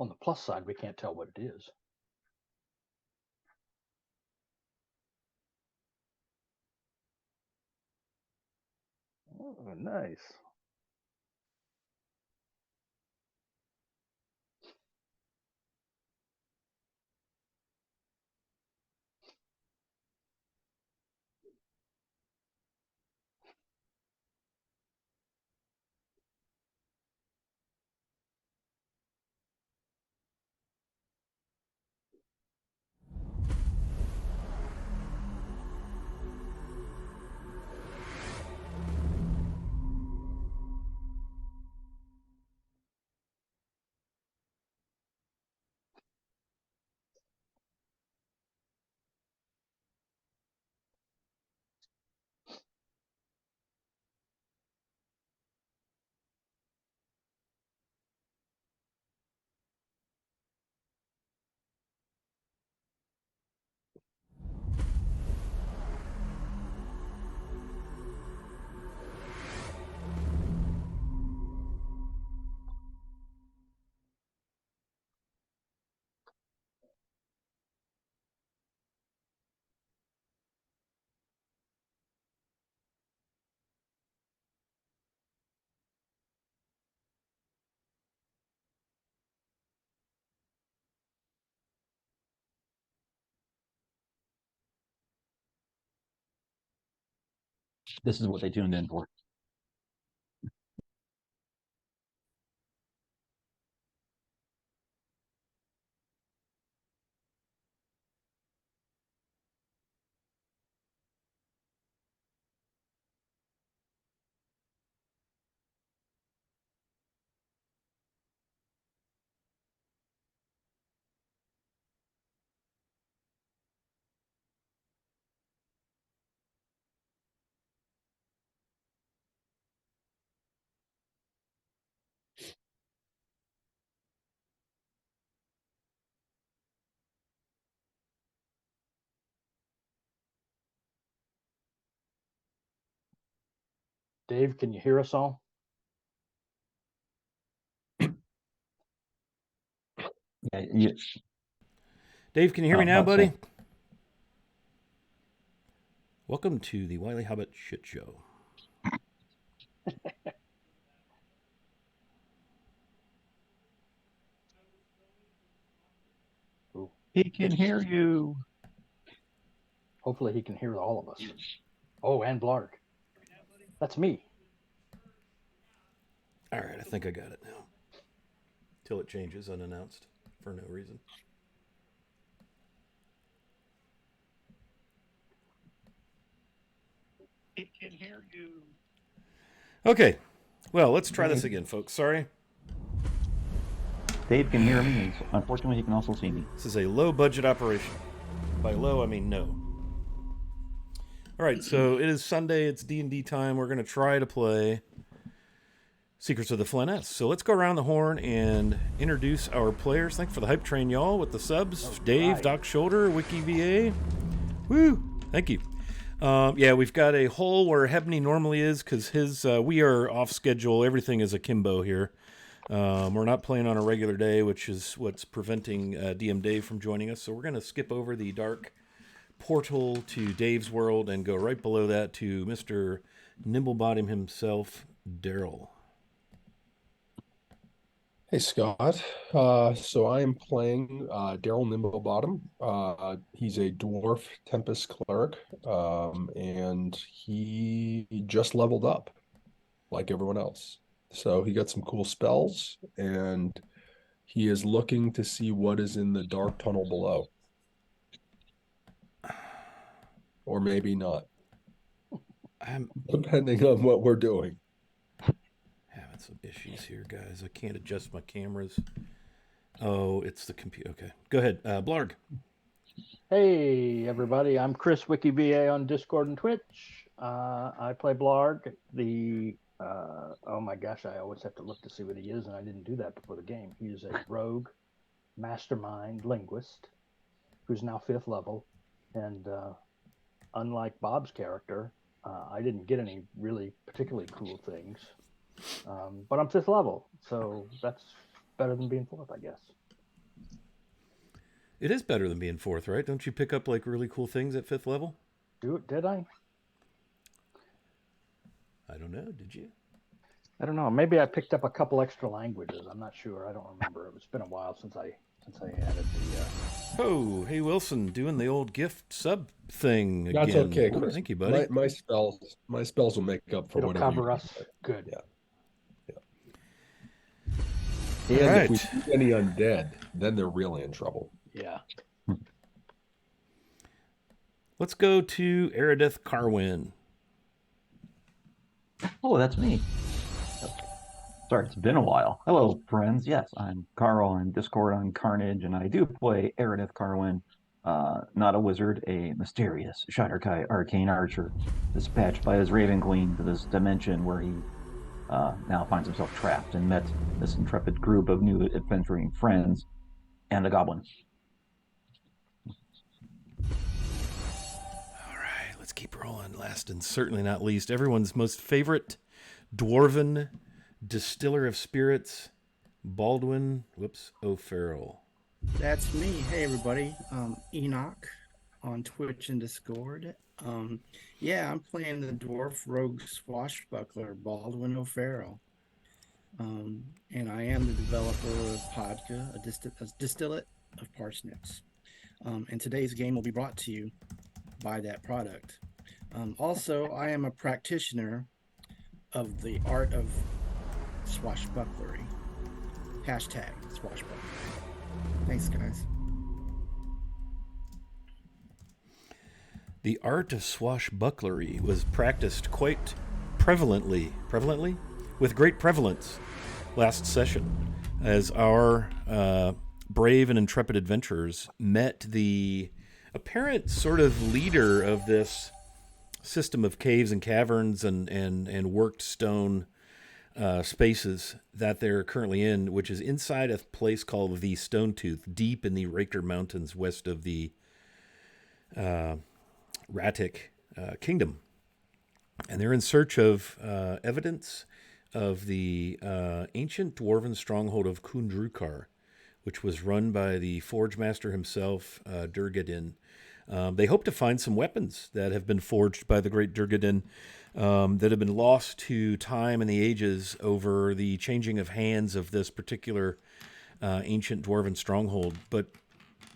On the plus side, we can't tell what it is. Oh, nice. This is what they tuned in for. Dave, can you hear us all? Yeah, Dave, can you hear me now, buddy? say. Welcome to the Wiley Hobbit Shit Show. He can hear you. Hopefully he can hear all of us. Oh, and Blarg. That's me. All right, I think I got it now. Till it changes unannounced for no reason. He can hear you. Okay, well, let's try this again, folks. Sorry. Dave can hear me, and unfortunately, he can also see me. This is a low-budget operation. By low, I mean no. All right, so it is Sunday. It's D&D time. We're going to try to play Secrets of the Flanaess. So let's go around the horn and introduce our players. Thanks for the hype train, y'all, with the subs. All Dave, right. Doc Shoulder, Wiki VA. Woo! Thank you. Yeah, we've got a hole where Hebney normally is because we are off schedule. Everything is akimbo here. We're not playing on a regular day, which is what's preventing DM Dave from joining us. So we're going to skip over the dark portal to Dave's world and go right below that to Mr. Nimblebottom himself, Daryl. Hey, Scott. So I am playing Daryl Nimblebottom. He's a dwarf Tempest cleric, and he just leveled up like everyone else. So he got some cool spells, and he is looking to see what is in the dark tunnel below. Or maybe not, I'm depending on what we're doing. having some issues here, guys. I can't adjust my cameras. Oh, it's the computer. Okay, go ahead, Blarg. Hey, everybody. I'm Chris, Wiki VA on Discord and Twitch. I play Blarg, oh my gosh, I always have to look to see what he is, and I didn't do that before the game. He is a rogue, mastermind linguist who's now 5th level, and unlike Bob's character, I didn't get any really particularly cool things, but I'm 5th level, so that's better than being 4th, I guess. It is better than being 4th, right? Don't you pick up like really cool things at 5th level? Did I? I don't know. Did you? I don't know. Maybe I picked up a couple extra languages. I'm not sure. I don't remember. It's been a while since I added the. Oh, hey Wilson, doing the old gift sub thing again. That's okay, Chris. Thank you, buddy. My spells will make up for It'll whatever cover you us. Good. And All if we right. see any undead, then they're really in trouble. Yeah. Let's go to Arideth Carwin. Oh, that's me. Sorry, it's been a while. Hello, friends. Yes, I'm Carl on Discord on Carnage, and I do play Arideth Carwin, not a wizard, a mysterious Shatterkai arcane archer, dispatched by his Raven Queen to this dimension where he now finds himself trapped and met this intrepid group of new adventuring friends and a goblin. All right, let's keep rolling. Last and certainly not least, everyone's most favorite dwarven distiller of spirits, Baldwin O'Farrell. That's me. Hey, everybody. Enoch on Twitch and Discord. Yeah, I'm playing the dwarf rogue swashbuckler, Baldwin O'Farrell. And I am the developer of Podka, a distillate of parsnips. And today's game will be brought to you by that product. Also, I am a practitioner of the art of swashbucklery. Hashtag swashbucklery. Thanks, guys. The art of swashbucklery was practiced quite prevalently, with great prevalence last session as our brave and intrepid adventurers met the apparent sort of leader of this system of caves and caverns and worked stone spaces that they're currently in, which is inside a place called the Stone Tooth, deep in the Raker Mountains west of the Ratic kingdom. And they're in search of evidence of the ancient dwarven stronghold of Kundrukar, which was run by the Forge Master himself, Durgadin. They hope to find some weapons that have been forged by the great Durgadin that have been lost to time and the ages over the changing of hands of this particular ancient dwarven stronghold. But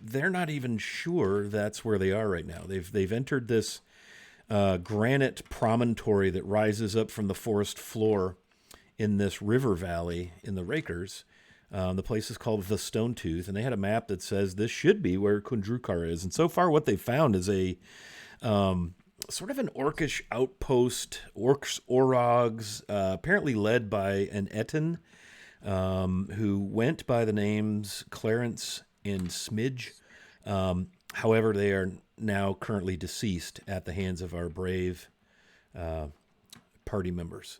they're not even sure that's where they are right now. They've entered this granite promontory that rises up from the forest floor in this river valley in the Rakers. The place is called the Stone Tooth, and they had a map that says this should be where Kundrukar is. And so far, what they found is a sort of an orcish outpost, orcs, orogs, apparently led by an Etin, who went by the names Clarence and Smidge. However, they are now currently deceased at the hands of our brave party members.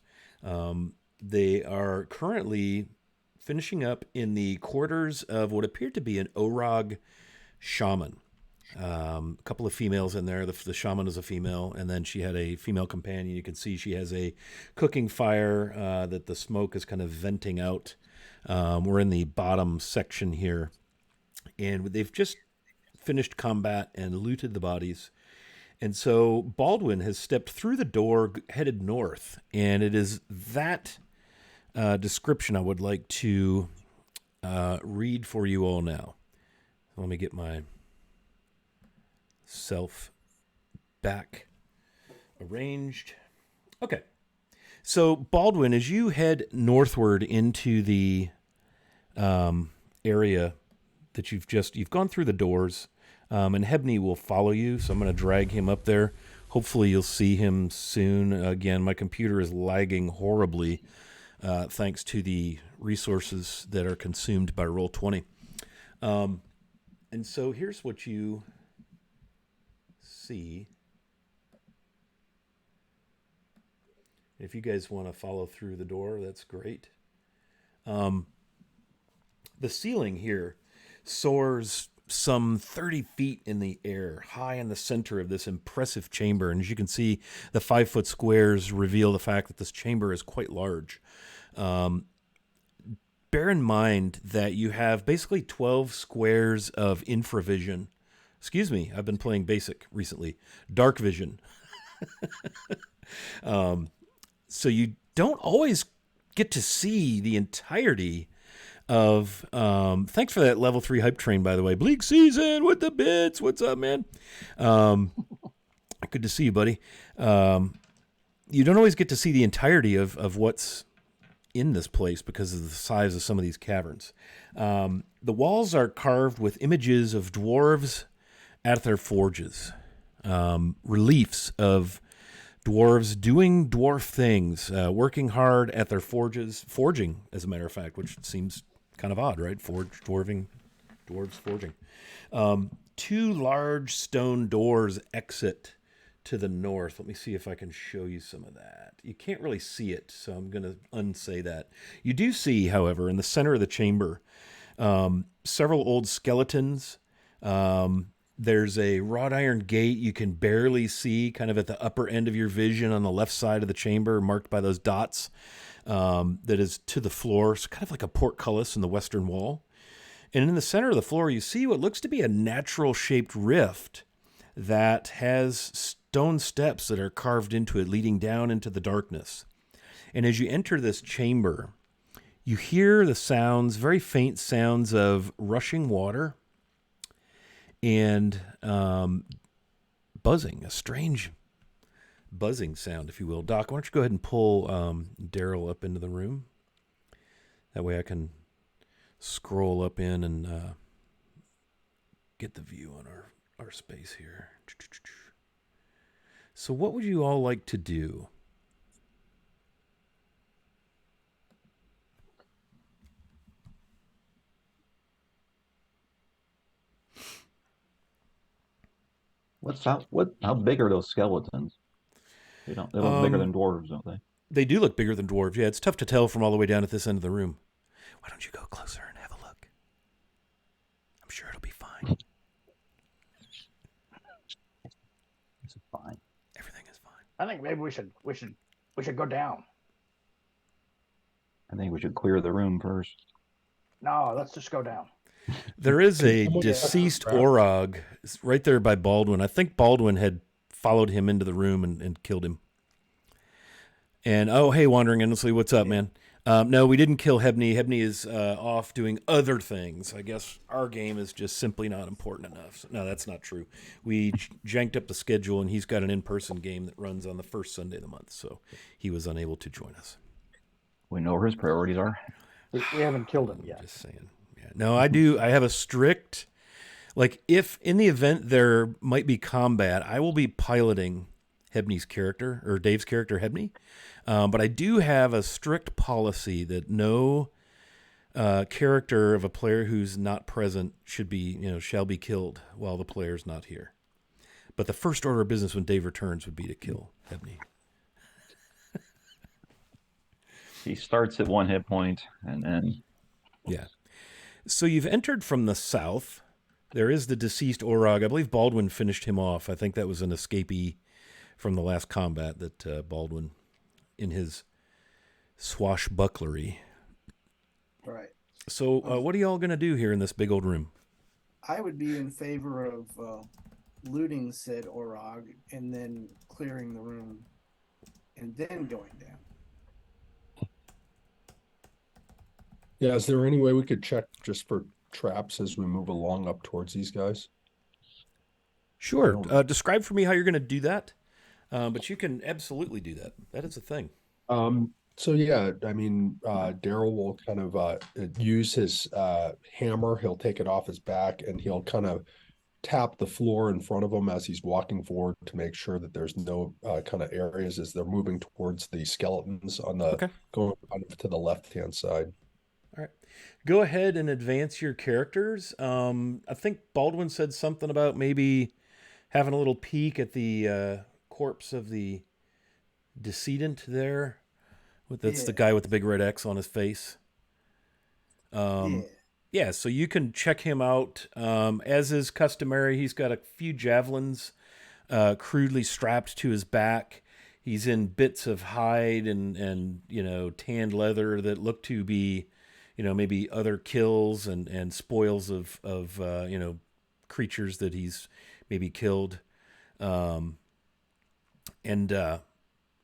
They are currently finishing up in the quarters of what appeared to be an Orog shaman. A couple of females in there. The shaman is a female, and then she had a female companion. You can see she has a cooking fire that the smoke is kind of venting out. We're in the bottom section here, and they've just finished combat and looted the bodies. And so Baldwin has stepped through the door, headed north, and it is that description I would like to read for you all now. Let me get my self back arranged. Okay. So Baldwin, as you head northward into the area that you've gone through the doors, and Hebney will follow you, so I'm going to drag him up there. Hopefully you'll see him soon. Again, my computer is lagging horribly thanks to the resources that are consumed by Roll20. And so here's what you see. If you guys want to follow through the door, that's great. The ceiling here soars some 30 feet in the air, high in the center of this impressive chamber. And as you can see, the 5-foot squares reveal the fact that this chamber is quite large. Bear in mind that you have basically 12 squares of infravision. Excuse me, I've been playing basic recently. Dark vision. So you don't always get to see the entirety of thanks for that level 3 hype train, by the way. Bleak Season with the bits. What's up, man? Good to see you, buddy. You don't always get to see the entirety of what's in this place because of the size of some of these caverns. The walls are carved with images of dwarves at their forges, reliefs of dwarves doing dwarf things, working hard at their forges, forging, as a matter of fact, which seems kind of odd, right? Dwarves forging. 2 large stone doors exit to the north. Let me see if I can show you some of that. You can't really see it, so I'm going to unsay that. You do see, however, in the center of the chamber, several old skeletons. There's a wrought iron gate you can barely see kind of at the upper end of your vision on the left side of the chamber, marked by those dots, that is to the floor. So kind of like a portcullis in the western wall. And in the center of the floor, you see what looks to be a natural shaped rift that has stone steps that are carved into it, leading down into the darkness. And as you enter this chamber, you hear the sounds, very faint sounds of rushing water and buzzing, a strange buzzing sound, if you will. Doc, why don't you go ahead and pull Daryl up into the room? That way I can scroll up in and get the view on our space here. So what would you all like to do? How big are those skeletons? They look bigger than dwarves, don't they? They do look bigger than dwarves. Yeah, it's tough to tell from all the way down at this end of the room. Why don't you go closer and have a look? I'm sure it'll be fine. It's fine. Everything is fine. I think maybe we should go down. I think we should clear the room first. No, let's just go down. There is a deceased Orog right there by Baldwin. I think Baldwin had followed him into the room and killed him. And, oh, hey, Wandering Endlessly, what's up, man? No, we didn't kill Hebney. Hebney is off doing other things. I guess our game is just simply not important enough. So, no, that's not true. We janked up the schedule, and he's got an in-person game that runs on the first Sunday of the month, so he was unable to join us. We know where his priorities are. We haven't killed him yet. Just saying. Yeah. No, I do. I have a strict, like, if in the event there might be combat, I will be piloting Hebney's character, or Dave's character, Hebney. But I do have a strict policy that no character of a player who's not present shall be killed while the player's not here. But the first order of business when Dave returns would be to kill Hebney. He starts at 1 hit point, and then Yeah. So you've entered from the south. There is the deceased Orog. I believe Baldwin finished him off. I think that was an escapee from the last combat that Baldwin, in his swashbucklery. Right. So what are y'all going to do here in this big old room? I would be in favor of looting said Orog and then clearing the room and then going down. Yeah, is there any way we could check just for traps as we move along up towards these guys? Sure. Describe for me how you're going to do that. But you can absolutely do that. That is a thing. So yeah, I mean, Daryl will kind of use his hammer. He'll take it off his back and he'll kind of tap the floor in front of him as he's walking forward to make sure that there's no kind of areas as they're moving towards the skeletons on the going to the left-hand side. All right. Go ahead and advance your characters. I think Baldwin said something about maybe having a little peek at the corpse of the decedent there. That's the guy with the big red X on his face. Yeah, so you can check him out. As is customary, he's got a few javelins crudely strapped to his back. He's in bits of hide and tanned leather that look to be, maybe other kills and spoils of creatures that he's maybe killed. And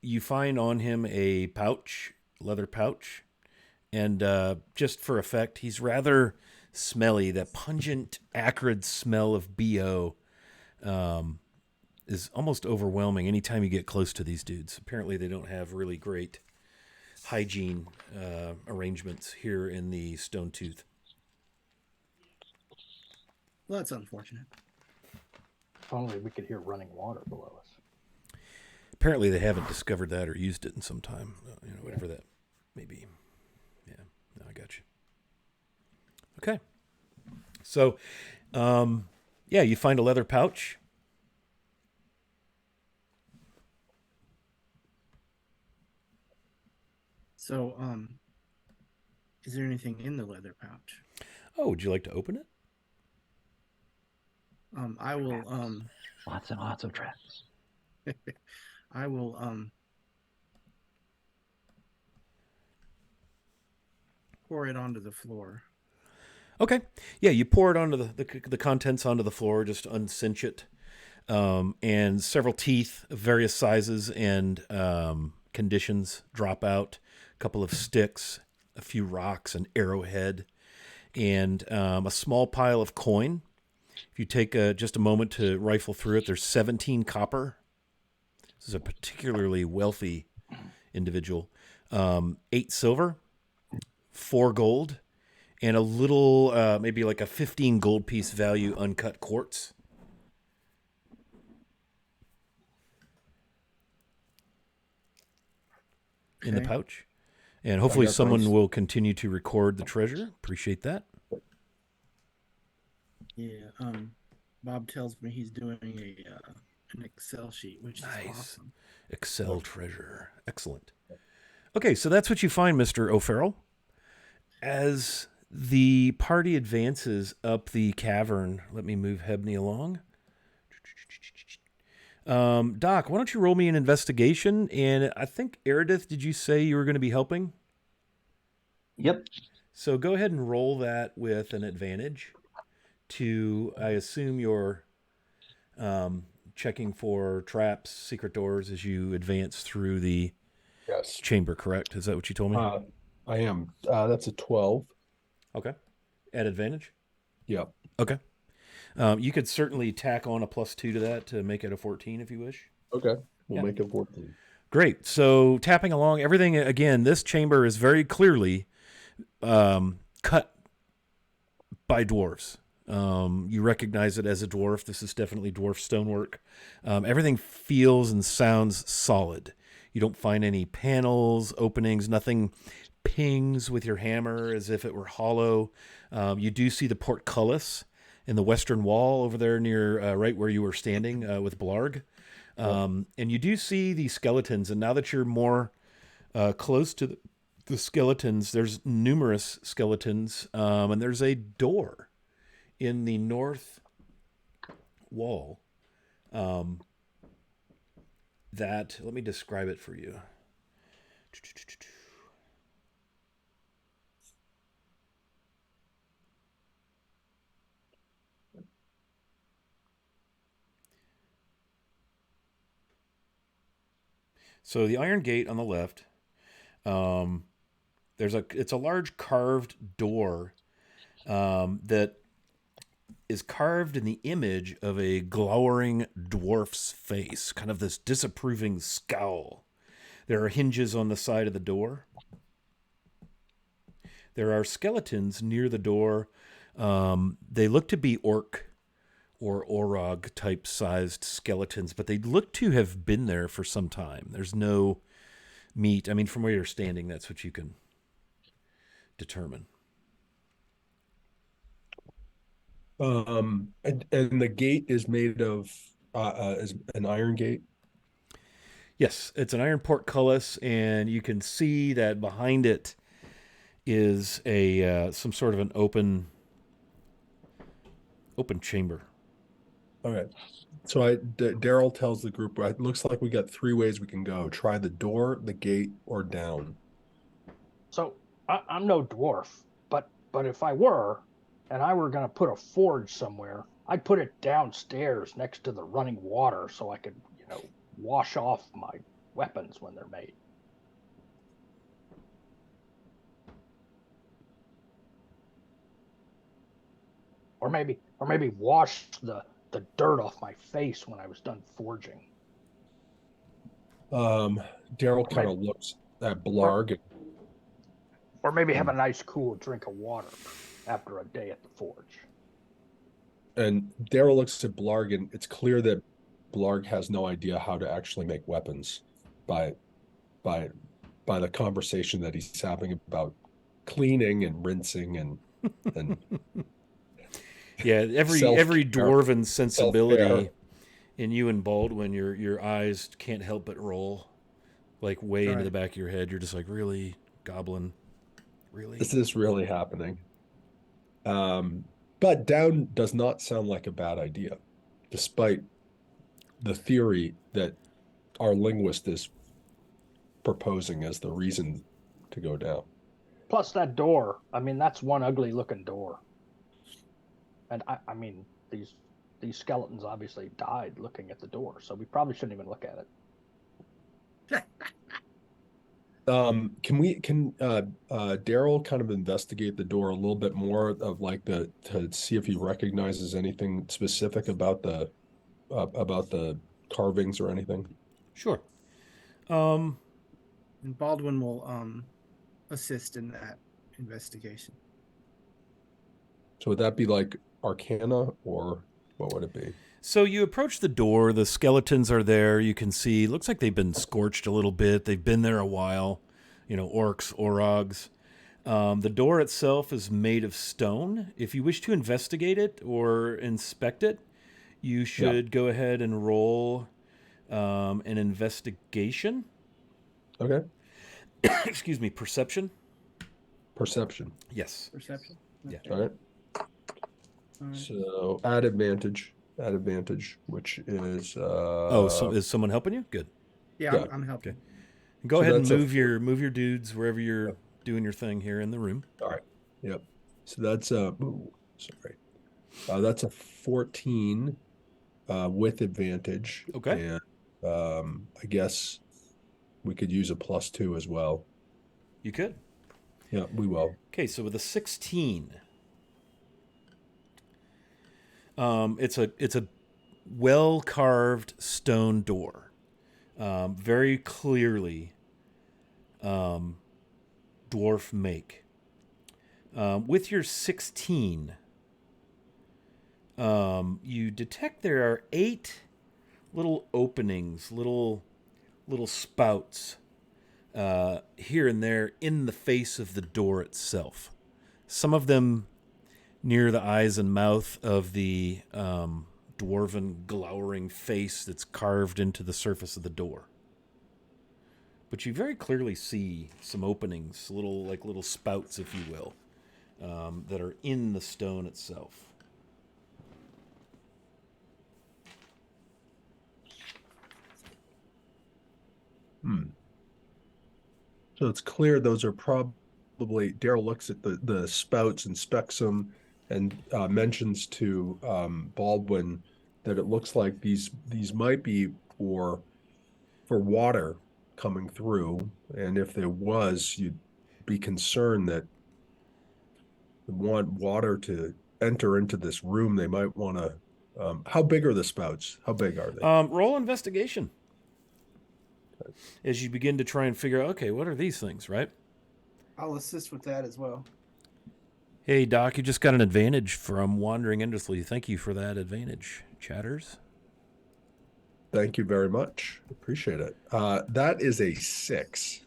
you find on him a pouch, leather pouch, and just for effect, he's rather smelly. That pungent, acrid smell of BO is almost overwhelming anytime you get close to these dudes. Apparently they don't have really great hygiene arrangements here in the Stone Tooth. Well, that's unfortunate. If only we could hear running water below us. Apparently they haven't discovered that or used it in some time. Whatever that may be. Yeah, no, I got you. Okay. So, you find a leather pouch. So, is there anything in the leather pouch? Oh, would you like to open it? I will, lots and lots of traps. I will, pour it onto the floor. Okay. Yeah, you pour it onto the contents onto the floor, just uncinch it. And several teeth of various sizes and conditions drop out. A couple of sticks, a few rocks, an arrowhead, and a small pile of coin. If you take just a moment to rifle through it, there's 17 copper. This is a particularly wealthy individual. 8 silver, 4 gold, and a little, maybe like a 15 gold piece value uncut quartz. In the pouch. And hopefully someone will continue to record the treasure. Appreciate that. Yeah. Bob tells me he's doing an Excel sheet, which is awesome. Excel treasure. Excellent. Okay, so that's what you find, Mr. O'Farrell. As the party advances up the cavern, let me move Hebney along. Doc, why don't you roll me an investigation? And I think, Eridith, did you say you were going to be helping? Yep. So go ahead and roll that with an advantage to, I assume you're checking for traps, secret doors as you advance through the chamber, correct? Is that what you told me? I am. That's a 12. Okay. At advantage? Yep. Okay. You could certainly tack on a +2 to that to make it a 14 if you wish. Okay. We'll Yeah. make it 14. Great. So tapping along, everything again. This chamber is very clearly cut by dwarves. You recognize it as a dwarf. This is definitely dwarf stonework. Everything feels and sounds solid. You don't find any panels, openings, nothing pings with your hammer as if it were hollow. You do see the portcullis in the western wall over there near right where you were standing with Blarg. And you do see the skeletons. And now that you're more close to the skeletons, there's numerous skeletons. And there's a door in the north wall that, let me describe it for you. So the iron gate on the left, it's a large carved door that is carved in the image of a glowering dwarf's face, kind of this disapproving scowl. There are hinges on the side of the door. There are skeletons near the door. They look to be orc or orog type sized skeletons, but they look to have been there for some time. There's no meat. I mean, from where you're standing, that's what you can determine. And the gate is made of is an iron gate. Yes, it's an iron portcullis, and you can see that behind it is a some sort of an open chamber. Okay. So Daryl tells the group, it looks like we got 3 ways we can go. Try the door, the gate, or down. So I'm no dwarf, but if I were, and I were going to put a forge somewhere, I'd put it downstairs next to the running water so I could, wash off my weapons when they're made. Or maybe wash the dirt off my face when I was done forging. Daryl kind of looks at Blarg. Or maybe have a nice cool drink of water after a day at the forge. And Daryl looks at Blarg, and it's clear that Blarg has no idea how to actually make weapons by the conversation that he's having about cleaning and rinsing and yeah, every dwarven sensibility self-care. in you and Baldwin, your eyes can't help but roll, like way into the back of your head. You're just like, really, Goblin, really? Is this really happening? But down does not sound like a bad idea, despite the theory that our linguist is proposing as the reason to go down. Plus that door. I mean, that's one ugly looking door. And I mean, these skeletons obviously died looking at the door, so we probably shouldn't even look at it. Can Daryl kind of investigate the door a little bit more of like to see if he recognizes anything specific about the carvings or anything? Sure. And Baldwin will assist in that investigation. So would that be like Arcana, or what would it be? So you approach the door. The skeletons are there. You can see, looks like they've been scorched a little bit. They've been there a while. Orcs, orogs. The door itself is made of stone. If you wish to investigate it or inspect it, you should go ahead and roll an investigation. Okay. Excuse me, perception. Perception. Yes. Perception? Yeah. All right. So add advantage, which is So is someone helping you? Good. Yeah. I'm helping. Okay. Go ahead and move your dudes wherever you're doing your thing here in the room. All right. Yep. So that's that's a 14 with advantage. Okay. And I guess we could use a +2 as well. You could. Yeah, we will. Okay, so with a 16, it's a well carved stone door, very clearly dwarf make. With your 16, you detect there are 8 little openings, little spouts here and there in the face of the door itself. Some of them near the eyes and mouth of the dwarven glowering face that's carved into the surface of the door. But you very clearly see some openings, little spouts, if you will, that are in the stone itself. So it's clear those are probably, Daryl looks at the spouts, inspects them, and mentions to Baldwin that it looks like these might be for water coming through, and if there was, you'd be concerned that they want water to enter into this room. They might want to. How big are the spouts? How big are they? Roll investigation as you begin to try and figure out, okay, what are these things, right? I'll assist with that as well. Hey, Doc, you just got an advantage from wandering endlessly. Thank you for that advantage, chatters. Thank you very much. Appreciate it. That is a 6.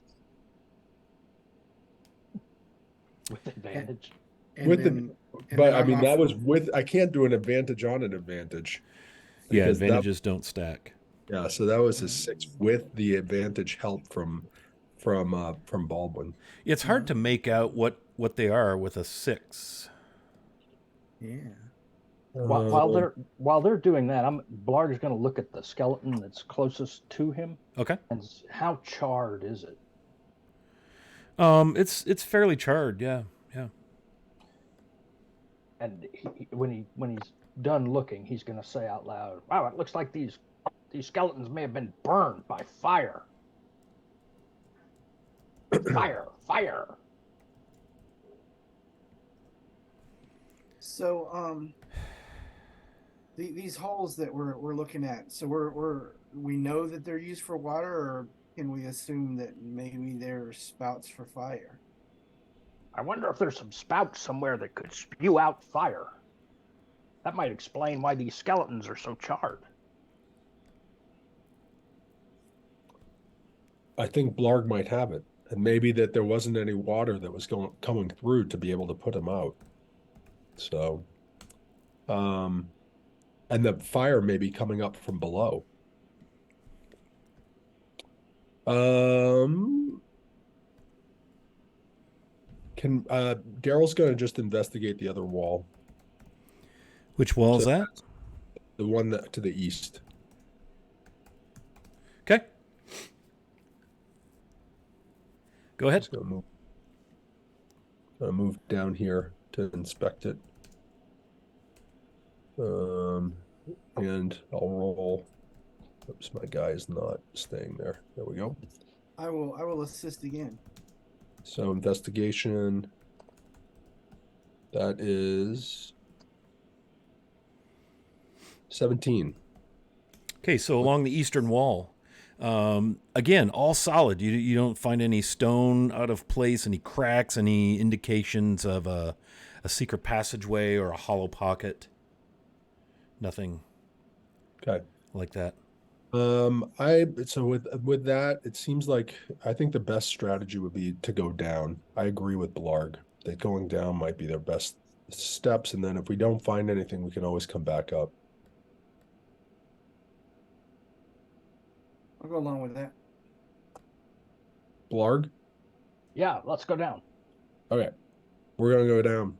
With advantage. And With then, but I mean, that was with, I can't do an advantage on an advantage. Yeah, because advantages don't stack. Yeah, so that was a 6 with the advantage help from Baldwin. It's hard to make out what they are with a 6. Yeah. While they're doing that, Blarg is going to look at the skeleton that's closest to him. Okay. And how charred is it? It's fairly charred. Yeah. And when he's done looking, he's going to say out loud, "Wow, it looks like these skeletons may have been burned by fire. Fire!" So, these holes that we're looking at, so we know that they're used for water, or can we assume that maybe they're spouts for fire? I wonder if there's some spouts somewhere that could spew out fire. That might explain why these skeletons are so charred. I think Blarg might have it, and maybe that there wasn't any water that was coming through to be able to put them out. So, and the fire may be coming up from below. Daryl's going to just investigate the other wall. Which wall is that? The one to the east. Okay. Go ahead. Gonna move down here to inspect it. And I'll roll. Oops, my guy is not staying there. There we go. I will assist again. So investigation. That is 17. Okay, so along the eastern wall, again, all solid. You don't find any stone out of place, any cracks, any indications of a secret passageway or a hollow pocket. Nothing. Okay. Like that. So with that, it seems like I think the best strategy would be to go down. I agree with Blarg that going down might be their best steps, and then if we don't find anything, we can always come back up. I'll go along with that. Blarg? Yeah, let's go down. Okay. We're gonna go down.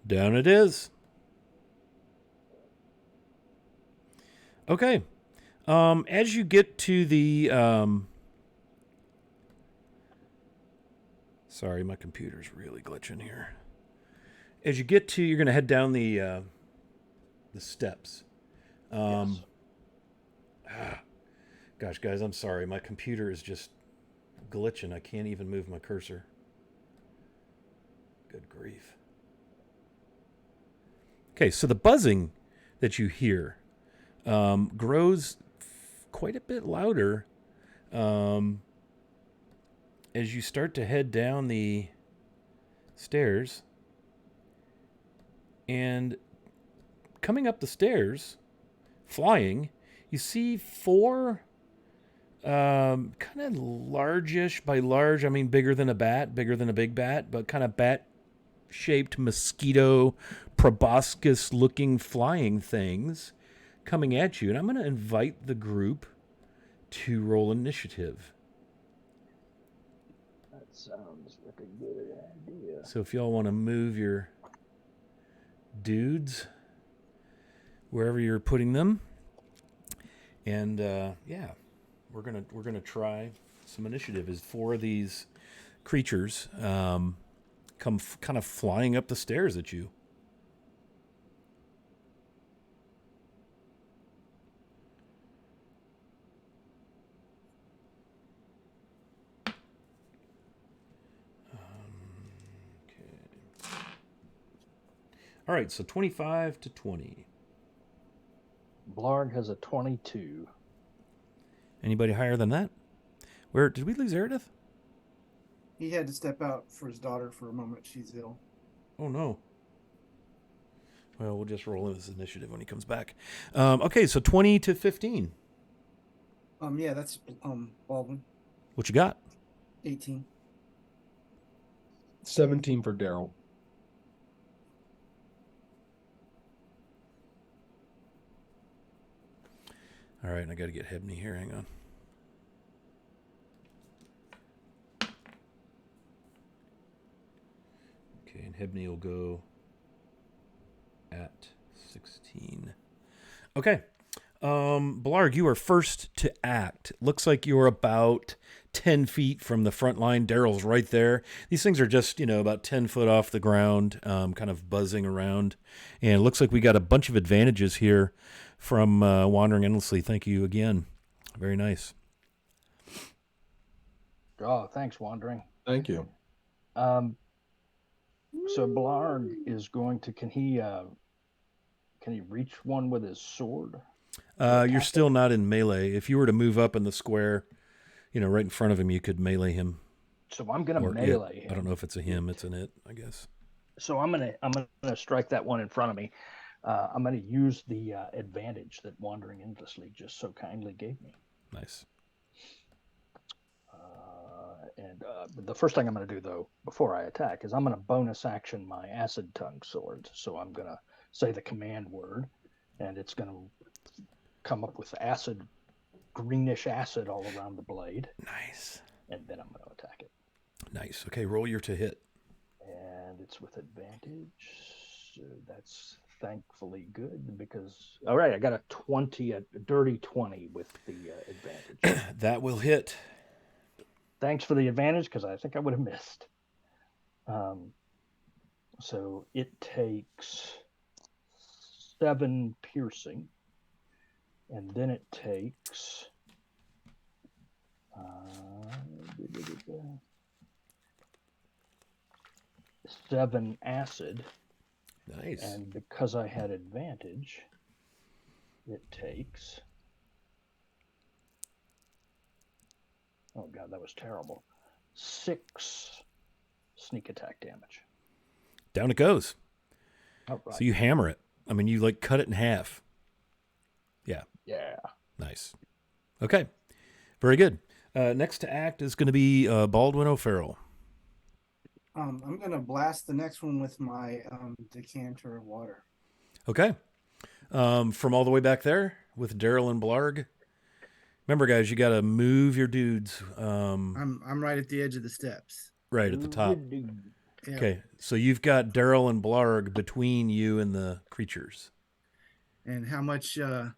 Down it is. Okay. As you get to the sorry, my computer's really glitching here. As you get to, you're going to head down the steps. Yes. Gosh, guys, I'm sorry. My computer is just glitching. I can't even move my cursor. Good grief. Okay, so the buzzing that you hear grows quite a bit louder as you start to head down the stairs. And coming up the stairs, flying, you see four kind of largish. By large, I mean bigger than a bat, bigger than a big bat, but kind of bat-shaped mosquito, proboscis-looking flying things coming at you. And I'm going to invite the group to roll initiative. That sounds like a good idea. So if y'all want to move your dudes wherever you're putting them, and yeah, we're gonna try some initiative as four of these creatures come kind of flying up the stairs at you. All right, so 25 to 20. Blarg has a 22. Anybody higher than that? Where did we lose Meredith? He had to step out for his daughter for a moment. She's ill. Oh no. Well, we'll just roll his initiative when he comes back. Okay, so 20 to 15. Yeah, that's Baldwin. What you got? 18. 17 for Daryl. All right, I got to get Hebney here. Hang on. Okay, and Hebney will go at 16. Okay. Blarg, you are first to act. Looks like you're about 10 feet from the front line. Daryl's right there. These things are just, about 10 foot off the ground, kind of buzzing around. And it looks like we got a bunch of advantages here from wandering endlessly. Thank you again. Very nice. Oh, thanks, Wandering. Thank you. So Blarg is going to. Can he reach one with his sword? You're still not in melee. If you were to move up in the square, right in front of him, you could melee him. So I'm gonna Or melee it. him. I don't know if it's a him. It's an it, I guess. So I'm gonna strike that one in front of me. I'm gonna use the advantage that Wandering Endlessly just so kindly gave me. Nice. And the first thing I'm going to do, though, before I attack, is I'm going to bonus action my Acid Tongue sword. So I'm going to say the command word, and it's going to come up with acid, greenish acid all around the blade. Nice. And then I'm going to attack it. Nice. Okay, roll your to hit. And it's with advantage. So that's thankfully good because, all right, I got a dirty 20 with the advantage. That will hit. Thanks for the advantage because I think I would have missed. So it takes 7 piercing, and then it takes 7 acid. Nice. And because I had advantage, it takes. Oh, God, that was terrible. 6 sneak attack damage. Down it goes. All right. So you hammer it. I mean, you cut it in half. Yeah. Yeah. Nice. Okay. Very good. Next to act is going to be Baldwin O'Farrell. I'm going to blast the next one with my decanter of water. Okay. From all the way back there with Daryl and Blarg. Remember, guys, you got to move your dudes. I'm right at the edge of the steps. Right at the top. Yeah. Okay, so you've got Daryl and Blarg between you and the creatures. And how much? All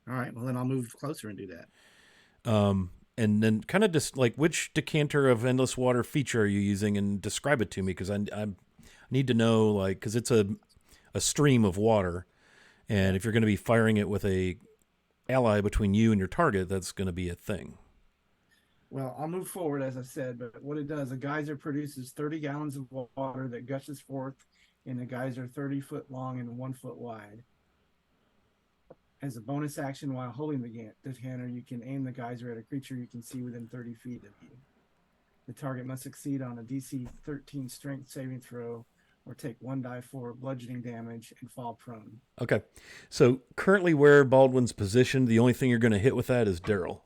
right, well, then I'll move closer and do that. And then kind of just which decanter of endless water feature are you using, and describe it to me because I need to know because it's a stream of water, and if you're going to be firing it with a ally between you and your target, that's going to be a thing. Well, I'll move forward as I said, but what it does, a geyser produces 30 gallons of water that gushes forth in a geyser 30-foot long and 1 foot wide. As a bonus action while holding the decanter, you can aim the geyser at a creature you can see within 30 feet of you. The target must succeed on a DC 13 strength saving throw or take 1d4 bludgeoning damage and fall prone. Okay. So currently where Baldwin's positioned, the only thing you're going to hit with that is Daryl,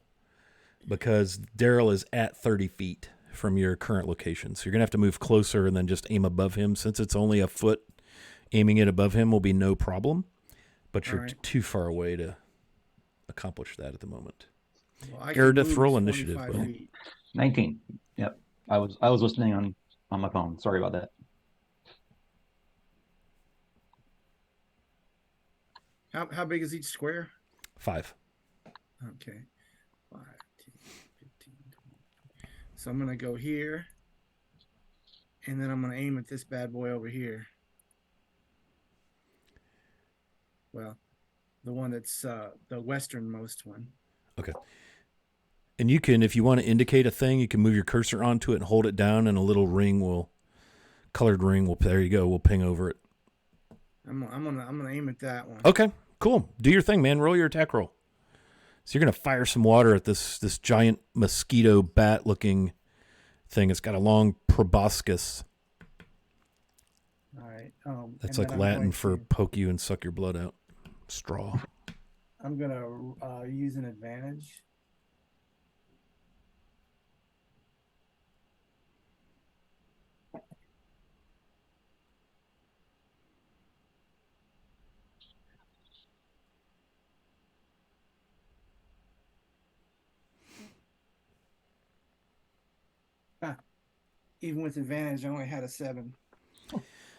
because Daryl is at 30 feet from your current location. So you're going to have to move closer and then just aim above him. Since it's only a foot, aiming it above him will be no problem, but you're too far away to accomplish that at the moment. Well, Meredith, roll initiative. 19. Yep. I was listening on my phone. Sorry about that. How big is each square? 5. Okay. 5, 10, 15, 20. So I'm going to go here. And then I'm going to aim at this bad boy over here. Well, the one that's the westernmost one. Okay. And you can, if you want to indicate a thing, you can move your cursor onto it and hold it down, and a little colored ring will, there you go, will ping over it. I'm gonna aim at that one. Okay, cool. Do your thing, man. Roll your attack roll. So you're gonna fire some water at this giant mosquito bat looking thing. It's got a long proboscis. All right. That's like Latin for poke you and suck your blood out. Straw. I'm gonna use an advantage. Even with advantage, I only had a 7.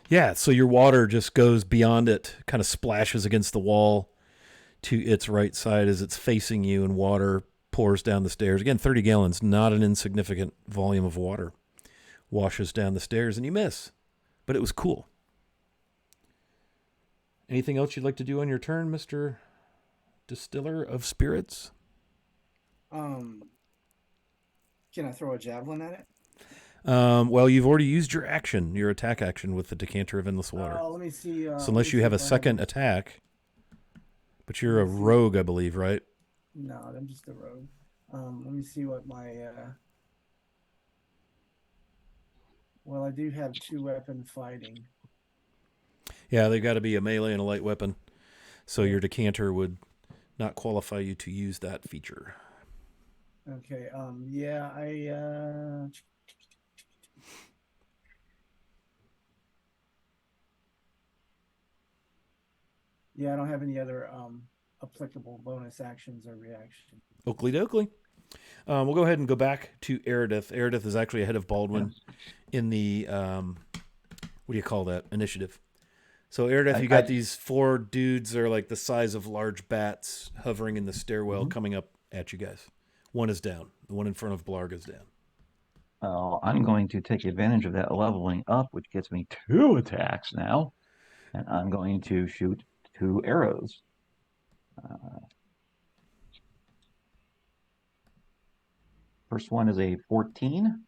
Yeah, so your water just goes beyond it, kind of splashes against the wall to its right side as it's facing you, and water pours down the stairs. Again, 30 gallons, not an insignificant volume of water. Washes down the stairs, and you miss. But it was cool. Anything else you'd like to do on your turn, Mr. Distiller of Spirits? Can I throw a javelin at it? Well, you've already used your attack action with the decanter of endless water. Let me see. So unless you have a second attack, but you're a rogue, I believe, right? No, I'm just a rogue. Let me see what my. Well, I do have 2-weapon fighting. Yeah, they've got to be a melee and a light weapon. So your decanter would not qualify you to use that feature. Okay. Yeah, I don't have any other applicable bonus actions or reaction. Oakley dokley. We'll go ahead and go back to Eridith. Eridith is actually ahead of Baldwin in the, what do you call that, initiative. So Eridith, you got these 4 dudes that are like the size of large bats hovering in the stairwell coming up at you guys. One is down. The one in front of Blarg is down. I'm going to take advantage of that leveling up, which gets me 2 attacks now. And I'm going to shoot 2 arrows. First one is a 14.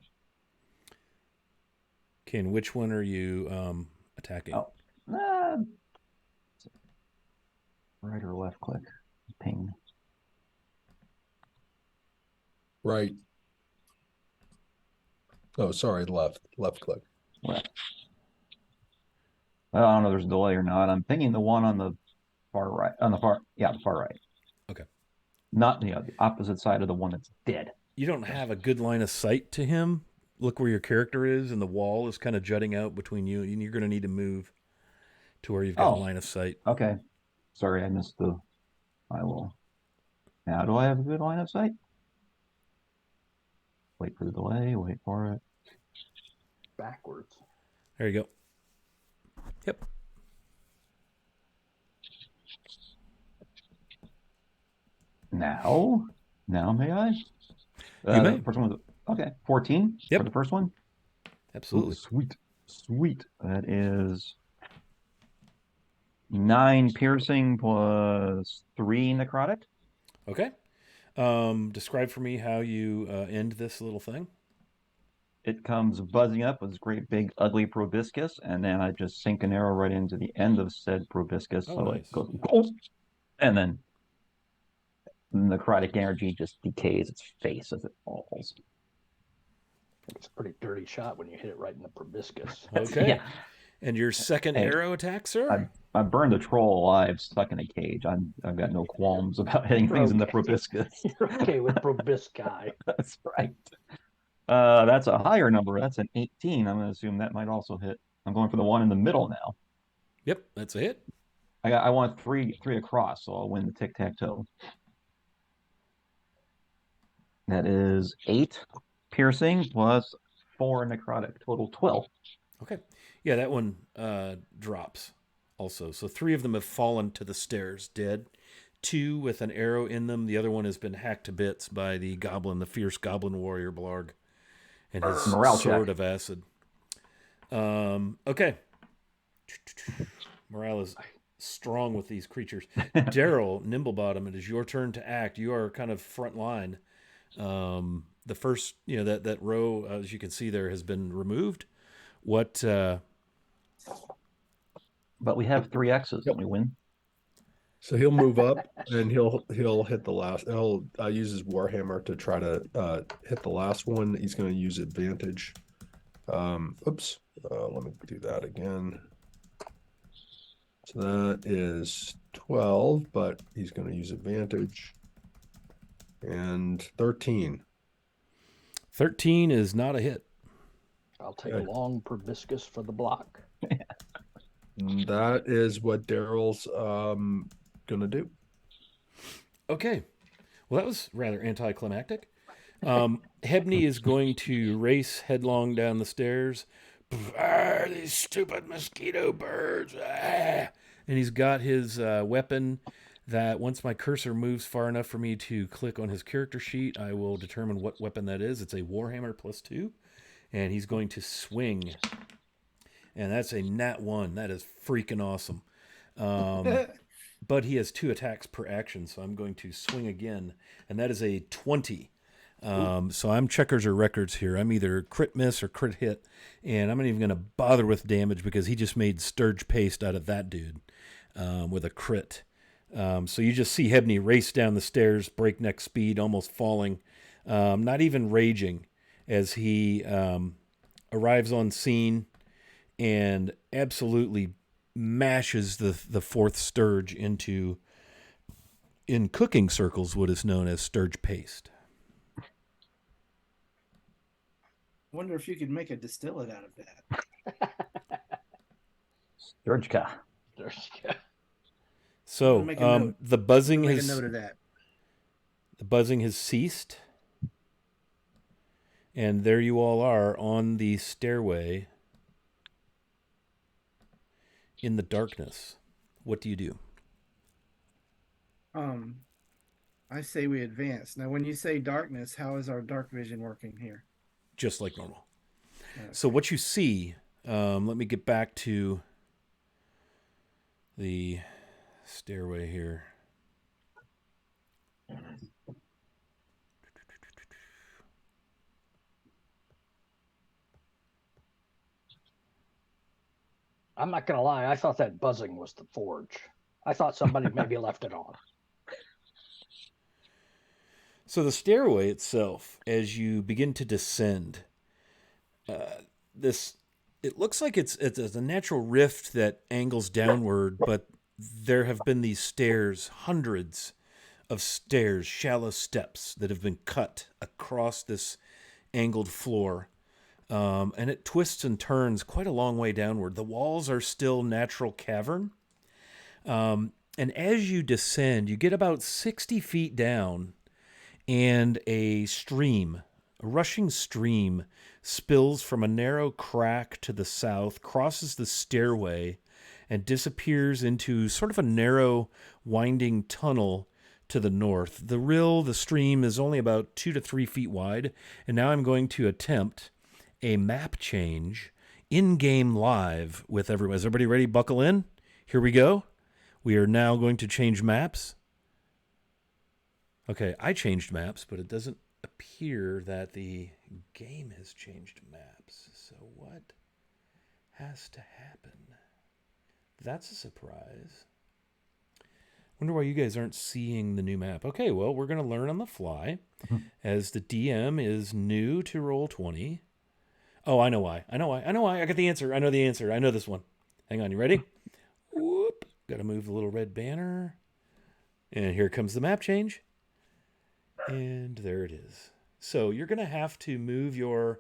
Okay, and which one are you attacking? Oh, right or left click? Ping. Right. Oh, sorry, left click. Left. Well, I don't know if there's a delay or not. I'm pinging the one on the far right. Far right. Okay. Not the opposite side of the one that's dead. You don't have a good line of sight to him. Look where your character is, and the wall is kind of jutting out between you, and you're going to need to move to where you've got a line of sight. Okay. Sorry, I missed the... I will... Now, do I have a good line of sight? Wait for the delay. Wait for it. Backwards. There you go. Yep. Now may I? You may. First one was, okay, 14 for the first one. Absolutely. Ooh, sweet. That is 9 piercing plus 3 necrotic. Okay. Describe for me how you end this little thing. It comes buzzing up with this great big ugly proboscis, and then I just sink an arrow right into the end of said proboscis, Oh, so nice. it goes, and then necrotic energy just decays its face as it falls. It's a pretty dirty shot when you hit it right in the proboscis. Okay. Yeah. And your second Hey, arrow attack, sir? I burned a troll alive, stuck in a cage. I've got no qualms about hitting things in the Okay. proboscis. You're okay with probosci. That's right. That's a higher number. That's an 18. I'm going to assume that might also hit. I'm going for the one in the middle now. Yep, that's a hit. I want three across, so I'll win the tic-tac-toe. That is 8 piercing plus 4 necrotic, total 12. Okay. Yeah, that one drops also. So 3 of them have fallen to the stairs dead. 2 with an arrow in them. The other one has been hacked to bits by the goblin, the fierce goblin warrior Blarg, and his Morale sword check. of acid. Okay. Morale is strong with these creatures. Daryl, Nimblebottom, it is your turn to act. You are kind of front line. The first, that row, as you can see there, has been removed. What? But we have 3 X's, don't we win? So he'll move up and he'll hit the last. He'll use his warhammer to try to hit the last one. He's going to use advantage. Oops. Let me do that again. So that is 12, but he's going to use advantage. And 13. 13 is not a hit. I'll take a long proboscis for the block. That is what Daryl's gonna do. Okay. Well, that was rather anticlimactic. Hebney is going to race headlong down the stairs. These stupid mosquito birds. And he's got his weapon that once my cursor moves far enough for me to click on his character sheet, I will determine what weapon that is. It's a Warhammer +2. And he's going to swing. And that's a nat 1. That is freaking awesome. But he has 2 attacks per action, so I'm going to swing again. And that is a 20. So I'm checkers or records here. I'm either crit miss or crit hit. And I'm not even going to bother with damage because he just made Sturge paste out of that dude with a crit. So you just see Hebney race down the stairs, breakneck speed, almost falling. Not even raging as he arrives on scene and absolutely mashes the 4th Sturge into, in cooking circles, what is known as Sturge paste. Wonder if you could make a distillate out of that. Sturgka. So Make a note. the buzzing Make a has note of that. the buzzing has ceased, and there you all are on the stairway in the darkness. What do you do? I say we advance. Now, when you say darkness, how is our dark vision working here? Just like normal. Okay. So what you see, let me get back to the stairway here. I'm not going to lie. I thought that buzzing was the forge. I thought somebody maybe left it on. So the stairway itself, as you begin to descend, it looks like it's a natural rift that angles downward, but there have been these stairs, hundreds of stairs, shallow steps that have been cut across this angled floor. And it twists and turns quite a long way downward. The walls are still natural cavern. And as you descend, you get about 60 feet down, and a rushing stream, spills from a narrow crack to the south, crosses the stairway, and disappears into sort of a narrow, winding tunnel to the north. The stream is only about 2 to 3 feet wide, and now I'm going to attempt a map change in-game live with everyone. Is everybody ready? Buckle in. Here we go. We are now going to change maps. Okay, I changed maps, but it doesn't appear that the game has changed maps. So what has to happen? That's a surprise. Wonder why you guys aren't seeing the new map. Okay, well, we're going to learn on the fly as the DM is new to Roll20. Oh, I know why. I know why. I know why. I got the answer. I know the answer. I know this one. Hang on, you ready? Whoop. Got to move the little red banner. And here comes the map change. And there it is. So you're going to have to move your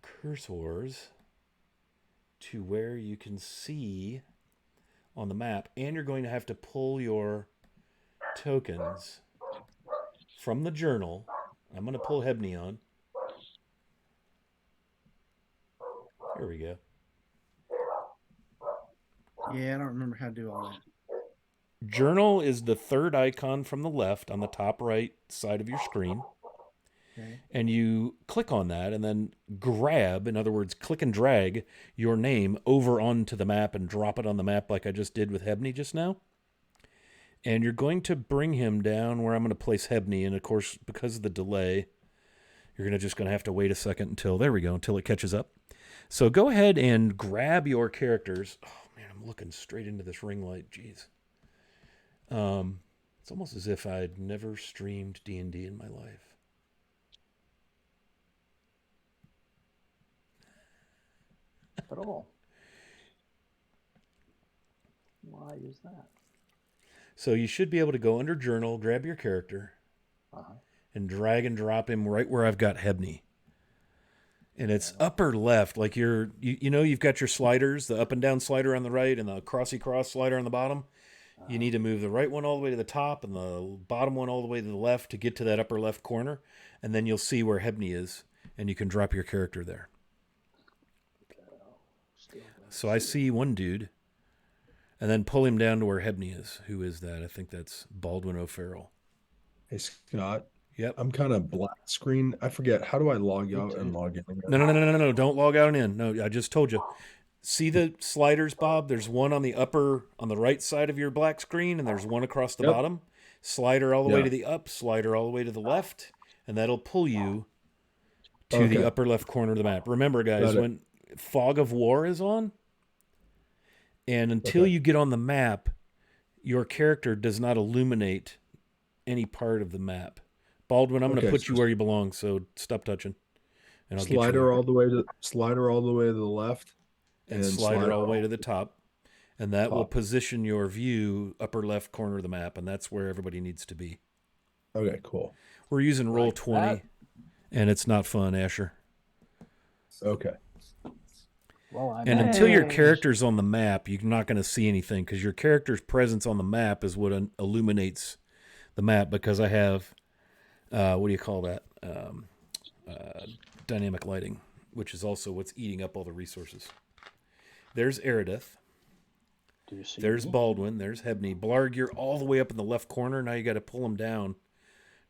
cursors to where you can see on the map, and you're going to have to pull your tokens from the journal. I'm going to pull Hebney on. There we go. Yeah, I don't remember how to do all that. Journal is the third icon from the left on the top right side of your screen. Okay. And you click on that and then grab, in other words, click and drag your name over onto the map and drop it on the map like I just did with Hebney just now. And you're going to bring him down where I'm going to place Hebney. And of course, because of the delay, you're just going to have to wait a second until, there we go, until it catches up. So go ahead and grab your characters. Oh man, I'm looking straight into this ring light. Jeez. It's almost as if I'd never streamed D&D in my life. At all. Why is that? So you should be able to go under journal, grab your character, and drag and drop him right where I've got Hebney. And it's upper left, like you know you've got your sliders, the up and down slider on the right and the crossy cross slider on the bottom. You need to move the right one all the way to the top and the bottom one all the way to the left to get to that upper left corner, and then you'll see where Hebney is, and you can drop your character there. So I see one dude, and then pull him down to where Hebney is. Who is that? I think that's Baldwin O'Farrell. Hey, Scott. Yep. I'm kind of black screen. I forget. How do I log out and log in? No. Don't log out and in. No, I just told you. See the sliders, Bob? There's one on the right side of your black screen, and there's one across the bottom. Slider all the way to the up, slider all the way to the left, and that'll pull you to the upper left corner of the map. Remember, guys, when Fog of War is on, and until you get on the map, your character does not illuminate any part of the map. Baldwin, I'm going to put you where you belong, so stop touching. And I'll slider all the way to the left. And slider all the way to the top. And that will position your view upper left corner of the map, and that's where everybody needs to be. Okay, cool. We're using Roll20, and it's not fun, Asher. Okay. Well, and until your character's on the map, you're not going to see anything, because your character's presence on the map is what illuminates the map, because I have, what do you call that? Dynamic lighting, which is also what's eating up all the resources. There's Eridith. There's Baldwin. There's Hebney. Blarg, you're all the way up in the left corner. Now you got to pull him down.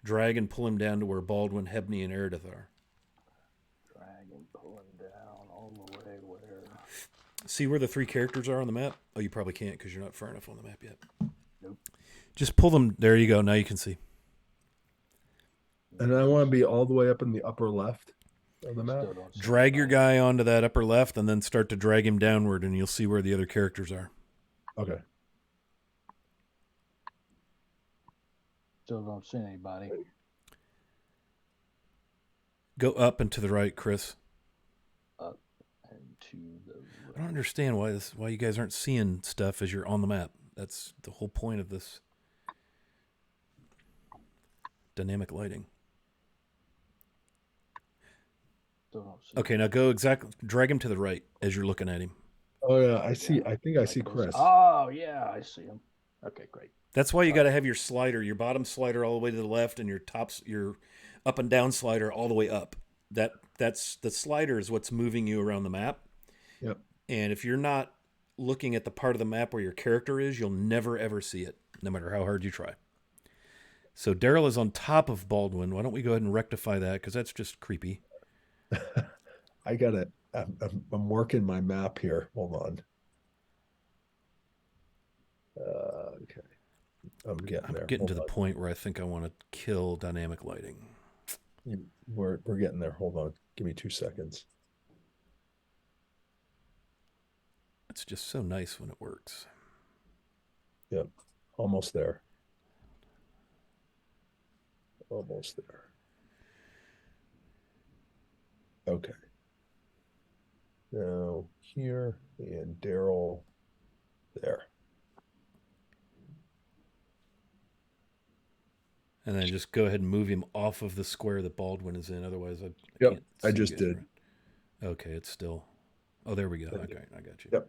Drag and pull him down to where Baldwin, Hebney, and Eridith are. Drag and pull him down all the way where... See where the three characters are on the map? Oh, you probably can't because you're not far enough on the map yet. Nope. Just pull them. There you go. Now you can see. And I want to be all the way up in the upper left of the map. Drag your guy onto that upper left and then start to drag him downward, and you'll see where the other characters are. Okay. Still don't see anybody. Go up and to the right, Chris. Up and to the right. I don't understand why you guys aren't seeing stuff as you're on the map. That's the whole point of this dynamic lighting. Okay, now go drag him to the right as you're looking at him. Oh yeah, I see. I think I see Chris. Oh yeah, I see him. Okay, great. That's why you got to have your slider, your bottom slider all the way to the left, and your up and down slider all the way up. That's the slider is what's moving you around the map. Yep. And if you're not looking at the part of the map where your character is, you'll never ever see it, no matter how hard you try. So Daryl is on top of Baldwin. Why don't we go ahead and rectify that, because that's just creepy. I got it. I'm working my map here. Hold on. Okay. I'm getting I'm there. getting to Hold the on. point where I think I want to kill dynamic lighting. We're getting there. Hold on. Give me 2 seconds. It's just so nice when it works. Yep. Almost there. Almost there. Okay. Now here and Daryl there. And then just go ahead and move him off of the square that Baldwin is in. Otherwise, I Yep, can't I see just you guys did. around. Okay, it's still. Oh, there we go. Thank you. Okay, I got you. Yep.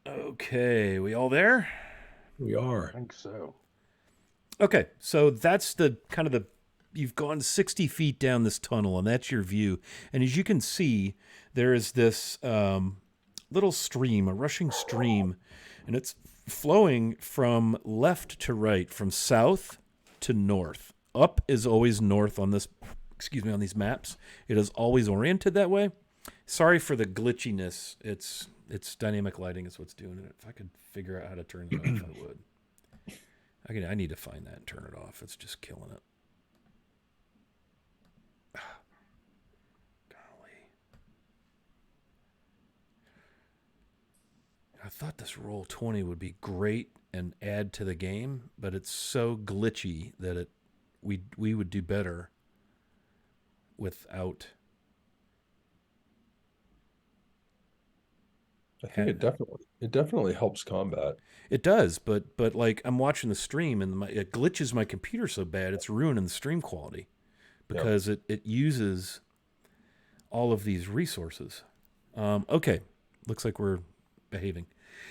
Okay, we all there? We are. I think so. Okay, so that's the kind of the. You've gone 60 feet down this tunnel, and that's your view. And as you can see, there is this little stream, a rushing stream, and it's flowing from left to right, from south to north. Up is always north on this, on these maps. It is always oriented that way. Sorry for the glitchiness. It's dynamic lighting is what's doing it. If I could figure out how to turn it off, I would. I need to find that and turn it off. It's just killing it. Golly. I thought this roll 20 would be great and add to the game, but it's so glitchy that we would do better without. I think it definitely helps combat. It does, but like I'm watching the stream and it glitches my computer so bad it's ruining the stream quality because it uses all of these resources. Okay, looks like we're behaving.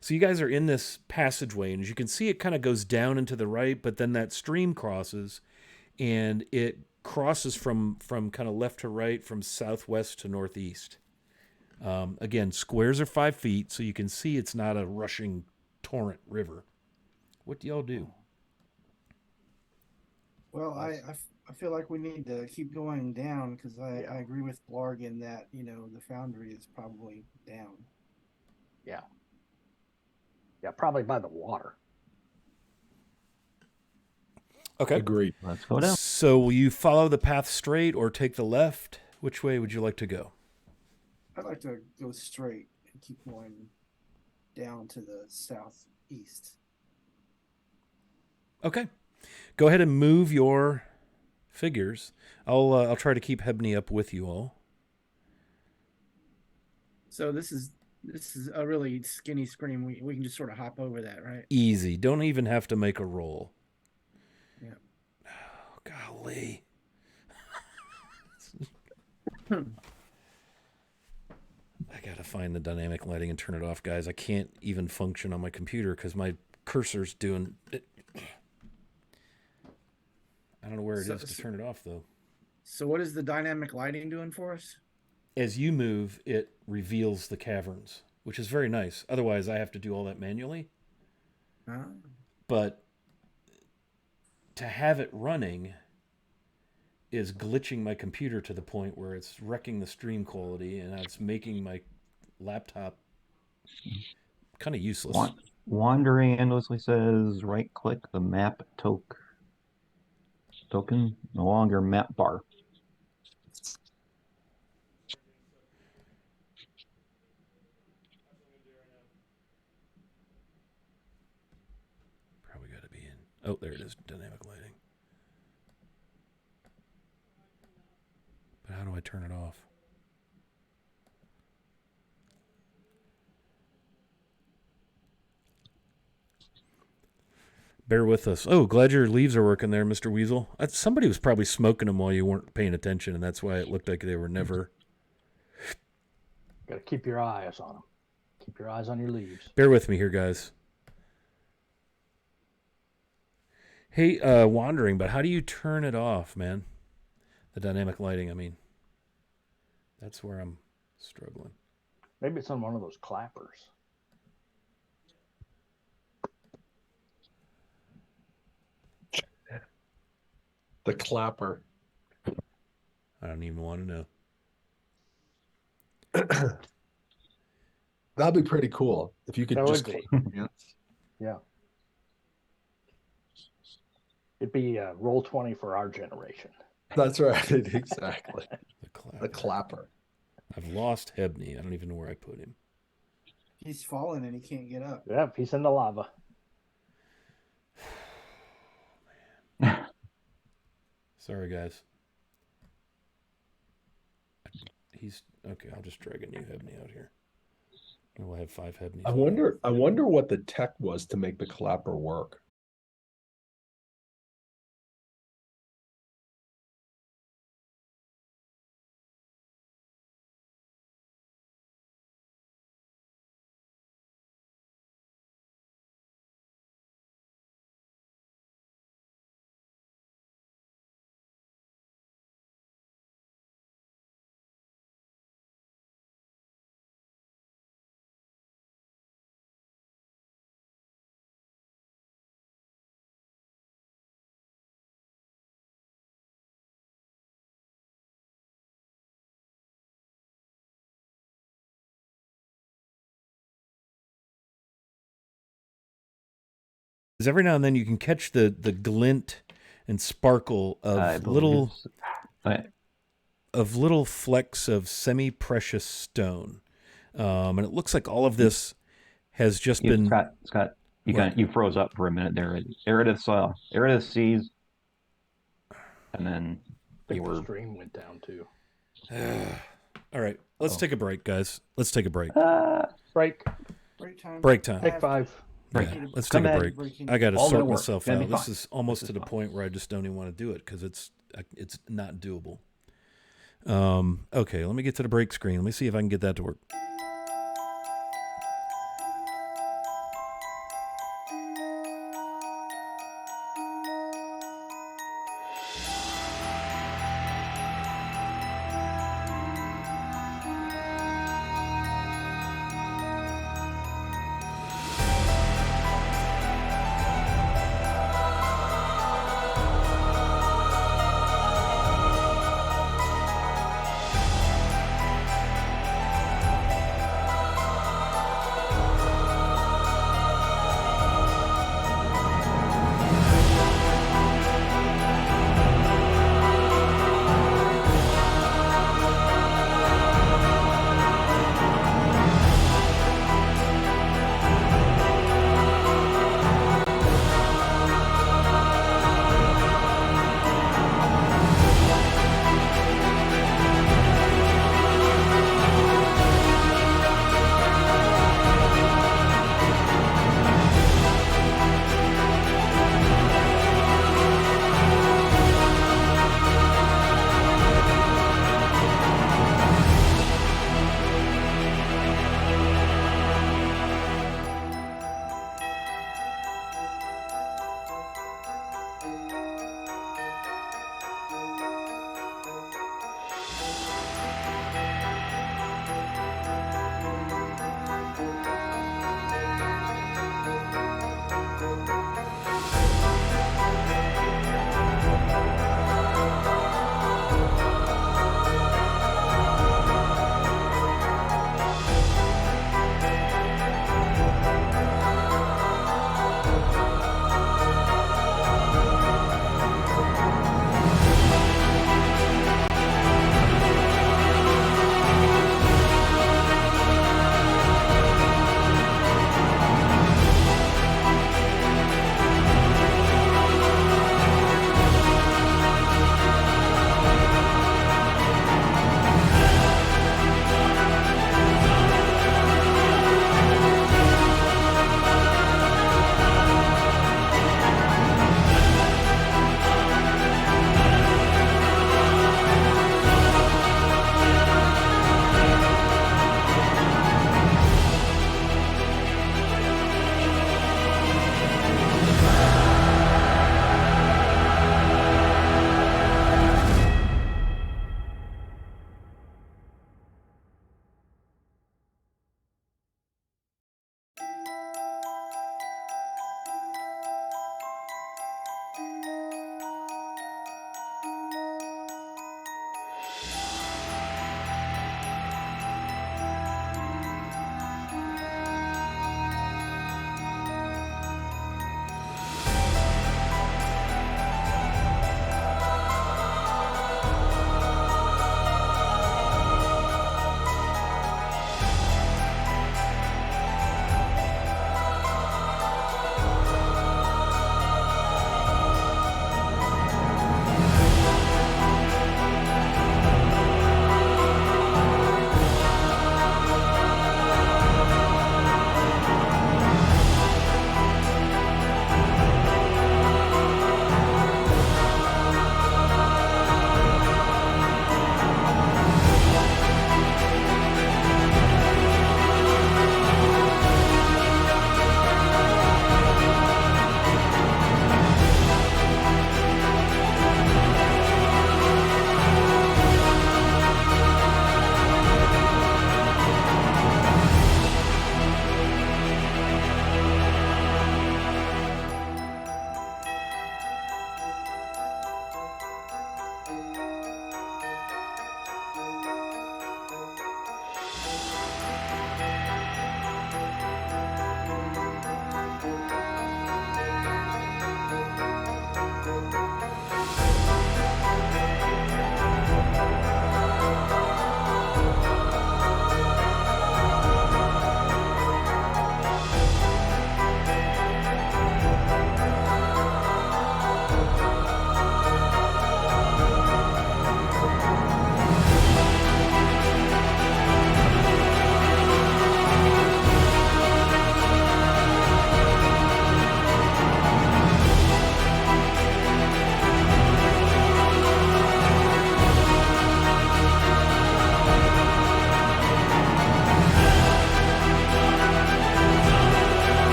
So you guys are in this passageway, and as you can see, it kind of goes down and to the right, but then that stream crosses, and it crosses from kind of left to right, from southwest to northeast. Again, squares are 5 feet, so you can see it's not a rushing torrent river. What do y'all do? Well, I feel like we need to keep going down because I agree with Blarg in that, the foundry is probably down. Yeah. Yeah, probably by the water. Okay. Agreed. Let's go down. So will you follow the path straight or take the left? Which way would you like to go? I'd like to go straight and keep going down to the southeast. Okay. Go ahead and move your figures. I'll try to keep Hebney up with you all. So this is a really skinny screen. We can just sort of hop over that, right? Easy. Don't even have to make a roll. Yeah. Oh, golly. I gotta find the dynamic lighting and turn it off, guys. I can't even function on my computer because my cursor's doing it. I don't know where it is to turn it off, though. So what is the dynamic lighting doing for us? As you move, it reveals the caverns, which is very nice. Otherwise, I have to do all that manually. But to have it running is glitching my computer to the point where it's wrecking the stream quality, and it's making my laptop kind of useless. Wandering endlessly says right-click the map token, no longer map bar. Probably got to be in. Oh, there it is, dynamic lighting. But how do I turn it off? Bear with us. Oh, glad your leaves are working there, Mr. Weasel. Somebody was probably smoking them while you weren't paying attention, and that's why it looked like they were never. Got to keep your eyes on them. Keep your eyes on your leaves. Bear with me here, guys. Hey, wandering, but how do you turn it off, man? The dynamic lighting, I mean. That's where I'm struggling. Maybe it's on one of those clappers. The clapper. I don't even want to know. That'd be pretty cool if you could That just would be. click. Yeah. It'd be roll 20 for our generation. That's right. Exactly. The clapper. The clapper. I've lost Hebney. I don't even know where I put him. He's fallen and he can't get up. Yep, he's in the lava. Sorry, guys. He's okay. I'll just drag a new Hebney out here. And we'll have 5 Hebneys. I wonder what the tech was to make the clapper work. Because every now and then you can catch the glint and sparkle of little flecks of semi-precious stone, and it looks like all of this has just been. Scott, you froze up for a minute there. Eridith sees, and then The stream went down too. All right, let's take a break, guys. Let's take a break. Break. Break time. Break time. Take 5. Yeah, let's take a break. I got to All sort gonna work. myself Gonna be out. This fine. is almost This to is the fine. point where I just don't even want to do it because it's not doable. Okay, let me get to the break screen. Let me see if I can get that to work.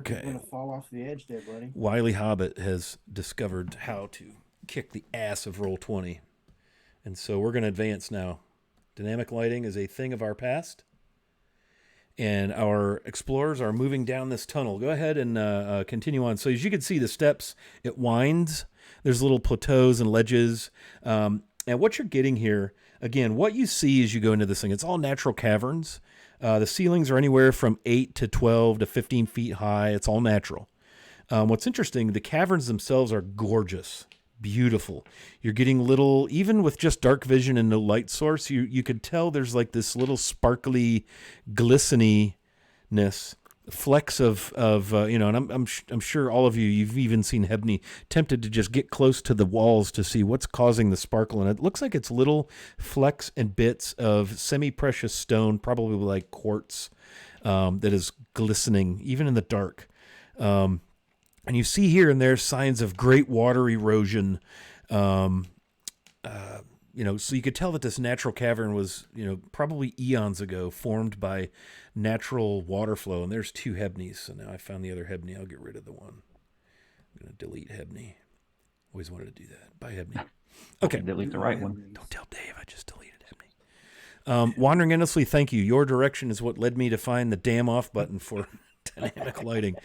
You're Okay. gonna fall off the edge there, buddy. Wily Hobbit has discovered how to kick the ass of Roll20. And so we're going to advance now. Dynamic lighting is a thing of our past. And our explorers are moving down this tunnel. Go ahead and continue on. So as you can see, the steps, it winds. There's little plateaus and ledges. And what you're getting here, again, what you see as you go into this thing, it's all natural caverns. The ceilings are anywhere from 8 to 12 to 15 feet high. It's all natural. What's interesting, the caverns themselves are gorgeous, beautiful. You're getting little, even with just dark vision and no light source, you could tell there's like this little sparkly glisteniness, flecks of and I'm sure all of you've even seen Hebney tempted to just get close to the walls to see what's causing the sparkle, and it looks like it's little flecks and bits of semi-precious stone, probably like quartz, that is glistening even in the dark. And you see here and there signs of great water erosion. So you could tell that this natural cavern was, probably eons ago formed by natural water flow. And there's 2 Hebneys. So now I found the other Hebney. I'll get rid of the one. I'm going to delete Hebney. Always wanted to do that. Bye, Hebney. Okay. Delete the right one. Don't tell Dave. I just deleted Hebney. Wandering endlessly, thank you. Your direction is what led me to find the damn off button for dynamic lighting.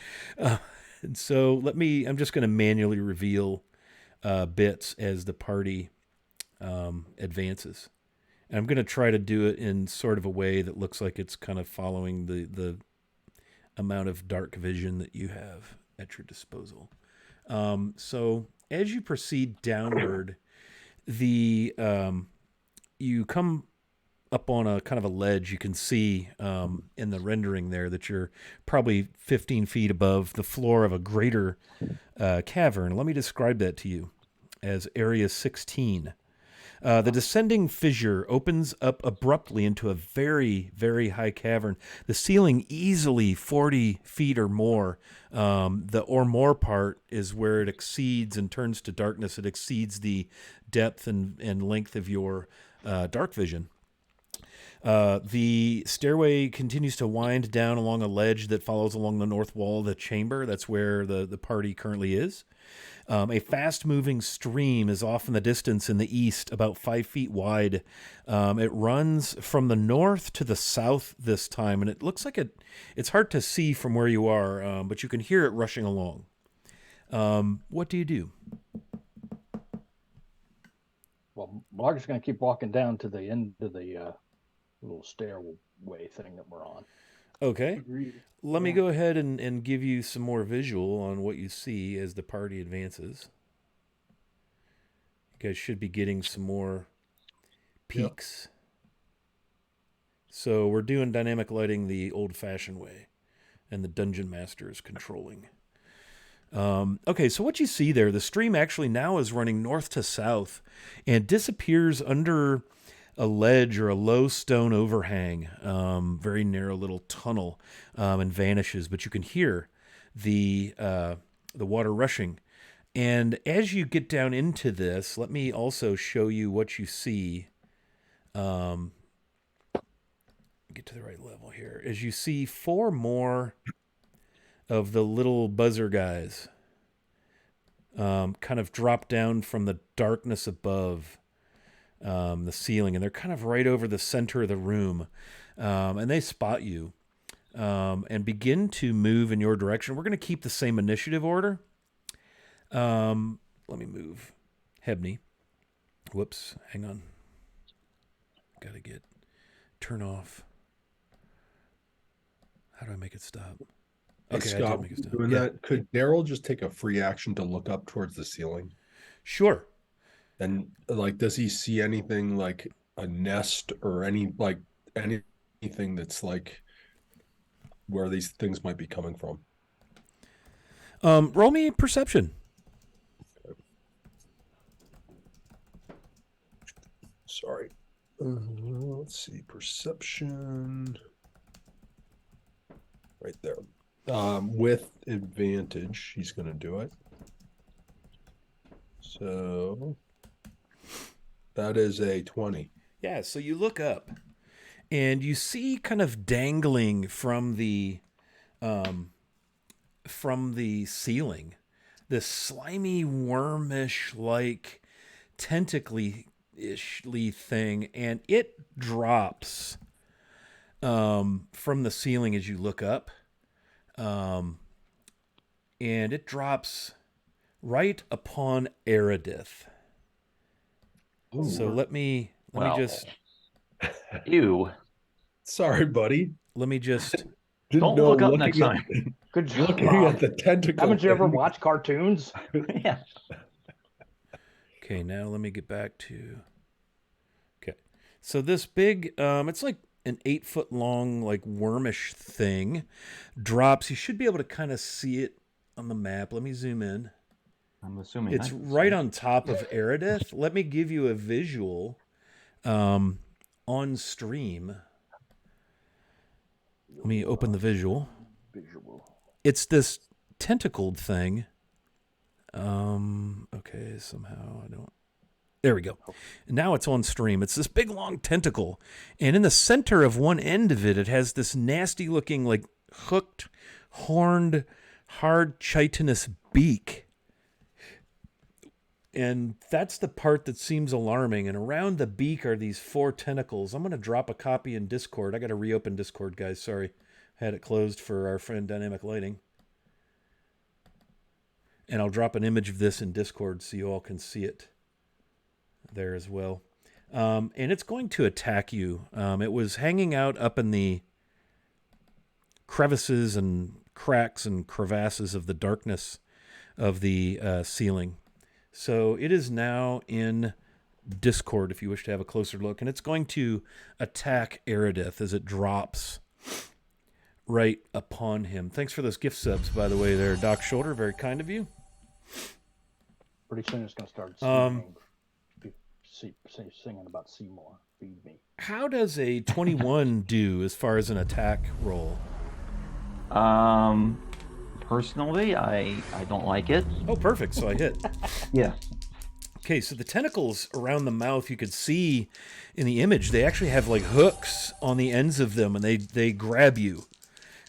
And so I'm just going to manually reveal bits as the party advances. And I'm going to try to do it in sort of a way that looks like it's kind of following the amount of dark vision that you have at your disposal. So as you proceed downward, you come up on a kind of a ledge. You can see in the rendering there that you're probably 15 feet above the floor of a greater cavern. Let me describe that to you as Area 16. The descending fissure opens up abruptly into a very, very high cavern. The ceiling easily 40 feet or more. The or more part is where it exceeds and turns to darkness. It exceeds the depth and length of your dark vision. The stairway continues to wind down along a ledge that follows along the north wall of the chamber. That's where the party currently is. A fast-moving stream is off in the distance in the east, about 5 feet wide. It runs from the north to the south this time, and it looks like it's hard to see from where you are, but you can hear it rushing along. What do you do? Well, Blarg's going to keep walking down to the end of the little stairway thing that we're on. Okay. Agreed. Let me go ahead and give you some more visual on what you see as the party advances. You guys should be getting some more peaks. Yep. So we're doing dynamic lighting the old-fashioned way, and the dungeon master is controlling. Okay, so what you see there, the stream actually now is running north to south and disappears under a ledge or a low stone overhang, very narrow little tunnel, and vanishes. But you can hear the water rushing. And as you get down into this, let me also show you what you see. Get to the right level here. As you see 4 more of the little buzzer guys kind of drop down from the darkness above the ceiling, and they're kind of right over the center of the room, and they spot you and begin to move in your direction. We're going to keep the same initiative order. Let me move Hebney. Whoops, hang on. Gotta turn off. How do I make it stop? Okay, Scott, I did make it stop. Doing that, could Daryl just take a free action to look up towards the ceiling? Sure. And does he see anything like a nest or anything that's like where these things might be coming from? Roll me perception. Sorry. Let's see, perception. Right there. With advantage, he's going to do it. So that is a 20. Yeah, so you look up and you see kind of dangling from the from the ceiling, this slimy, wormish, like tentacly-ishly thing, and it drops from the ceiling as you look up. And it drops right upon Aerodith. Ooh. So let me Well, just Ew. Sorry, buddy. Didn't Don't know look up looking next at- time. Good job. Looking at the tentacle. Haven't you ever thing. watched cartoons? Yeah. Okay, now let me get back to. Okay, so this big, it's like an 8-foot long, like wormish thing, drops. You should be able to kind of see it on the map. Let me zoom in. I'm assuming It's right on top of Aerodith. Let me give you a visual on stream. Let me open the visual. It's this tentacled thing. Okay, somehow I don't. There we go. Now it's on stream. It's this big long tentacle, and in the center of one end of it, it has this nasty looking, like hooked, horned, hard chitinous beak. And that's the part that seems alarming. And around the beak are these 4 tentacles. I'm going to drop a copy in Discord. I got to reopen Discord, guys. Sorry. I had it closed for our friend Dynamic Lighting. And I'll drop an image of this in Discord so you all can see it there as well. And it's going to attack you. It was hanging out up in the crevices and cracks and crevasses of the darkness of the ceiling. So it is now in Discord if you wish to have a closer look. And it's going to attack Aerodith as it drops right upon him. Thanks for those gift subs, by the way, there, Doc Shoulder. Very kind of you. Pretty soon it's going to start singing about Seymour. Feed me. How does a 21 do as far as an attack roll? Personally, I don't like it. Oh, perfect. So I hit. Yeah. Okay, so the tentacles around the mouth, you could see in the image, they actually have like hooks on the ends of them, and they grab you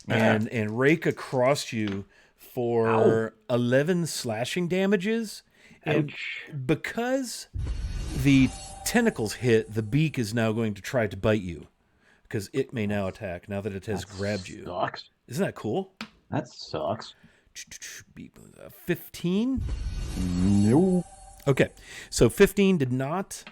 and rake across you for 11 slashing damages. And because the tentacles hit, the beak is now going to try to bite you because it may now attack now that it has grabbed you. Sucks. Isn't that cool? That sucks. 15? No. Okay, so 15 did not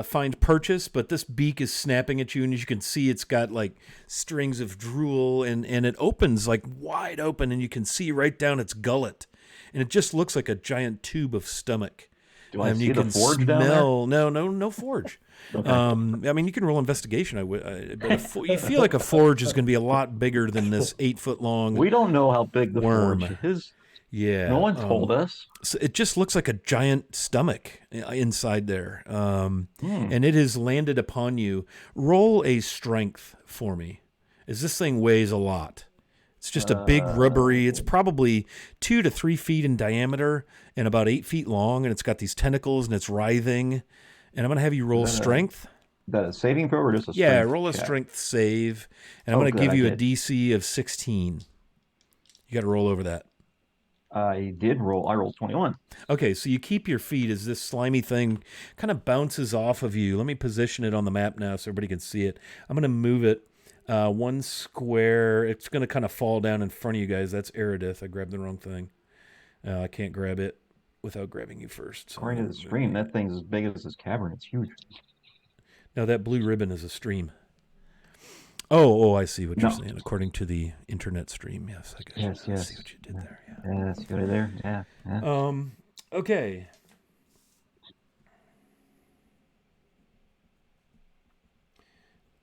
find purchase, but this beak is snapping at you, and as you can see, it's got like strings of drool, and it opens like wide open, and you can see right down its gullet, and it just looks like a giant tube of stomach. Do I see the forge down there? No forge. Okay. I mean, you can roll investigation. But you feel like a forge is going to be a lot bigger than this 8-foot long. We don't know how big the worm forge is. Yeah, No one told us. So it just looks like a giant stomach inside there, and it has landed upon you. Roll a strength for me, as this thing weighs a lot. It's just a big rubbery. It's probably 2 to 3 feet in diameter and about 8 feet long, and it's got these tentacles and it's writhing. And I'm going to have you roll strength. Is that a saving throw or just a strength? Yeah, roll a check? strength save, and I'm going to give you a DC of 16. You got to roll over that. I did roll. I rolled 21. Okay, so you keep your feet as this slimy thing kind of bounces off of you. Let me position it on the map now so everybody can see it. I'm going to move it 1 square. It's going to kind of fall down in front of you guys. That's Aerodith. I grabbed the wrong thing. I can't grab it without grabbing you first. So According to the stream, that thing's as big as this cavern. It's huge. No, that blue ribbon is a stream. Oh, I see what you're saying. According to the internet stream, yes. I guess. Yes. I see what you did there. Yeah, that's good there. Yeah. Okay.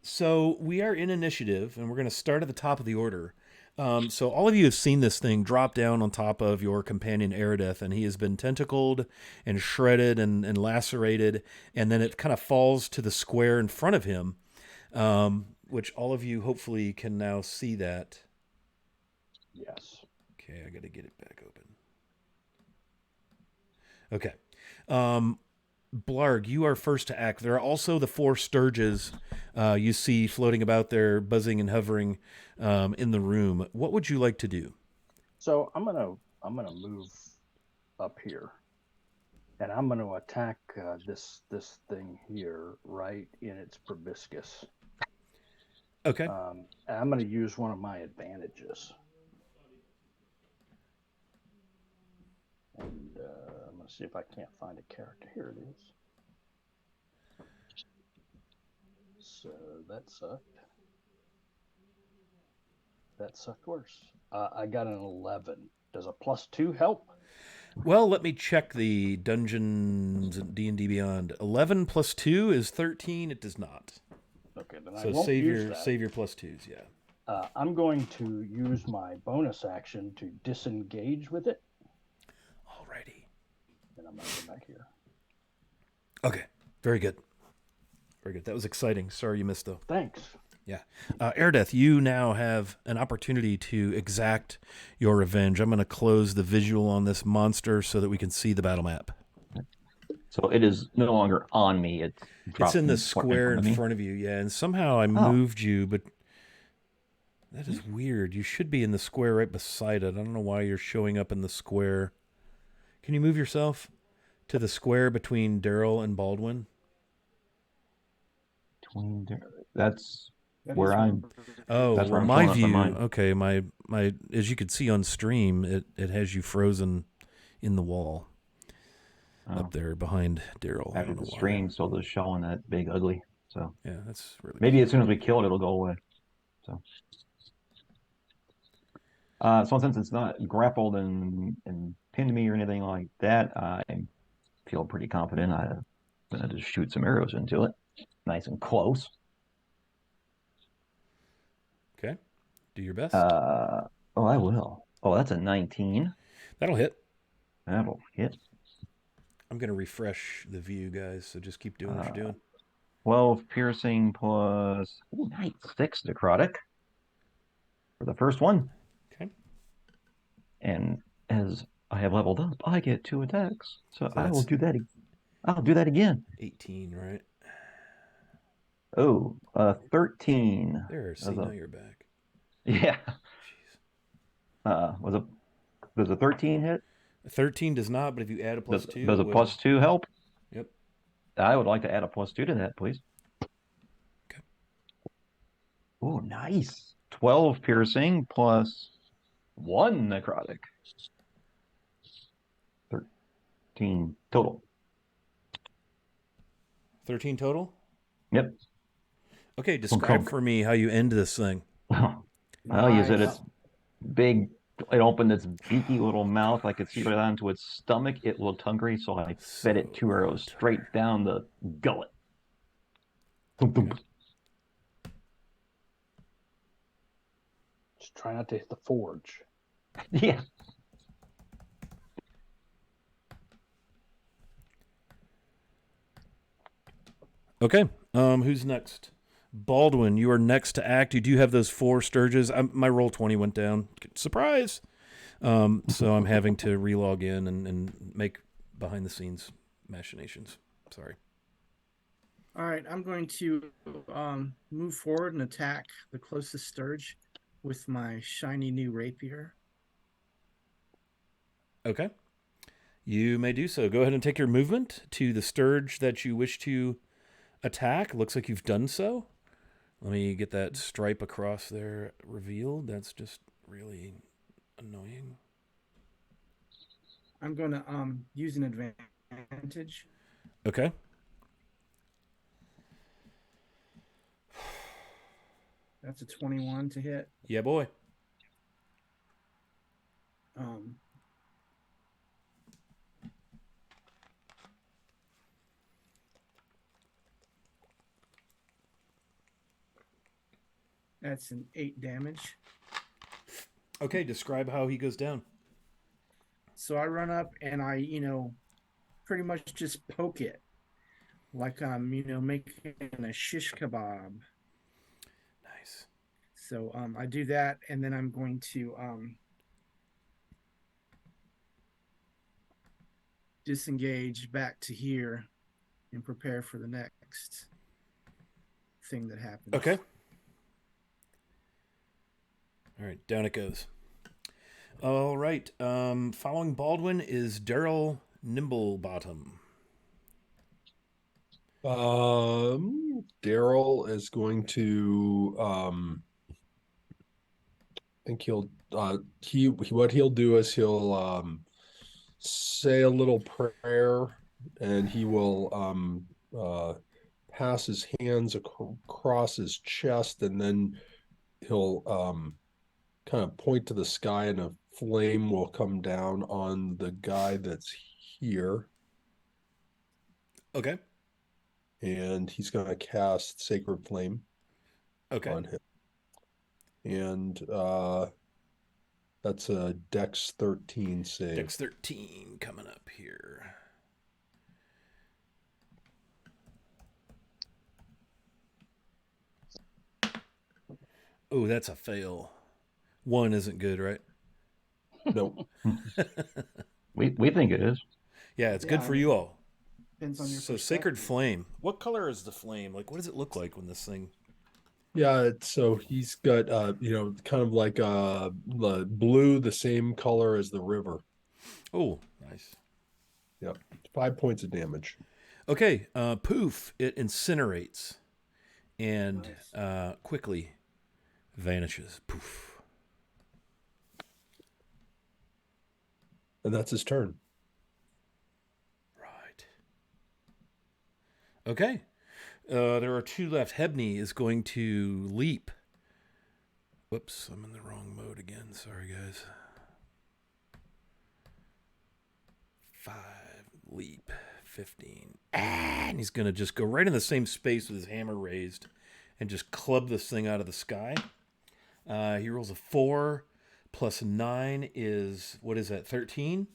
So we are in initiative, and we're going to start at the top of the order. So all of you have seen this thing drop down on top of your companion Aerodith, and he has been tentacled and shredded and lacerated, and then it kind of falls to the square in front of him, which all of you hopefully can now see that. Yes. Okay, I got to get it back open. Okay. Blarg, you are first to act. There are also the 4 Sturges you see floating about there, buzzing and hovering in the room. What would you like to do? So I'm gonna move up here, and I'm gonna attack this thing here right in its proboscis. Okay. And I'm gonna use one of my advantages, and I'm gonna see if I can't find a character. Here it is. So that sucked. That sucked worse. I got an 11. Does a +2 help? Well, let me check the Dungeons and D&D Beyond. 11 plus 2 is 13. It does not. Okay, then I So won't save use your that. save your +2s, yeah. I'm going to use my bonus action to disengage with it, Alrighty. and I'm going to go back here. Okay. Very good. Very good. That was exciting. Sorry you missed though. Thanks. Yeah. Airdeath, you now have an opportunity to exact your revenge. I'm going to close the visual on this monster so that we can see the battle map. So it is no longer on me. It's in the square in front of you, yeah. And somehow I moved you, but that is weird. You should be in the square right beside it. I don't know why you're showing up in the square. Can you move yourself to the square between Daryl and Baldwin? That's That where is I'm. Oh, That's where well, I'm my pulling up on view. mine. Okay, my as you could see on stream, it has you frozen in the wall up there behind Daryl. I After don't know the why. stream, so they're showing that big ugly. So Yeah, that's really maybe bizarre. as soon as we kill it, it'll go away. So, so since it's not grappled and pinned me or anything like that, I feel pretty confident. I'm gonna just shoot some arrows into it, nice and close. Okay, do your best. Oh, I will. Oh, that's a 19. That'll hit. That'll hit. I'm gonna refresh the view, guys. So just keep doing what you're doing. 12 piercing plus nice 6 necrotic for the first one. Okay. And as I have leveled up, I get 2 attacks. So I will that's do that. I'll do that again. 18, right? Oh, 13. There. See, now you're back. Yeah. Jeez. Does a 13 hit? 13 does not, but if you add a +2, does a it will. +2 help? Yep. I would like to add a +2 to that, please. Okay. Oh, nice. 12 piercing plus 1 necrotic. 13 total. 13 total? Yep. Okay, describe for me how you end this thing. Well, you said it's big. It opened its beaky little mouth. I could see right onto its stomach. It looked hungry, so I fed it 2 arrows straight down the gullet. Okay. Just try not to hit the forge. Yeah. Okay. Who's next? Baldwin, you are next to act. You do have those 4 Sturges. My roll 20 went down. Surprise! So I'm having to relog in and make behind the scenes machinations. Sorry. All right, I'm going to move forward and attack the closest Sturge with my shiny new rapier. Okay. You may do so. Go ahead and take your movement to the Sturge that you wish to attack. Looks like you've done so. Let me get that stripe across there revealed. That's just really annoying. I'm going to use an advantage. Okay. That's a 21 to hit. Yeah, boy. That's an 8 damage. Okay, describe how he goes down. So I run up and I, pretty much just poke it like I'm, making a shish kebab. Nice. So I do that, and then I'm going to disengage back to here and prepare for the next thing that happens. Okay. All right, down it goes. All right. Following Baldwin is Daryl Nimblebottom. Daryl is going to I think what he'll do is he'll say a little prayer, and he will pass his hands across his chest, and then he'll kind of point to the sky, and a flame will come down on the guy that's here, Okay. and he's going to cast Sacred Flame Okay. on him. And that's a Dex 13 save. Dex 13 coming up here. Oh, that's a fail. 1 isn't good, right? Nope. We think it is. Yeah, it's good for you all. Depends on your So Sacred perspective. Flame. What color is the flame? Like, what does it look like when this thing... Yeah, so he's got kind of like the blue, the same color as the river. Oh, nice. Yep. 5 points of damage. Okay, poof, it incinerates and Nice. quickly vanishes. Poof. And that's his turn. Right. Okay. There are 2 left. Hebney is going to leap. Whoops, I'm in the wrong mode again. Sorry, guys. 5, leap, 15. And he's going to just go right in the same space with his hammer raised and just club this thing out of the sky. He rolls a 4 plus 9 is, what is that, 13?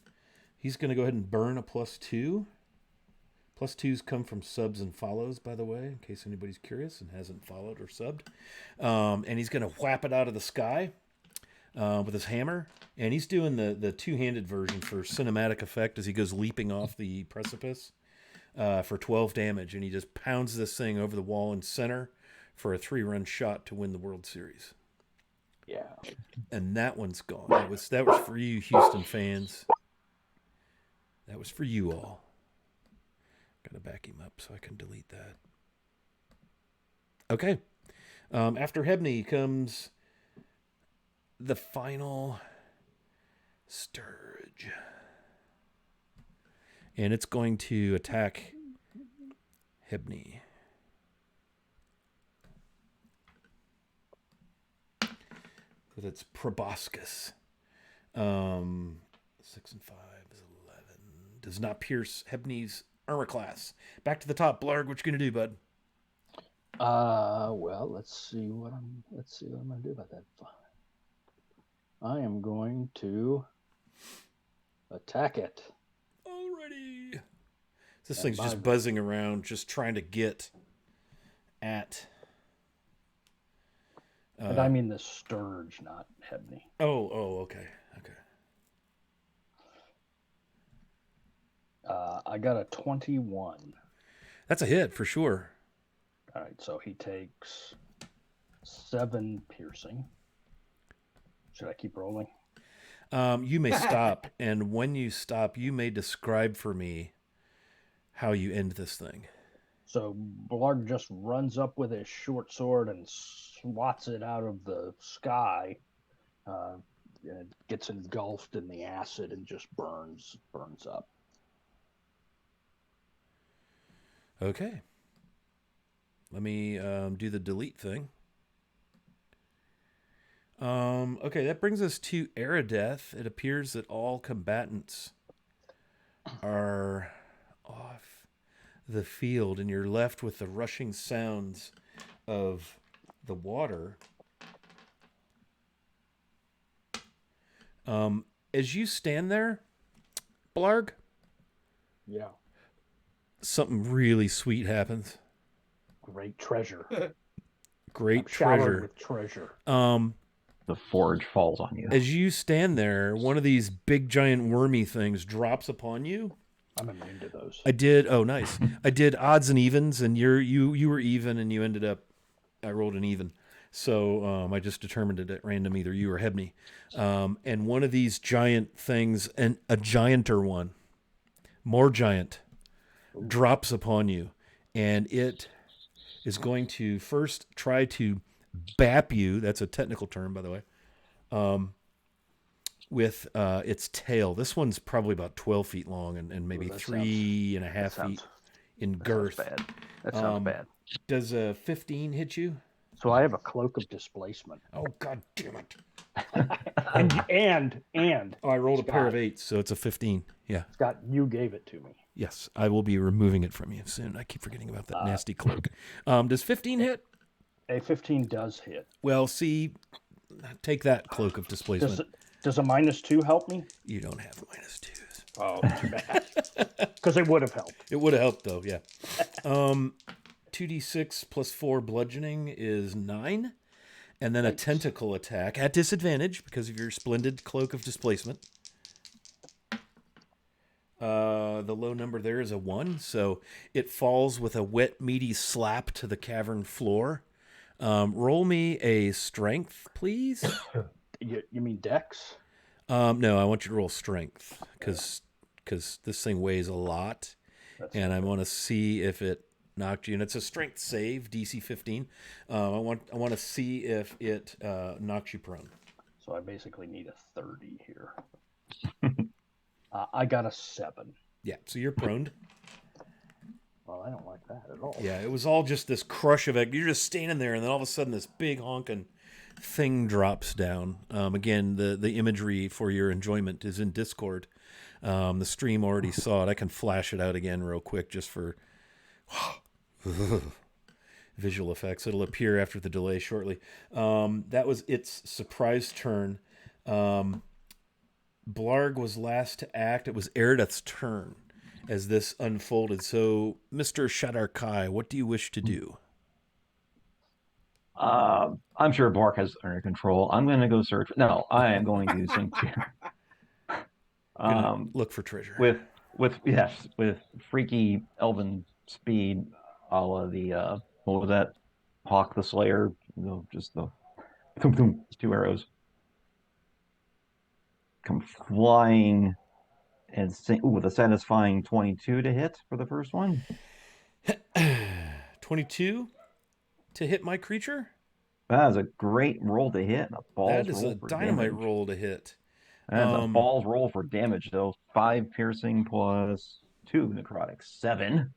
He's going to go ahead and burn a +2. +2s come from subs and follows, by the way, in case anybody's curious and hasn't followed or subbed. And he's going to whap it out of the sky with his hammer. And he's doing the two-handed version for cinematic effect as he goes leaping off the precipice for 12 damage. And he just pounds this thing over the wall in center for a 3-run shot to win the World Series. Yeah. And that one's gone. That was for you, Houston fans. That was for you all. Gotta back him up so I can delete that. Okay. After Hebney comes the final Sturge. And it's going to attack Hebney. With its proboscis. 6 and 5 is 11. Does not pierce Hebney's armor class. Back to the top, Blarg. What you gonna do, bud? Well, let's see what I'm gonna do about that. I am going to attack it. Alrighty. This thing's just buzzing around, just trying to get at. And I mean the Sturge, not Hebney. Oh, okay. I got a 21. That's a hit for sure. All right, so he takes 7 piercing. Should I keep rolling? You may stop, and when you stop, you may describe for me how you end this thing. So Blarg just runs up with his short sword and swats it out of the sky. And it gets engulfed in the acid and just burns up. Okay. Let me do the delete thing. Okay, that brings us to Aerodeath. It appears that all combatants are off the field, and you're left with the rushing sounds of the water. As you stand there, Blarg, Yeah. something really sweet happens. Great treasure. Great I'm showered treasure. with treasure. The forge falls on you. As you stand there, one of these big giant wormy things drops upon you. I'm immune to those. I did. Oh, nice. I did odds and evens, and you were even, and you ended up. I rolled an even. So I just determined it at random, either you or Hebney. And one of these giant things, and a gianter one, more giant, drops upon you, and it is going to first try to bap you. That's a technical term, by the way. With its tail. This one's probably about 12 feet long and maybe that 3.5 feet in girth. Bad. That sounds bad. Does a 15 hit you? So I have a cloak of displacement. Oh, God damn it. and Oh, I rolled a pair of Scott. 8s, so it's a 15. Yeah. Scott, you gave it to me. Yes, I will be removing it from you soon. I keep forgetting about that nasty cloak. Does 15 hit? A 15 does hit. Well, see, take that cloak of displacement. Does a -2 help me? You don't have -2s. Oh, too bad. Because it would have helped. It would have helped, though, yeah. 2d6 plus 4 bludgeoning is 9. And then a tentacle attack at disadvantage because of your splendid cloak of displacement. The low number there is a 1, so it falls with a wet, meaty slap to the cavern floor. Roll me a strength, please. You mean Dex? No, I want you to roll strength because this thing weighs a lot, and I want to see if it knocked you. And it's a strength save, DC 15. I want to see if it knocks you prone. So I basically need a 30 here. I got a 7. Yeah, so you're prone. Well, I don't like that at all. Yeah, it was all just this crush of it. You're just standing there, and then all of a sudden, this big honking thing drops down. Again, the imagery for your enjoyment is in Discord. The stream already saw it. I can flash it out again real quick just for visual effects. It'll appear after the delay shortly. That was its surprise turn. Blarg was last to act. It was Eredith's turn as this unfolded. So, Mr. Shadarkai, what do you wish to do? I'm sure Bark has under control. I'm going to go search. No, I am going to sink look for treasure with freaky elven speed, a la the what was that? Hawk the Slayer. Just the 2 arrows come flying and with a satisfying 22 to hit for the first one. 22 to hit my creature? That is a great roll to hit. That is a dynamite roll to hit. That's a balls roll for damage, though. 5 piercing plus 2 necrotic. 7.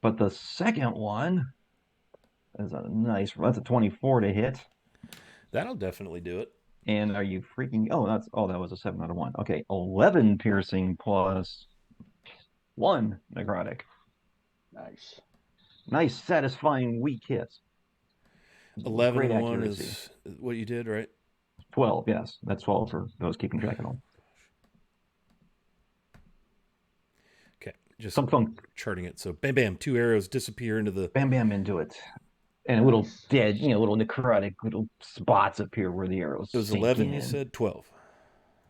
But the second one is that's a 24 to hit. That'll definitely do it. And are you freaking... that was a 7 out of 1. Okay, 11 piercing plus 1 necrotic. Nice, satisfying, weak hits. 11 and 1 is what you did, right? 12, yes. That's 12 for those keeping track at home. Okay, just some fun charting it. So, bam, bam, 2 arrows disappear into the... Bam, bam, into it. And a little dead, little necrotic, little spots appear where the arrows. It was 11, you said? 12.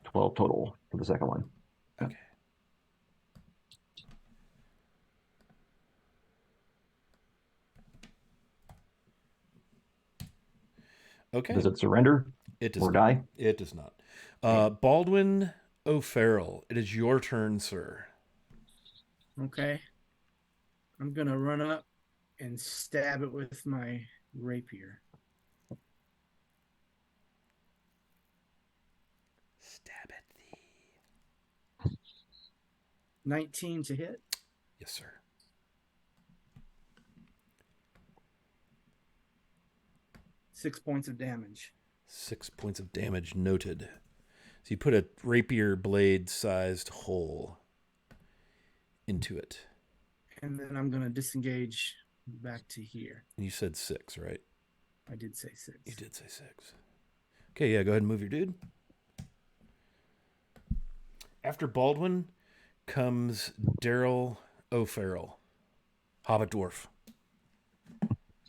12 total for the second one. Okay. Okay. Does it surrender? It does or not. die? It does not. Baldwin O'Farrell, it is your turn, sir. Okay. I'm going to run up and stab it with my rapier. Stab it. 19 to hit. Yes, sir. Six points of damage. 6 points of damage noted. So you put a rapier blade sized hole into it. And then I'm going to disengage back to here. And you said 6, right? I did say 6. You did say 6. Okay, yeah, go ahead and move your dude. After Baldwin comes Daryl O'Farrell, Hobbit Dwarf.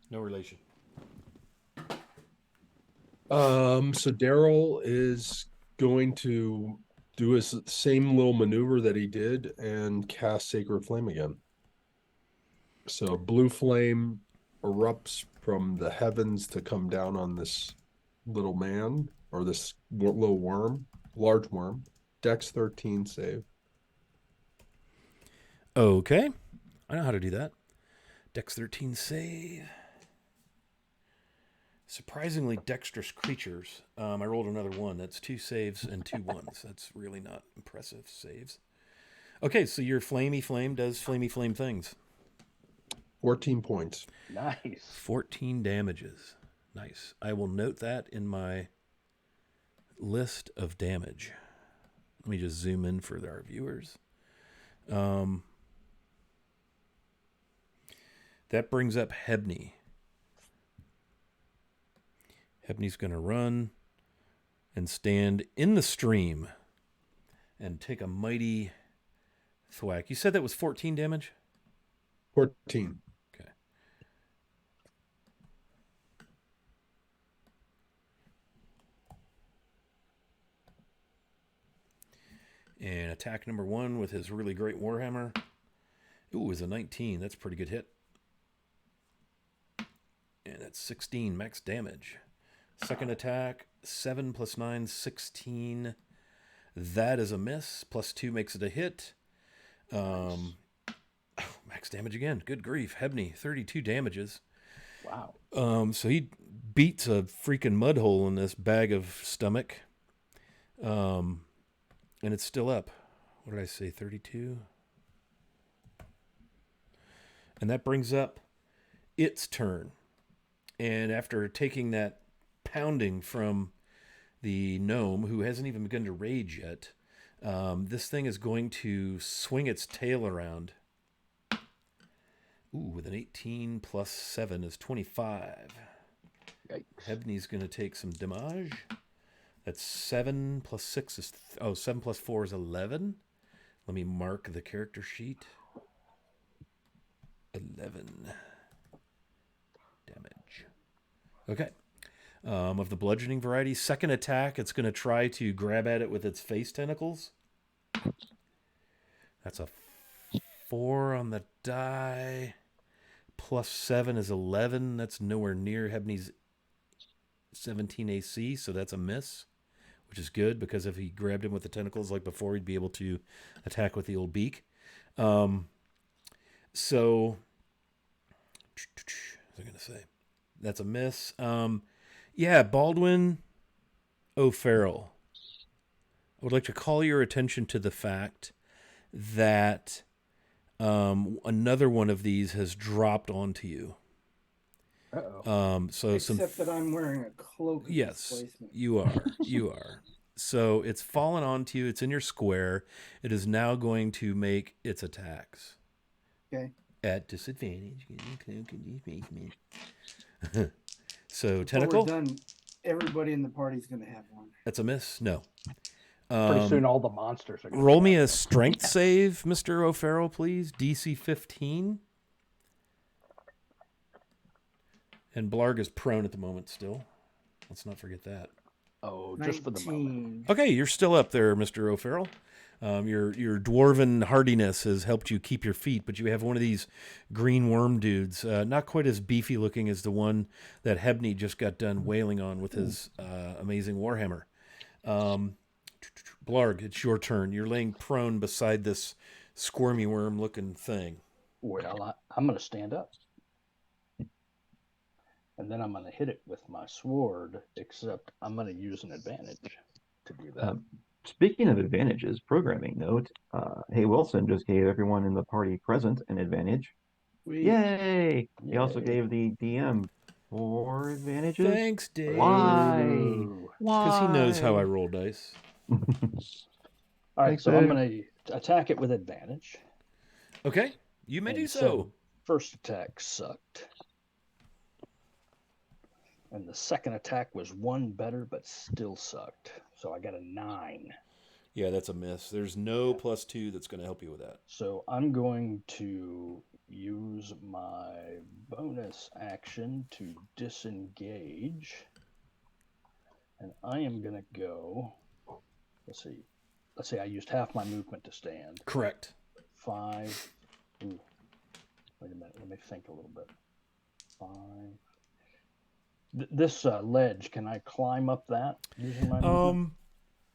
No relation. So Daryl is going to do his same little maneuver that he did and cast Sacred Flame again. So blue flame erupts from the heavens to come down on this little man, or this little worm, large worm. Dex 13 save. Okay. I know how to do that. Dex 13 save. Surprisingly dexterous creatures. I rolled another one. That's 2 saves and 2 ones. That's really not impressive saves. Okay, so your flamey flame does flamey flame things. 14 points. Nice. 14 damages. Nice. I will note that in my list of damage. Let me just zoom in for our viewers. That brings up Hebney. Hebney's going to run and stand in the stream and take a mighty thwack. You said that was 14 damage? 14. Okay. And attack number 1 with his really great Warhammer. Ooh, is a 19. That's a pretty good hit. And that's 16 max damage. Second attack, 7 plus 9, 16. That is a miss. Plus 2 makes it a hit. Max damage again. Good grief. Hebney, 32 damages. Wow. So he beats a freaking mud hole in this bag of stomach. And it's still up. What did I say? 32? And that brings up its turn. And after taking that pounding from the gnome, who hasn't even begun to rage yet, this thing is going to swing its tail around. Ooh, with an 18 plus 7 is 25. Yikes. Hebney's going to take some damage. That's 7 plus 6 is... 7 plus 4 is 11. Let me mark the character sheet. 11 damage. Okay. Of the bludgeoning variety. Second attack, it's going to try to grab at it with its face tentacles. That's a 4 on the die. Plus 7 is 11. That's nowhere near Hebney's 17 AC, so that's a miss, which is good because if he grabbed him with the tentacles like before, he'd be able to attack with the old beak. So, what was I going to say? That's a miss. Yeah, Baldwin O'Farrell. I would like to call your attention to the fact that another one of these has dropped onto you. Uh-oh. Except that I'm wearing a cloak. Of Yes, displacement. you are. You are. So it's fallen onto you. It's in your square. It is now going to make its attacks. Okay. At disadvantage. So Before tentacle. we're done, everybody in the party's going to have one. That's a miss. No. Pretty soon all the monsters are going to Roll me a strength save, Mr. O'Farrell, please. DC 15. And Blarg is prone at the moment still. Let's not forget that. Oh, just for the moment. 19. Okay, you're still up there, Mr. O'Farrell. Your dwarven hardiness has helped you keep your feet, but you have one of these green worm dudes, not quite as beefy looking as the one that Hebney just got done wailing on with his amazing warhammer. Blarg, it's your turn. You're laying prone beside this squirmy worm looking thing. Well, I'm going to stand up. And then I'm going to hit it with my sword, except I'm going to use an advantage to do that. Speaking of advantages, programming note, Hey Wilson just gave everyone in the party present an advantage. Yay! He also gave the DM 4 advantages. Thanks, Dave. Why? Because he knows how I roll dice. All right, Thanks, so I'm Dave. going to attack it with advantage. Okay, you may And do so. First attack sucked. And the second attack was one better, but still sucked. So I got a 9. Yeah, that's a miss. There's no +2 that's going to help you with that. So I'm going to use my bonus action to disengage. And I am going to go, let's see, I used half my movement to stand. Correct. 5, Wait a minute. Let me think a little bit. 5. This ledge, can I climb up that using my movement?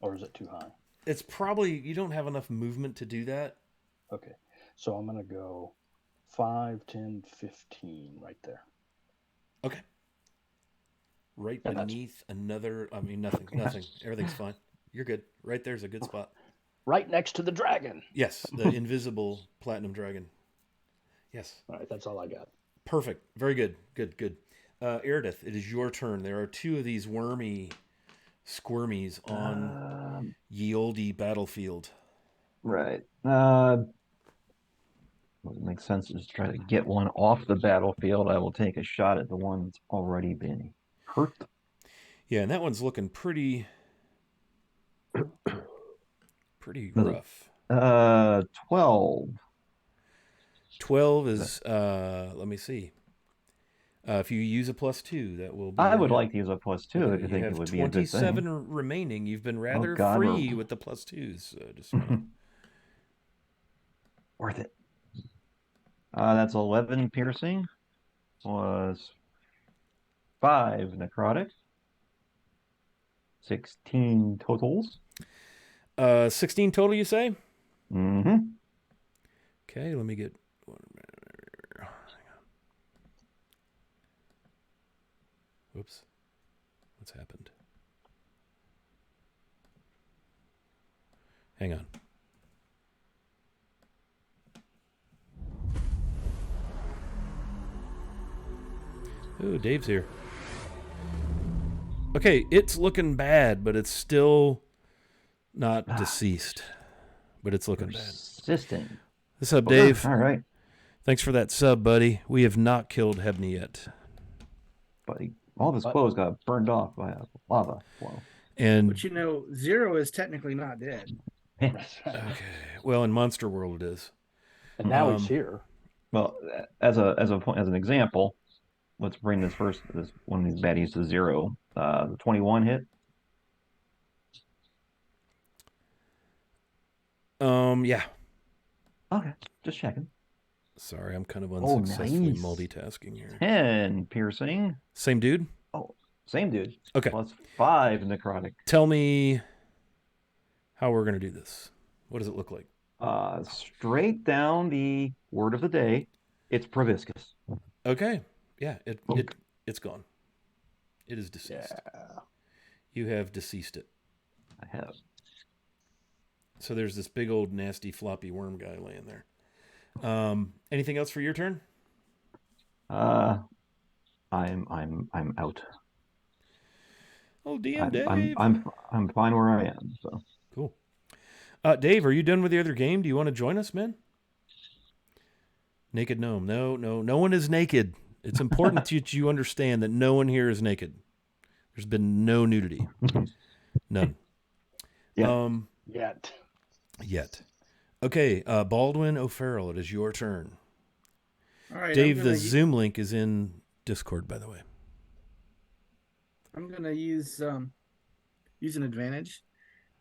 Or is it too high? It's probably, you don't have enough movement to do that. Okay. So I'm going to go 5, 10, 15 right there. Okay. Right And that's- beneath another, I mean, nothing. Everything's fine. You're good. Right there's a good spot. Right next to the dragon. Yes, the invisible platinum dragon. Yes. All right, that's all I got. Perfect. Very good. Good. Eridith, it is your turn. There are 2 of these wormy squirmies on ye olde battlefield. Right. Doesn't make sense to just try to get one off the battlefield. I will take a shot at the one that's already been hurt. Yeah, and that one's looking pretty rough. 12. 12 is let me see. If you use a +2, that will be. I would like to use a +2 if you you think have it would be a good 27 thing. remaining. You've been rather God, free with the +2s. Just Worth it. That's 11 piercing plus 5 necrotic. 16 totals. 16 total, you say? Mm-hmm. Okay, let me get. Whoops. What's happened? Hang on. Ooh, Dave's here. Okay, it's looking bad, but it's still not deceased. But it's looking bad. Persistent. What's up, Dave? All right. Thanks for that sub, buddy. We have not killed Hebney yet. Buddy, all of his clothes got burned off by a lava flow. And But you know, Zero is technically not dead. okay, well, in Monster World it is. And now he's here. Well, as an example, let's bring this one of these baddies to 0. The 21 hit. Yeah. Okay, just checking. Sorry, I'm kind of unsuccessfully nice. multitasking here. 10 piercing. Same dude? Oh, same dude. Okay. Plus 5 necrotic. Tell me how we're going to do this. What does it look like? Straight down the word of the day. It's proboscis. Okay. Yeah, it's gone. It is deceased. Yeah. You have deceased it. I have. So there's this big old nasty floppy worm guy laying there. Anything else for your turn? I'm out. Oh, DM Dave. I'm fine where I am. So Cool. Dave, are you done with the other game? Do you want to join us, man? Naked gnome. No one is naked. It's important that you understand that no one here is naked. There's been no nudity. None. Yeah. Yet. Okay, Baldwin O'Farrell, it is your turn. All right, Dave, the Zoom link is in Discord, by the way. I'm gonna use an advantage,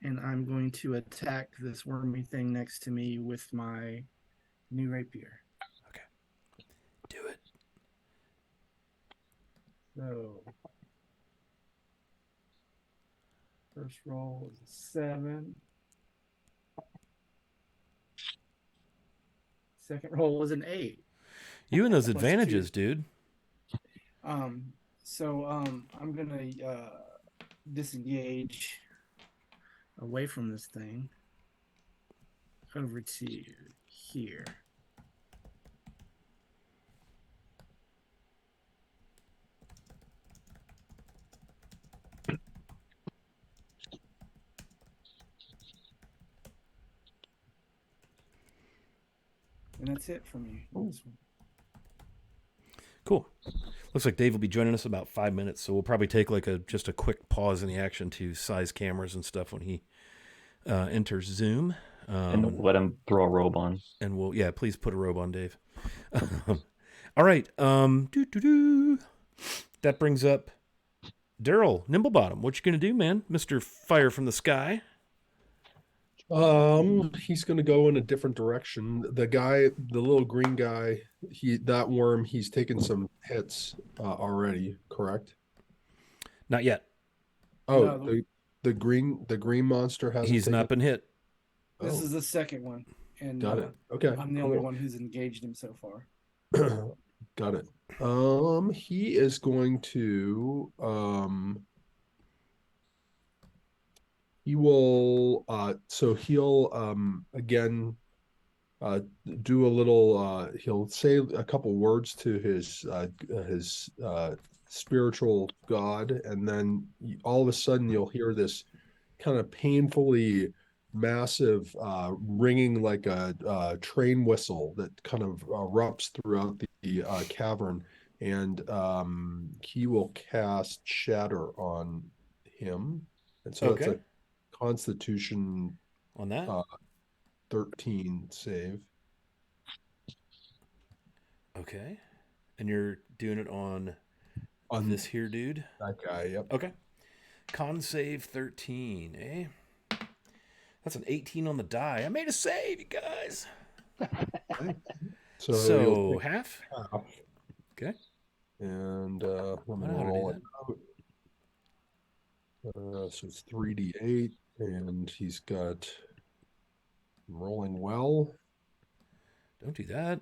and I'm going to attack this wormy thing next to me with my new rapier. Okay. Do it. So first roll is a 7. Second roll was an 8. You and those Plus advantages, 2. dude. So I'm gonna disengage away from this thing over to here. And that's it for me. Cool. Looks like Dave will be joining us in about 5 minutes, so we'll probably take like just a quick pause in the action to size cameras and stuff when he enters Zoom. And let him throw a robe on. And please put a robe on, Dave. All right. That brings up Daryl Nimblebottom. What you gonna do, man, Mr. Fire from the Sky? He's gonna go in a different direction. The little green guy, that worm, he's taken some hits already, correct? Not yet. Oh, No, the green monster hasn't He's taken. not been hit. this Oh, is the second one, and got it. Okay, I'm the only one who's engaged him so far. got it. He is going to he will so he'll again uh do a little he'll say a couple words to his spiritual god, and then all of a sudden you'll hear this kind of painfully massive ringing like a train whistle that kind of erupts throughout the cavern, and he will cast shatter on him, and so that's Okay. a constitution On that. 13 save. Okay. And you're doing it on this here dude? That guy, yep. Okay. Con save 13, eh? That's an 18 on the die. I made a save, you guys. So, So half? half. Okay. And let me I know how to do roll it out. So it's 3d8, and he's got rolling well. Don't do that.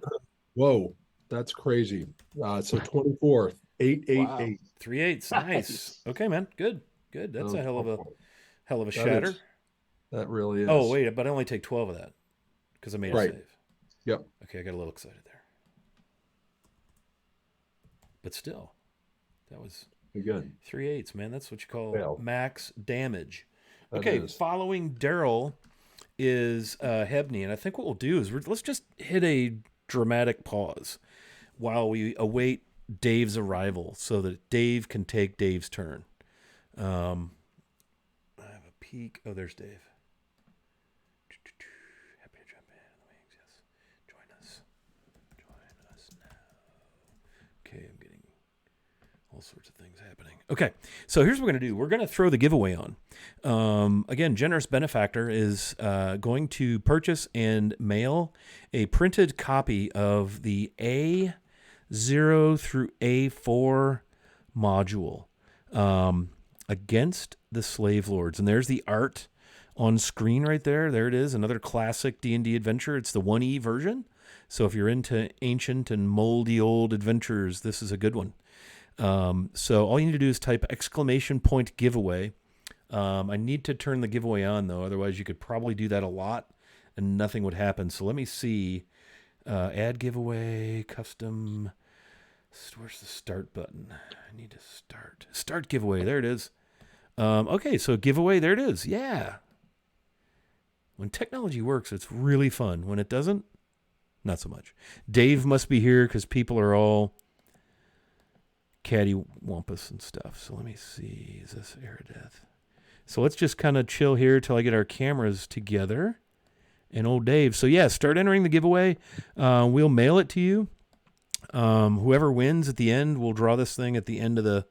Whoa, that's crazy. So 24, 888. Wow. 3 8s. Nice. Nice. Okay, man. Good. Good. That's So a hell of a 12. That shatter. is- That really is. Oh, wait, but I only take 12 of that because I made a Right. save. Yep. Okay, I got a little excited there. But still, that was You're good. 3 8s, man. That's what you call Fail. max damage. That Okay, is. following Daryl is Hebney, and I think what we'll do is let's just hit a dramatic pause while we await Dave's arrival so that Dave can take Dave's turn. I have a peek. Oh, there's Dave. Happy to jump in the wings. Yes, join us. Join us now. Okay, I'm getting all sorts of things happening. Okay, so here's what we're going to do. We're going to throw the giveaway on. Again, Generous Benefactor is going to purchase and mail a printed copy of the A0 through A4 module against the Slave Lords. And there's the art on screen right there. There it is, another classic D&D adventure. It's the 1E version. So if you're into ancient and moldy old adventures, this is a good one. So all you need to do is type ! giveaway. I need to turn the giveaway on though. Otherwise you could probably do that a lot and nothing would happen. So let me see, add giveaway, custom, where's the start button? I need to start giveaway. There it is. Okay. So giveaway, there it is. Yeah. When technology works, it's really fun. When it doesn't, not so much. Dave must be here because people are all cattywampus and stuff. So let me see. Is this Aerodeth? So let's just kind of chill here till I get our cameras together. And old Dave. So yeah, start entering the giveaway. We'll mail it to you. Whoever wins at the end, we'll draw this thing at the end of the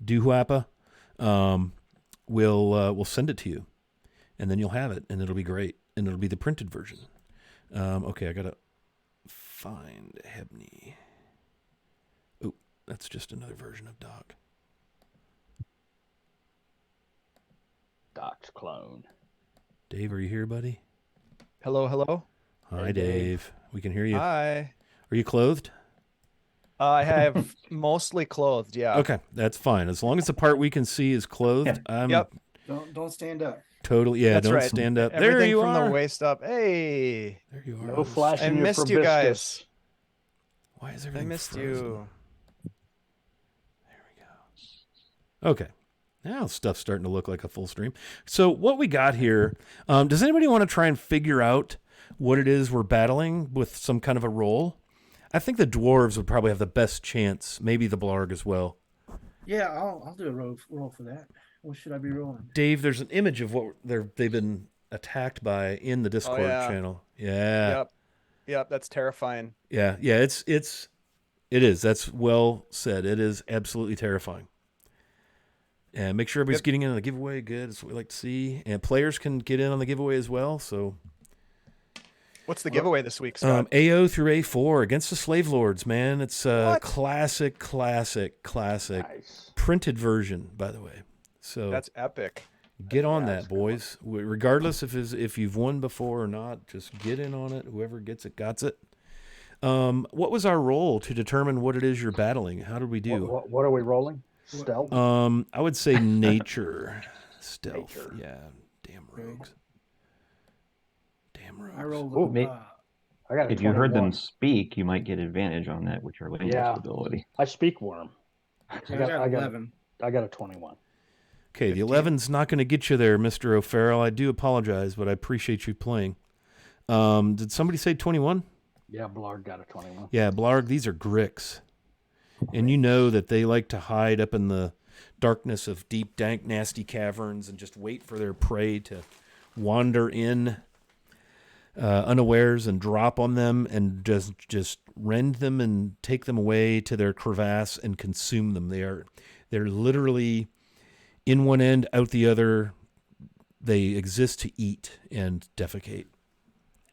doohwappa. We'll send it to you, and then you'll have it, and it'll be great, and it'll be the printed version. Okay, I gotta find Hebney. Oh, that's just another version of Doc. Doc's clone. Dave, are you here, buddy? Hello, hello. Hi, Hey, Dave. Dave. We can hear you. Hi. Are you clothed? I have mostly clothed, yeah. Okay, that's fine. As long as the part we can see is clothed, I'm Yep. Don't stand up. totally, yeah, That's don't right. stand up. Everything there you from are. the waist up. Hey, There you are. No flashing I your missed you proboscis. guys. Why is I everything missed frozen? you. There we go. Okay. Now stuff's starting to look like a full stream. So what we got here, does anybody want to try and figure out what it is we're battling with some kind of a roll? I think the dwarves would probably have the best chance. Maybe the blarg as well. Yeah, I'll do a roll for that. What should I be rolling? Dave, there's an image of what they've been attacked by in the Discord yeah. channel. Yeah. Yep, that's terrifying. Yeah. It is. That's well said. It is absolutely terrifying. And make sure everybody's Good. getting in on the giveaway. Good. That's what we like to see. And players can get in on the giveaway as well. So What's the giveaway this week, Scott? AO through A4 against the Slave Lords, man. It's a What? classic Nice. printed version, by the way. So That's epic. get on Yeah, that, that's a good boys. Regardless if you've won before or not, just get in on it. Whoever gets it, got it. What was our role to determine what it is you're battling? How did we do? What are we rolling? Stealth? I would say nature, stealth. Nature. Yeah, damn rogues. Damn rogues. I rolled. Ooh, I got a If you heard 21. them speak, you might get advantage on that with your linguist Yeah. ability. I speak worm. I got 11. I got a 21. Okay, the 15. 11's not going to get you there, Mr. O'Farrell. I do apologize, but I appreciate you playing. Did somebody say 21? Yeah, Blard got a 21. Yeah, Blarg, these are Gricks. And you know that they like to hide up in the darkness of deep, dank, nasty caverns and just wait for their prey to wander in unawares and drop on them and just rend them and take them away to their crevasse and consume them. They're literally in one end, out the other. They exist to eat and defecate.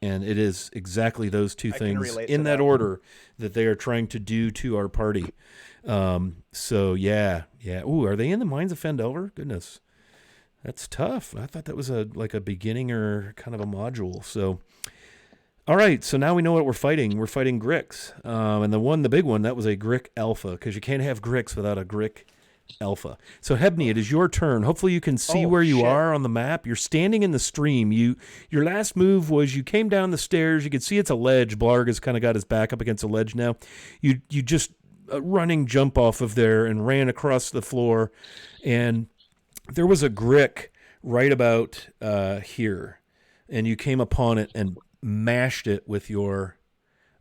And it is exactly those two I can things relate in to that that. order that they are trying to do to our party. So yeah. Ooh, are they in the Mines of Fendelver? Goodness, that's tough. I thought that was like a beginning or kind of a module. So, all right. So now we know what we're fighting. We're fighting Gricks. And the big one, that was a Grick Alpha, because you can't have Gricks without a Grick Alpha. So Hebney, it is your turn. Hopefully you can see where you shit. are on the map. You're standing in the stream. Your last move was you came down the stairs. You could see it's a ledge. Blarg has kind of got his back up against a ledge now. You just running jump off of there and ran across the floor, and there was a Grick right about here, and you came upon it and mashed it with your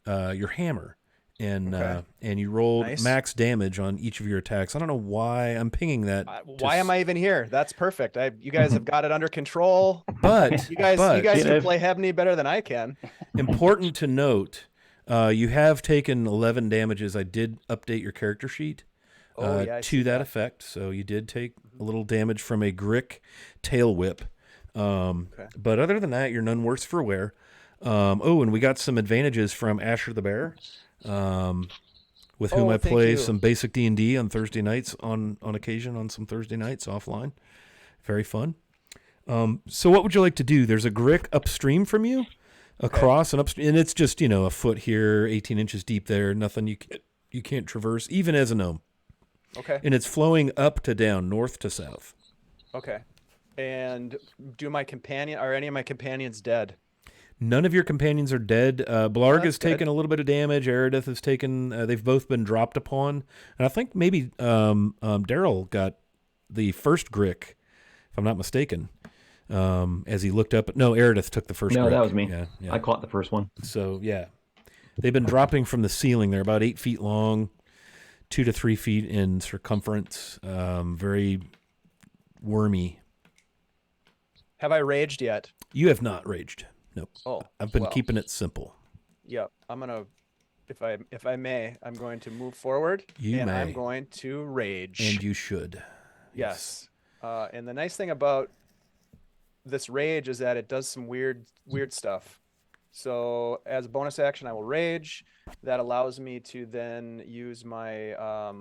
hammer. And Okay. and you rolled Nice. max damage on each of your attacks. I don't know why I'm pinging that. Why am I even here? That's perfect. You guys have got it under control. But You guys but can play Hebney better than I can. important to note, you have taken 11 damages. I did update your character sheet I see to that effect, so you did take a little damage from a Grick tail whip. But other than that, you're none worse for wear. And we got some advantages from Asher the Bear. With whom I thank play you. some basic D&D on Thursday nights on occasion on some Thursday nights offline. Very fun. So what would you like to do? There's a Grick upstream from you, across and upstream, and it's just, a foot here, 18 inches deep there, nothing you can't traverse, even as a gnome. Okay. And it's flowing up to down, north to south. Okay. And are any of my companions dead? None of your companions are dead. Blarg has that's good. taken a little bit of damage. Aridith has taken. They've both been dropped upon, and I think maybe Daryl got the first Grick, if I'm not mistaken. As he looked up, no, Aridith took the first. No, Grick. that was me. Yeah. I caught the first one. So yeah, they've been dropping from the ceiling. They're about 8 feet long, 2 to 3 feet in circumference. Very wormy. Have I raged yet? You have not raged. Nope. Oh, I've been well. keeping it simple. Yep. I'm gonna, if I may, I'm going to move forward. You and may. I'm going to rage. And you should. Yes. And the nice thing about this rage is that it does some weird stuff. So as a bonus action, I will rage. That allows me to then use my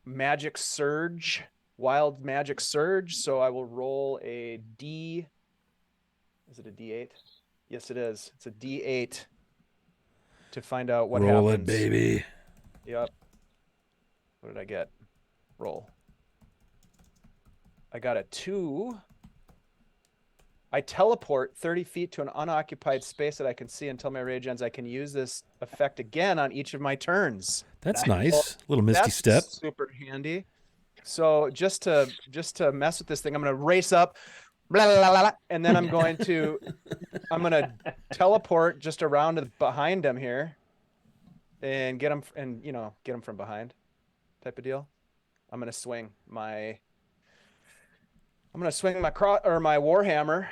magic surge, wild magic surge. So I will roll a D. Is it a D8? Yes, it is. It's a D8 to find out what Roll happens. it, baby. Yep. What did I get? Roll. I got a 2. I teleport 30 feet to an unoccupied space that I can see until my rage ends. I can use this effect again on each of my turns. That's nice. Little misty step. Super handy. So just to mess with this thing, I'm going to race up, blah, blah, blah, blah, and then I'm going to teleport just around behind him here, and get him from behind, type of deal. I'm going to swing my my warhammer.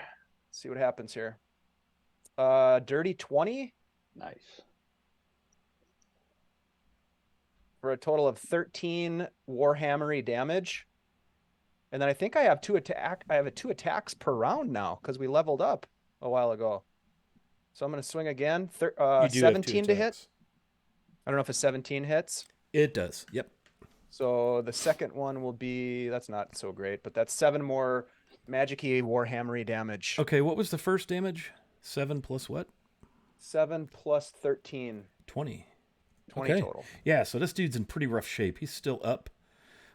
See what happens here. Dirty 20 Nice. for a total of 13 warhammery damage. And then I think I have two attacks per round now because we leveled up a while ago. So I'm going to swing again. You do have 2 17 to hit. attacks. I don't know if a 17 hits. It does. Yep. So the second one will be, that's not so great, but that's 7 more magic-y warhammery damage. Okay, what was the first damage? 7 plus what? 7 plus 13. 20. 20 Okay. total. Yeah, so this dude's in pretty rough shape. He's still up,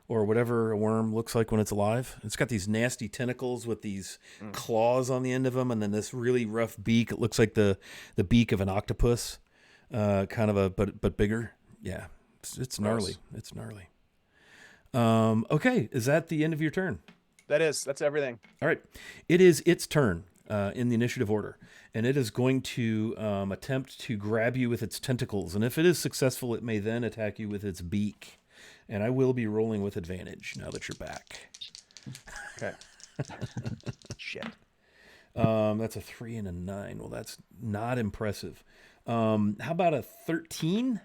or whatever a worm looks like when it's alive. It's got these nasty tentacles with these claws on the end of them, and then this really rough beak. It looks like the beak of an octopus, kind of a but bigger. Yeah, it's gnarly. It's gnarly. Okay, is that the end of your turn? That's everything. All right, it is its turn in the initiative order, and it is going to attempt to grab you with its tentacles, and if it is successful, it may then attack you with its beak. And I will be rolling with advantage now that you're back. Okay. Shit. That's a 3 and a 9. Well, that's not impressive. How about a 13?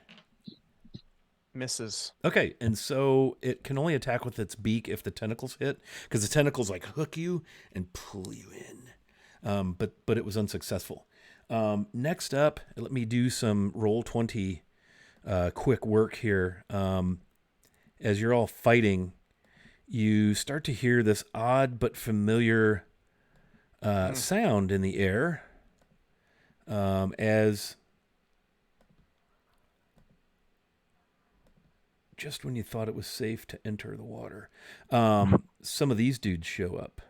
Misses. Okay, and so it can only attack with its beak if the tentacles hit, because the tentacles like hook you and pull you in. But it was unsuccessful. Next up, let me do some Roll20 quick work here. As you're all fighting, you start to hear this odd but familiar sound in the air as just when you thought it was safe to enter the water, some of these dudes show up.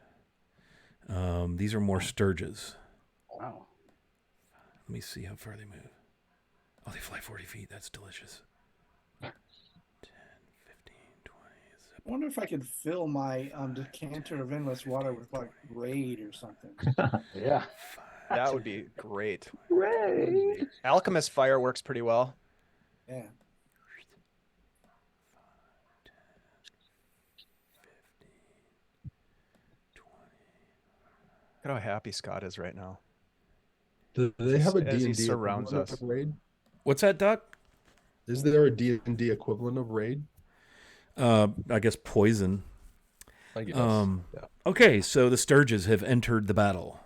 These are more sturges. Wow. Let me see how far they move. Oh, they fly 40 feet. That's delicious. 10, 15, 20. I wonder if I could fill my decanter of endless water with like Raid or something. Yeah. That would be great. Hooray! Alchemist fire works pretty well. Yeah. Look at how happy Scott is right now. Do they have a As he D&D surrounds equivalent us. of Raid? What's that, Doc? Is there a D&D equivalent of Raid? I guess poison. I guess. Yeah. Okay, so the Sturges have entered the battle.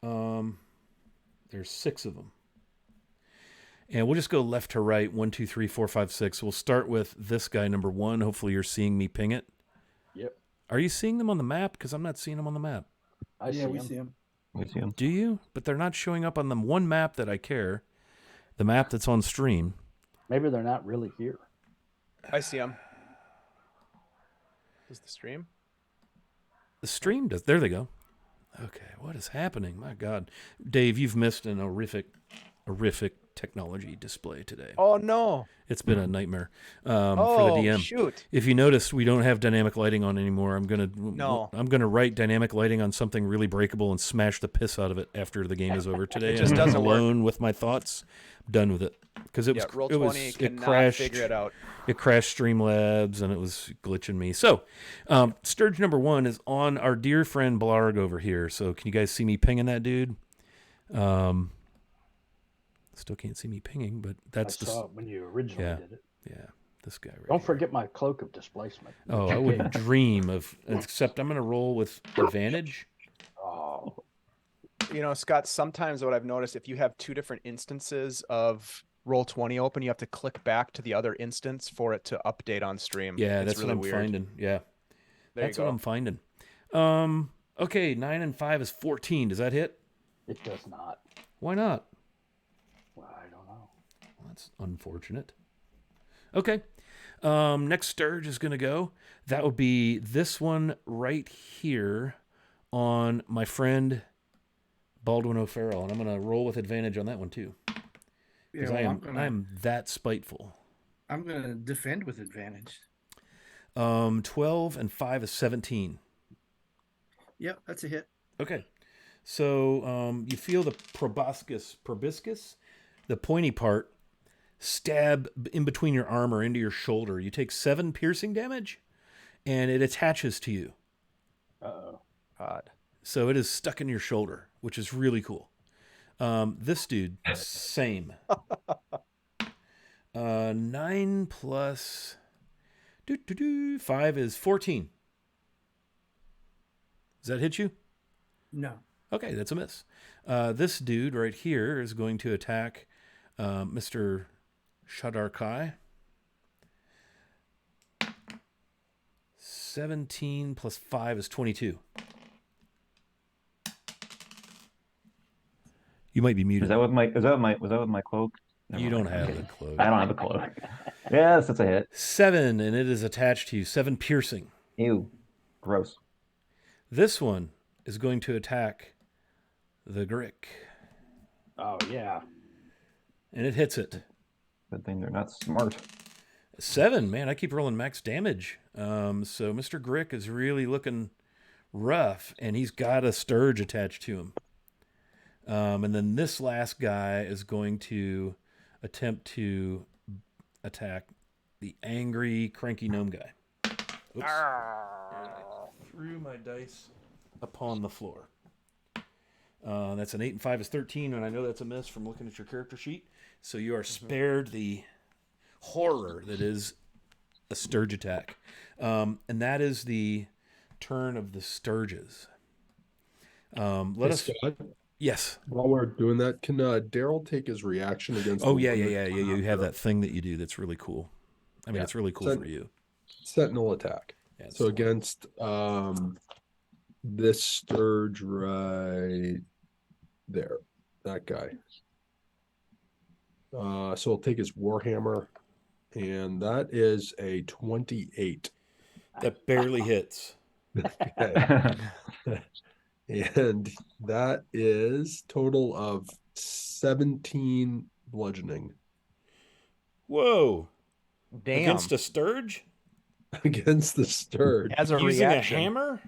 There's 6 of them. And we'll just go left to right. 1, 2, 3, 4, 5, 6. We'll start with this guy, number 1. Hopefully you're seeing me ping it. Yep. Are you seeing them on the map? Because I'm not seeing them on the map. I see we him. see him. We see him. Do you? But they're not showing up on the one map that I care. The map that's on stream. Maybe they're not really here. I see him. Does the stream? The stream does. There they go. Okay, what is happening? My God. Dave, you've missed an horrific technology display today. Oh, no. It's been a nightmare for Oh, the DM. shoot. If you notice, we don't have dynamic lighting on anymore. I'm gonna write dynamic lighting on something really breakable and smash the piss out of it after the game is over today. It just and I'm doesn't work. alone with my thoughts. I'm done with it because it was Roll it 20 was it cannot crashed. figure it out. It crashed Streamlabs and it was glitching me. So, Sturge number 1 is on our dear friend Blarg over here. So, can you guys see me pinging that dude? Still can't see me pinging, but that's I saw it when you originally did it. Yeah, this guy right Don't here. forget my cloak of displacement. Oh, I wouldn't dream of, except I'm going to roll with advantage. Oh, You know, Scott, sometimes what I've noticed, if you have 2 different instances of Roll20 open, you have to click back to the other instance for it to update on stream. Yeah, It's that's really what I'm weird. finding. Yeah, There that's you what go. I'm finding. Okay, 9 and 5 is 14. Does that hit? it does not. Why not? Well, I don't know. Well, that's unfortunate. Okay. Next Sturge is going to go. That would be this one right here on my friend Baldwin O'Farrell. And I'm going to roll with advantage on that one too. Because Yeah, I'm that spiteful. I'm gonna defend with advantage. 12 and 5 is 17. Yep, that's a hit. Okay. So you feel the proboscis, the pointy part, stab in between your arm or into your shoulder. You take 7 piercing damage, and it attaches to you. Uh-oh. Odd. So it is stuck in your shoulder, which is really cool. This dude, same. 9 plus 5 is 14. Does that hit you? No. Okay, that's a miss. This dude right here is going to attack Mr. Shadarkai. 17 plus 5 is 22. You might be muted. Was that with my cloak? Never You mind. don't have Okay. the cloak. I don't have a cloak. Yes, that's a hit. 7, and it is attached to you. 7 piercing. Ew. Gross. This one is going to attack the Grick, Oh yeah. and it hits it. Good thing they're not smart. 7, man, I keep rolling max damage. So Mr. Grick is really looking rough, and he's got a Sturge attached to him. And then this last guy is going to attempt to attack the angry, cranky gnome guy. Oops. Threw my dice upon the floor. That's an 8 and 5 is 13, and I know that's a miss from looking at your character sheet. So you are spared the horror that is a Sturge attack. And that is the turn of the Sturges. Let us... Scott, Yes. while we're doing that, can Daryl take his reaction against? Oh, the yeah. one You have that thing that you do that's really cool. I mean, Yeah. it's really cool So- for you. Sentinel attack. Yeah, it's So the- against this Sturge right there, that guy. So he'll take his Warhammer, and that is a 28. that barely hits. Okay. And that is total of 17 bludgeoning Whoa. Damn. Against a Sturge? against the Sturge. As a Using reaction. a hammer?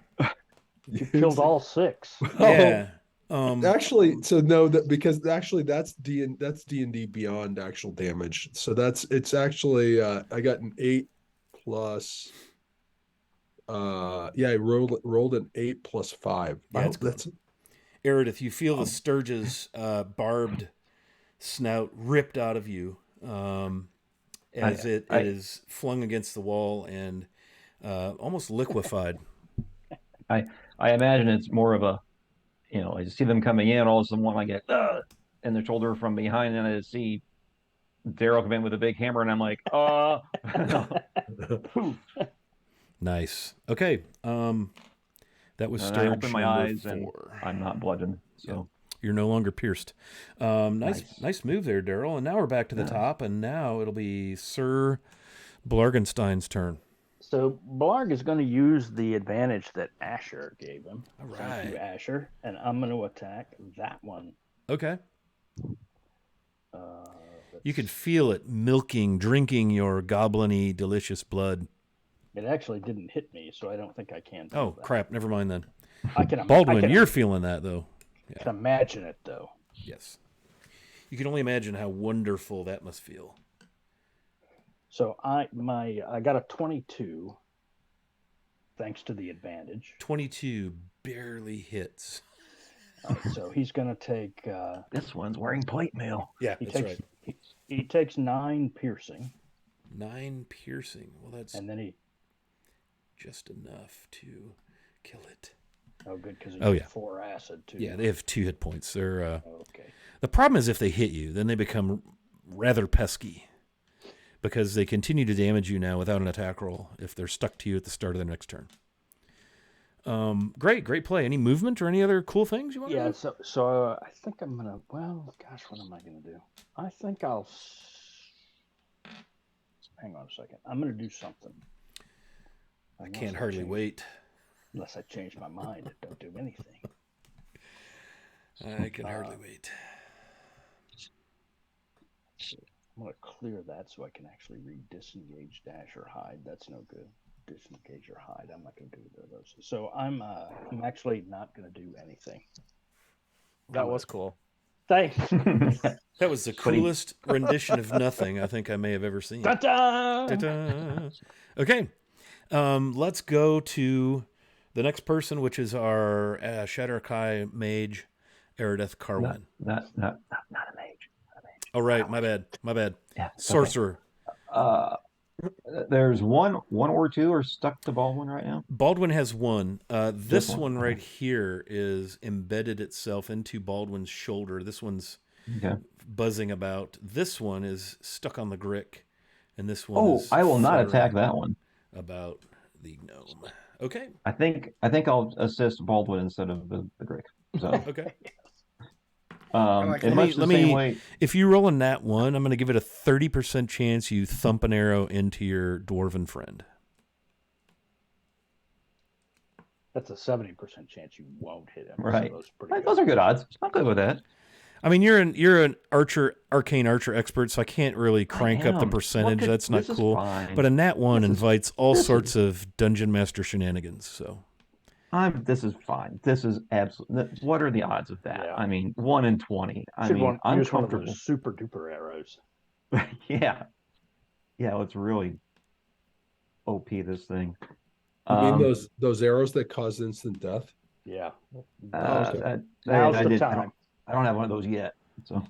You killed all 6. Yeah. Actually, so no, that because actually that's D&D beyond actual damage. So it's actually I got an 8 plus I rolled an 8 plus 5. Yeah, I it's hope that's Aerith, you feel the Sturge's barbed snout ripped out of you as it is flung against the wall and almost liquefied. I imagine it's more of a, I just see them coming in, all of a sudden one I get in the shoulder from behind, and I see Daryl come in with a big hammer, and I'm like, Nice. Okay. That was and I Sturge open my number eyes, and 4. I'm not bludgeoned. So You're no longer pierced. Nice. Nice move there, Daryl. And now we're back to the top, and now it'll be Sir Blargenstein's turn. So Blarg is going to use the advantage that Asher gave him. All Thank you, right. Asher. And I'm going to attack that one. Okay. Uh, You could feel it milking, drinking your goblin-y delicious blood. It actually didn't hit me, so I don't think I can. do Oh, that. crap. Never mind then. I can, Baldwin, I can, you're feeling that, though. can imagine it, though. Yes. You can only imagine how wonderful that must feel. So I got a 22, thanks to the advantage. 22 barely hits. All right, so he's going to take. this one's wearing plate mail. Yeah, He that's takes. right. He takes 9 piercing, 9 piercing. Well, that's and then he. just enough to kill it. Oh, good, because he Oh, has yeah. 4 acid too. Yeah, they have 2 hit points. They're Okay. the problem is if they hit you, then they become rather pesky because they continue to damage you now without an attack roll if they're stuck to you at the start of their next turn. Great play. Any movement or any other cool things you want to Yeah. do? So I think I'm gonna. Well, gosh, what am I gonna do? I think I'll. Hang on a second. I'm gonna do something. I can't hardly wait. Unless I change my mind, don't do anything. I can hardly wait. I'm gonna clear that so I can actually read disengage, dash, or hide. That's no good. Disengage or hide. I'm not gonna do either of those. So I'm actually not gonna do anything. That was cool. Thanks. That was the coolest rendition of nothing I think I may have ever seen. Ta-da! Ta-da. Okay. Let's go to the next person, which is our Shadar-kai mage, Erideth Carwin. Not a mage. Not a mage. Oh, right. My bad. Yeah. it's okay. Sorcerer. There's one or two are stuck to Baldwin right now. Baldwin has one. This one, one okay. right here is embedded itself into Baldwin's shoulder. This one's Okay. buzzing about. This one is stuck on the Grick, and this one Oh, is I will not attack fluttering that one. about the gnome. Okay. I think I'll assist Baldwin instead of the Greek. So Okay. like in that. much the Let same me- way. If you roll a nat 1, I'm going to give it a 30% chance you thump an arrow into your dwarven friend. That's a 70% chance you won't hit him. Right. So those, are pretty Those are good odds. I'm good with that. I mean, you're an arcane archer expert, so I can't really crank up the am. percentage. Look at- That's not this is cool. fine. But a nat 1 This is- invites all this is- sorts of dungeon master shenanigans. So This is fine. This is absolute. What are the odds of that? Yeah. I mean, 1 in 20. I Should mean, I'm use one of comfortable. those super duper arrows. Yeah. Let's really OP this thing. You mean those arrows that cause instant death? Yeah. I Now's the did- time. I don't have one of those yet. So,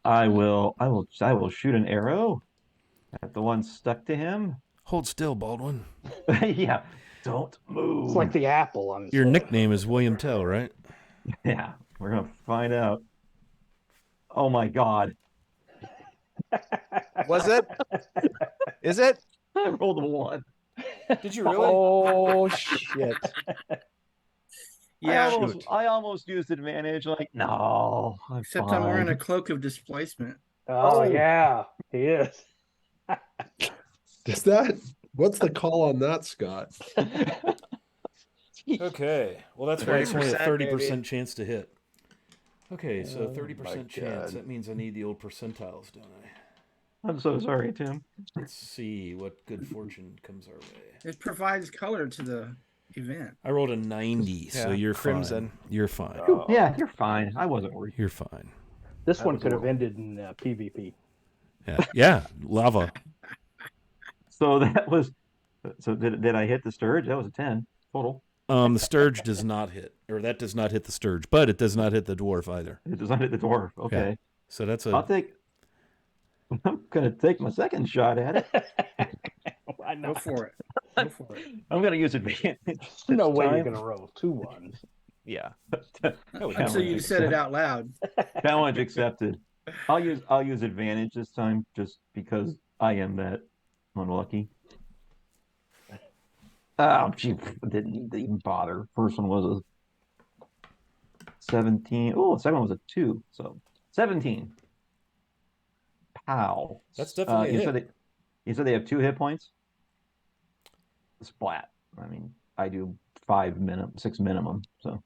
I will shoot an arrow at the one stuck to him. hold still, Baldwin. Yeah. Don't move. It's like the apple on his Your head. nickname is William Tell, right? Yeah, we're gonna find out. Oh my God. Was it? Is it? I rolled a 1. Did you Oh shit! Yeah, I almost used advantage. Like, no, I'm except fine. I'm wearing a cloak of displacement. Oh, yeah, he is. Is that what's the call on that, Scott? Okay. Well, that's why it's only a 30%, 30% chance to hit. Okay, so 30% my chance. God. That means I need the old percentiles, don't I? I'm so sorry, Tim. Let's see what good fortune comes our way. It provides color to the event. I rolled a 90, so Yeah, you're crimson. fine. You're fine. Oh, Yeah, you're fine. I wasn't worried. You're fine. this That one was could have horrible. ended in PvP. Yeah, yeah, lava. So that was. So did I hit the Sturge? That was a 10 total. The Sturge does not hit, or that does not hit the Sturge, but it does not hit the dwarf either. It does not hit the dwarf. Okay, So that's I'll a take. I'm gonna take my second shot at it. I know. Go for it. Go for it. I'm gonna use advantage. No this way time. you're going to roll 2 1s. Yeah. Until you said it out loud. Challenge accepted. I'll use advantage this time just because I am that unlucky. Oh, gee, didn't even bother. First one was a 17. Oh, the second one was a 2. So 17. Pow. That's definitely a hit. You said they have 2 hit points? Splat. I mean, I do 6 minimum. So,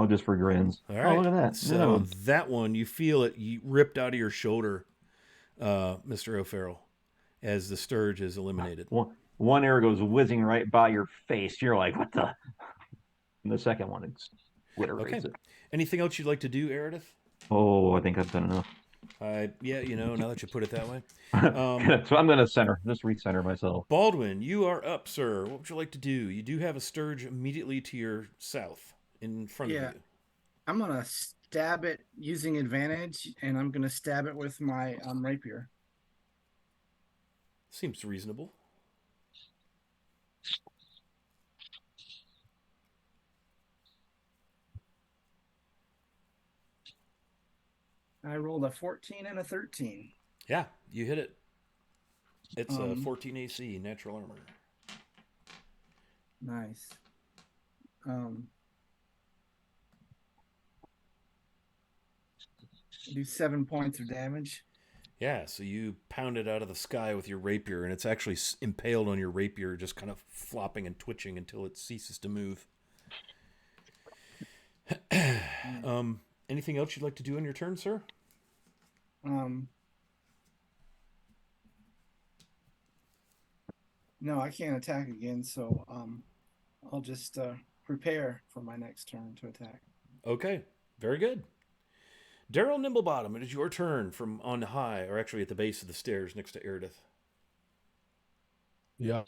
just for grins. all Oh, right. look at that. So Minimum. that one, you feel it ripped out of your shoulder, Mr. O'Farrell, as the Sturge is eliminated. One arrow goes whizzing right by your face. You're like, what the? And the second one obliterates Okay. it. Anything else you'd like to do, Aridith? Oh, I think I've done enough. Yeah, now that you put it that way. So I'm going to just recenter myself. Baldwin, you are up, sir. What would you like to do? You do have a Sturge immediately to your south in front Yeah. of you. I'm gonna stab it using advantage, and I'm gonna stab it with my rapier. Seems reasonable. I rolled a 14 and a 13. Yeah, you hit it. It's a Um, 14 AC, natural armor. Nice. Do 7 points of damage. Yeah, so you pound it out of the sky with your rapier, and it's actually impaled on your rapier, just kind of flopping and twitching until it ceases to move. Anything else you'd like to do on your turn, sir? No, I can't attack again, so I'll just prepare for my next turn to attack. Okay, very good. Daryl Nimblebottom, it is your turn from on high, or actually at the base of the stairs next to Aridith. Yeah.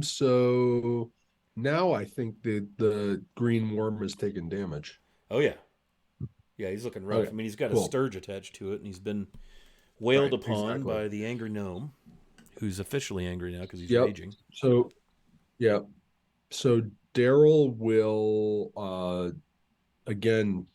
So now I think that the green worm has taken damage. Oh, yeah. Yeah, he's looking rough. Okay, I mean, he's got a cool. Sturge attached to it, and he's been wailed Right, upon exactly. by the angry gnome, who's officially angry now because he's Yep. raging. So, yeah. So Daryl will again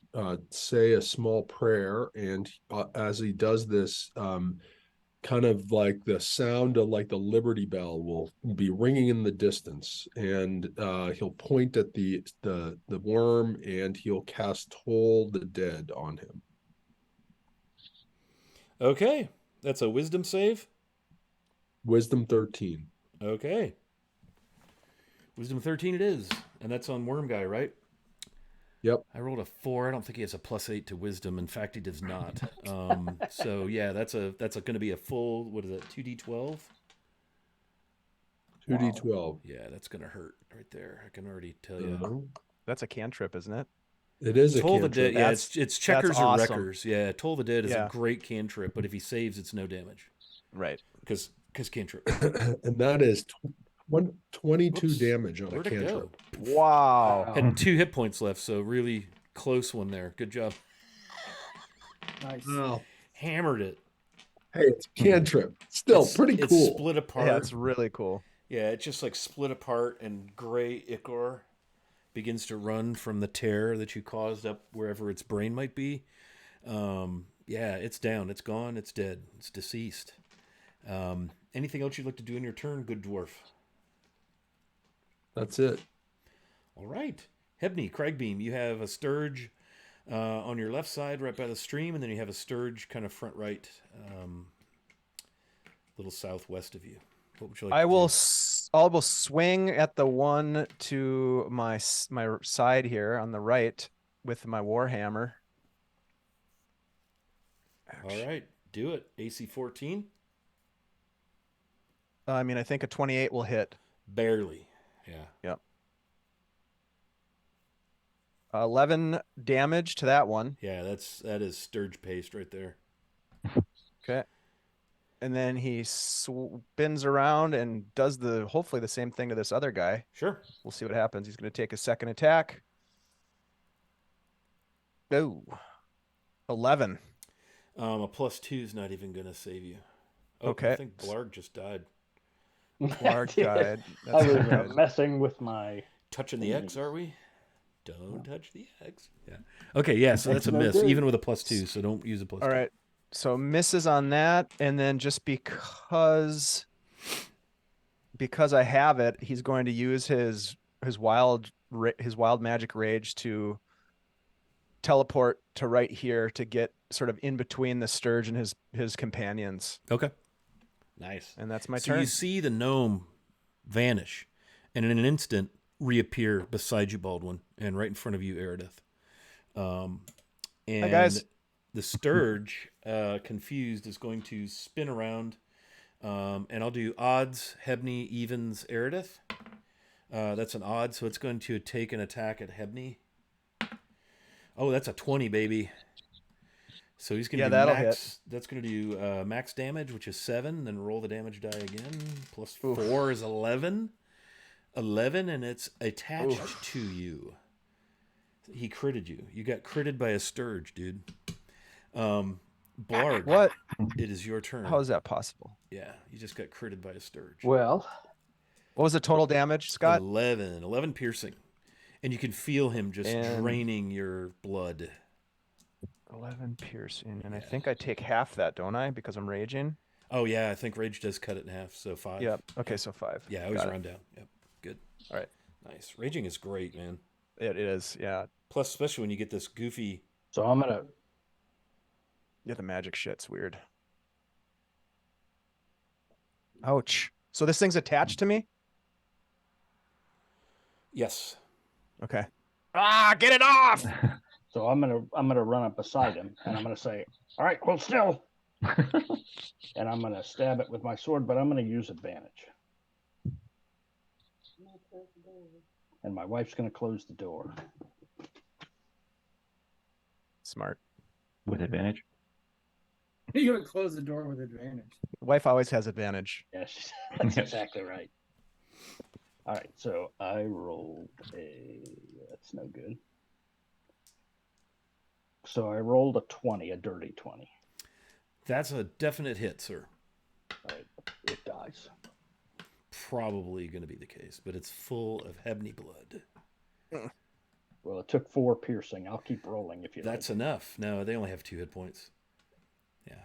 say a small prayer, and as he does this, kind of like the sound of like the Liberty Bell will be ringing in the distance, and he'll point at the worm, and he'll cast Toll the Dead on him. Okay, that's a wisdom save. Wisdom 13. Okay. Wisdom 13 it is. And that's on Worm Guy, right? Yep. I rolled a 4. I don't think he has a +8 to wisdom. In fact, he does not. So yeah, that's going to be a full, what is that, 2d12? 2d12. Yeah, that's going to hurt right there. I can already tell you. That's a cantrip, isn't it? It is a Toll the cantrip. Dead, yeah, That's- it's checkers that's or awesome. wreckers. Yeah, Toll the Dead is a Yeah. great cantrip, but if he saves, it's no damage. Right. Because cantrip. And that is 22 Whoops. damage on a Where'd it go? cantrip. Wow. Had 2 hit points left, so really close one there. Good job. Nice. Oh, Hammered it. hey, it's cantrip. Still pretty It's cool. split apart. Yeah, it's really cool. Yeah, it's just like split apart, and gray ichor begins to run from the tear that you caused up wherever its brain might be. Yeah, it's down. It's gone. It's dead. It's deceased. Anything else you'd like to do in your turn, good dwarf? That's it. All right. Hebney, Cragbeam, you have a Sturge on your left side right by the stream, and then you have a Sturge kind of front right, little southwest of you. What would you like I to will do? I will swing at the one to my side here on the right with my warhammer. All right, do it. AC 14? I mean, I think a 28 will hit. Barely. Yeah. Yep. 11 damage to that one. Yeah, that is Sturge paste right there. Okay. And then he spins around and does hopefully the same thing to this other guy. Sure. We'll see what happens. He's going to take a second attack. Oh, 11. A +2 is not even going to save you. Oh, Okay. I think Blarg just died. Clark died. I That's was not good. messing with my. Touching the X, are we? Don't touch the X. Yeah. Okay, yeah, so that's a No miss, good. even with a +2, so don't use a +2. All right. So misses on that, and then just because I have it, he's going to use his wild magic rage to teleport to right here to get sort of in between the Sturge and his companions. Okay. Nice. And that's my So turn. you see the gnome vanish, and in an instant reappear beside you, Baldwin, and right in front of you, Eridith. And Hi, guys. the Sturge, confused, is going to spin around, and I'll do odds, Hebney, evens, Eridith. That's an odd, so it's going to take an attack at Hebney. Oh, that's a 20, baby. So he's going to do that'll max. That's going to do max damage, which is 7. Then roll the damage die again. Plus 4 is 11. 11, and it's attached to you. He critted you. You got critted by a Sturge, dude. Blarg, What? it is your turn. How is that possible? Yeah, you just got critted by a Sturge. Well, What was the total damage, Scott? 11 piercing. And you can feel him just And- draining your blood. 11 piercing, and I think I take half that, don't I? Because I'm raging. Oh, yeah, I think Rage does cut it in half, so 5. Yep. Okay, so 5. Yeah, I always Got it. round down. Yep, good. All right. Nice. Raging is great, man. It is, yeah. Plus, especially when you get this goofy... so I'm gonna. Yeah, the magic shit's weird. Ouch. So this thing's attached to me? Yes. Okay. Get it off! So I'm gonna run up beside him, and I'm gonna say, "All right, hold still." And I'm gonna stab it with my sword, but I'm gonna use advantage. And my wife's gonna close the door. Smart. With advantage. You're gonna close the door with advantage. Wife always has advantage. Yes, that's exactly right. All right, so I rolled that's no good. So I rolled a 20, a dirty 20. That's a definite hit, sir. All right, it dies. Probably going to be the case, but it's full of Hebney blood. Well, it took 4 piercing. I'll keep rolling if you That's like. enough. No, they only have 2 hit points. Yeah.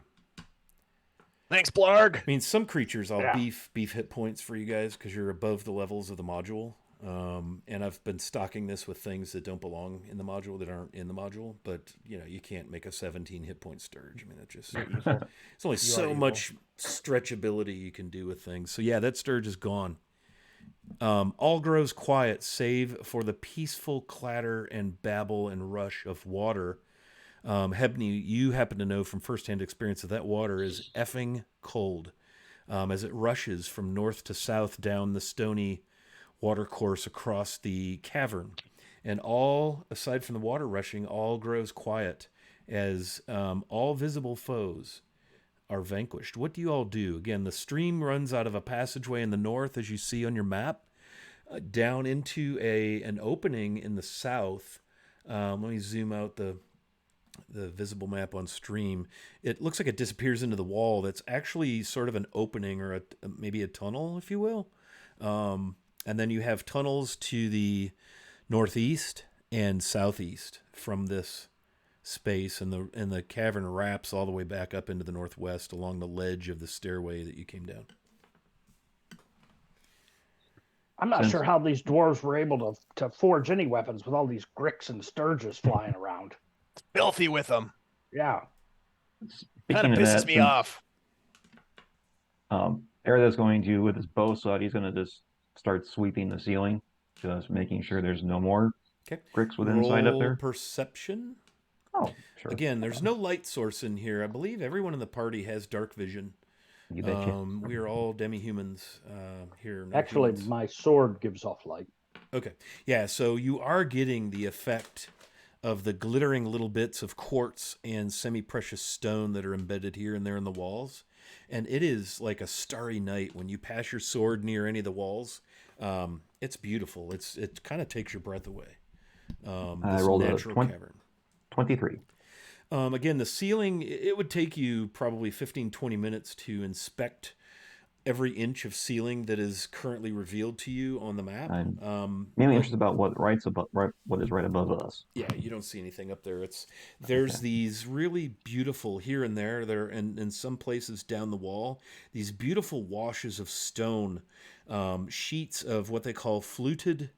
Thanks, Blarg. I mean, some creatures I'll Yeah. beef hit points for you guys because you're above the levels of the module. And I've been stocking this with things that don't belong in the module, that aren't in the module. But you can't make a 17 hit point Sturge. I mean, it just it's only so much stretchability you can do with things. So yeah, that Sturge is gone. All grows quiet, save for the peaceful clatter and babble and rush of water. Hebney, you happen to know from firsthand experience that water is effing cold as it rushes from north to south down the stony watercourse across the cavern. And all, aside from the water rushing, all grows quiet as all visible foes are vanquished. What do you all do? Again, the stream runs out of a passageway in the north, as you see on your map, down into an opening in the south. Let me zoom out the visible map on stream. It looks like it disappears into the wall. That's actually sort of an opening, or maybe a tunnel, if you will. And then you have tunnels to the northeast and southeast from this space, and the cavern wraps all the way back up into the northwest along the ledge of the stairway that you came down. I'm not sure how these dwarves were able to forge any weapons with all these gricks and sturges flying around. It's filthy with them. Yeah. Kind of pisses me off. Erida's going to, with his bow sword, he's going to just start sweeping the ceiling, just making sure there's no more gricks within sight up there. Perception. Oh, sure. Again, there's no light source in here. I believe everyone in the party has dark vision. You betcha. We are all demi-humans here. No Actually, humans. my sword gives off light. Okay. Yeah, so you are getting the effect of the glittering little bits of quartz and semi-precious stone that are embedded here and there in the walls. And it is like a starry night when you pass your sword near any of the walls. It's beautiful. It kind of takes your breath away. I rolled a 23. Again, the ceiling, it would take you probably 15, 20 minutes to inspect every inch of ceiling that is currently revealed to you on the map. I'm mainly interested about what is right above us. Yeah, you don't see anything up there. There's these really beautiful here and there. There and in some places down the wall, these beautiful washes of stone, sheets of what they call fluted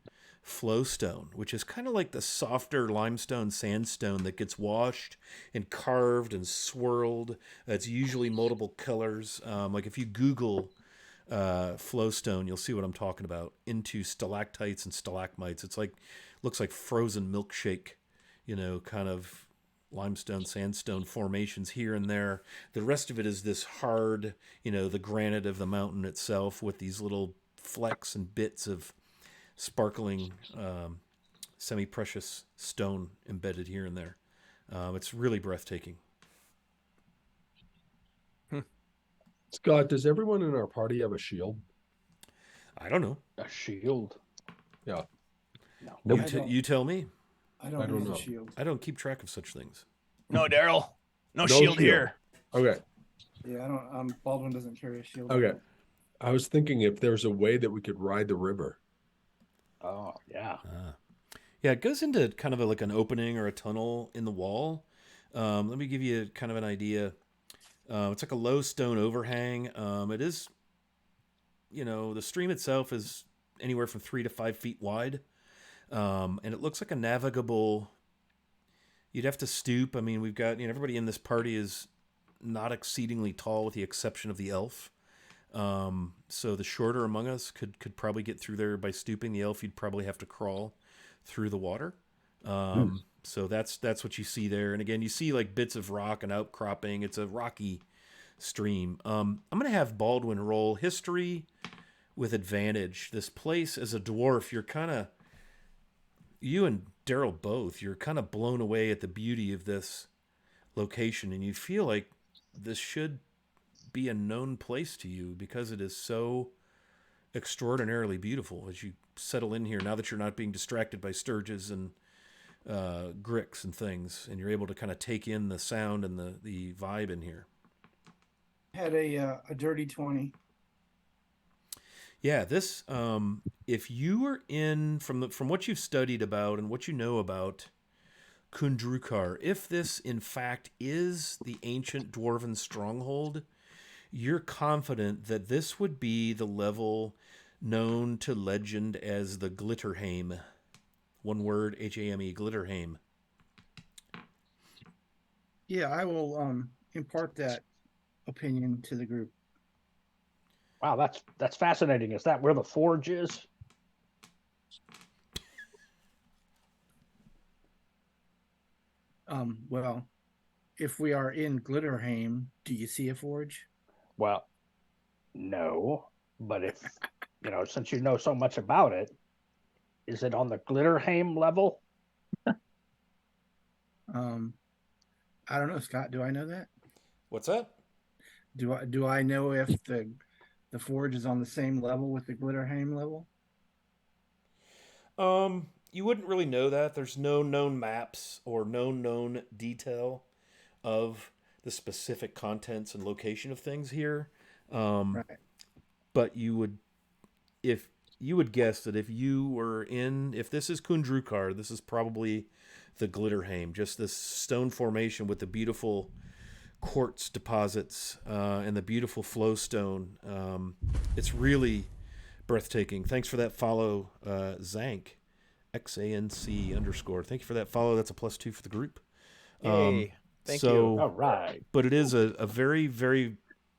flowstone, which is kind of like the softer limestone sandstone that gets washed and carved and swirled. It's usually multiple colors. Like if you Google flowstone, you'll see what I'm talking about. Into stalactites and stalagmites. It's like looks like frozen milkshake, kind of limestone sandstone formations here and there. The rest of it is this hard, the granite of the mountain itself with these little flecks and bits of sparkling semi-precious stone embedded here and there. It's really breathtaking. Scott, does everyone in our party have a shield? I don't know. A shield? Yeah. No. Nope. You tell me. I don't know. a shield. I don't keep track of such things. No, Daryl. No No shield shield. here. Okay. Yeah, I don't. Baldwin doesn't carry a shield. Okay. I was thinking if there's a way that we could ride the river. Oh, yeah. Yeah, it goes into kind of like an opening or a tunnel in the wall. Let me give you kind of an idea. It's like a low stone overhang. It is, the stream itself is anywhere from 3 to 5 feet wide. And it looks like a navigable. You'd have to stoop. I mean, we've got, everybody in this party is not exceedingly tall with the exception of the elf. So the shorter among us could probably get through there by stooping. The elf, you'd probably have to crawl through the water. So that's what you see there. And again, you see like bits of rock and outcropping. It's a rocky stream. I'm going to have Baldwin roll history with advantage. This place, as a dwarf, you and Daryl both, you're kind of blown away at the beauty of this location. And you feel like this should be a known place to you because it is so extraordinarily beautiful as you settle in here, now that you're not being distracted by sturges and gricks and things, and you're able to kind of take in the sound and the vibe in here. Had a dirty 20. Yeah, this if you are in from what you've studied about and what you know about Kundrukar, if this in fact is the ancient dwarven stronghold, you're confident that this would be the level known to legend as the Glitterhame. One word, Hame, Glitterhame. Yeah, I will impart that opinion to the group. Wow, that's fascinating. Is that where the forge is? Well, if we are in Glitterhame, do you see a forge? Well, no, but if since you know so much about it, is it on the Glitterhame level? I don't know, Scott. Do I know that? What's that? Do I know if the forge is on the same level with the Glitterhame level? You wouldn't really know that. There's no known maps or no known detail of the specific contents and location of things here. Right. But if you would guess that if this is Kundrukar, this is probably the Glitterhame, just this stone formation with the beautiful quartz deposits and the beautiful flowstone. It's really breathtaking. Thanks for that follow, Zank, XANC_. Thank you for that follow. That's a +2 for the group. Yay. Thank so, you. All right. But it is a very, very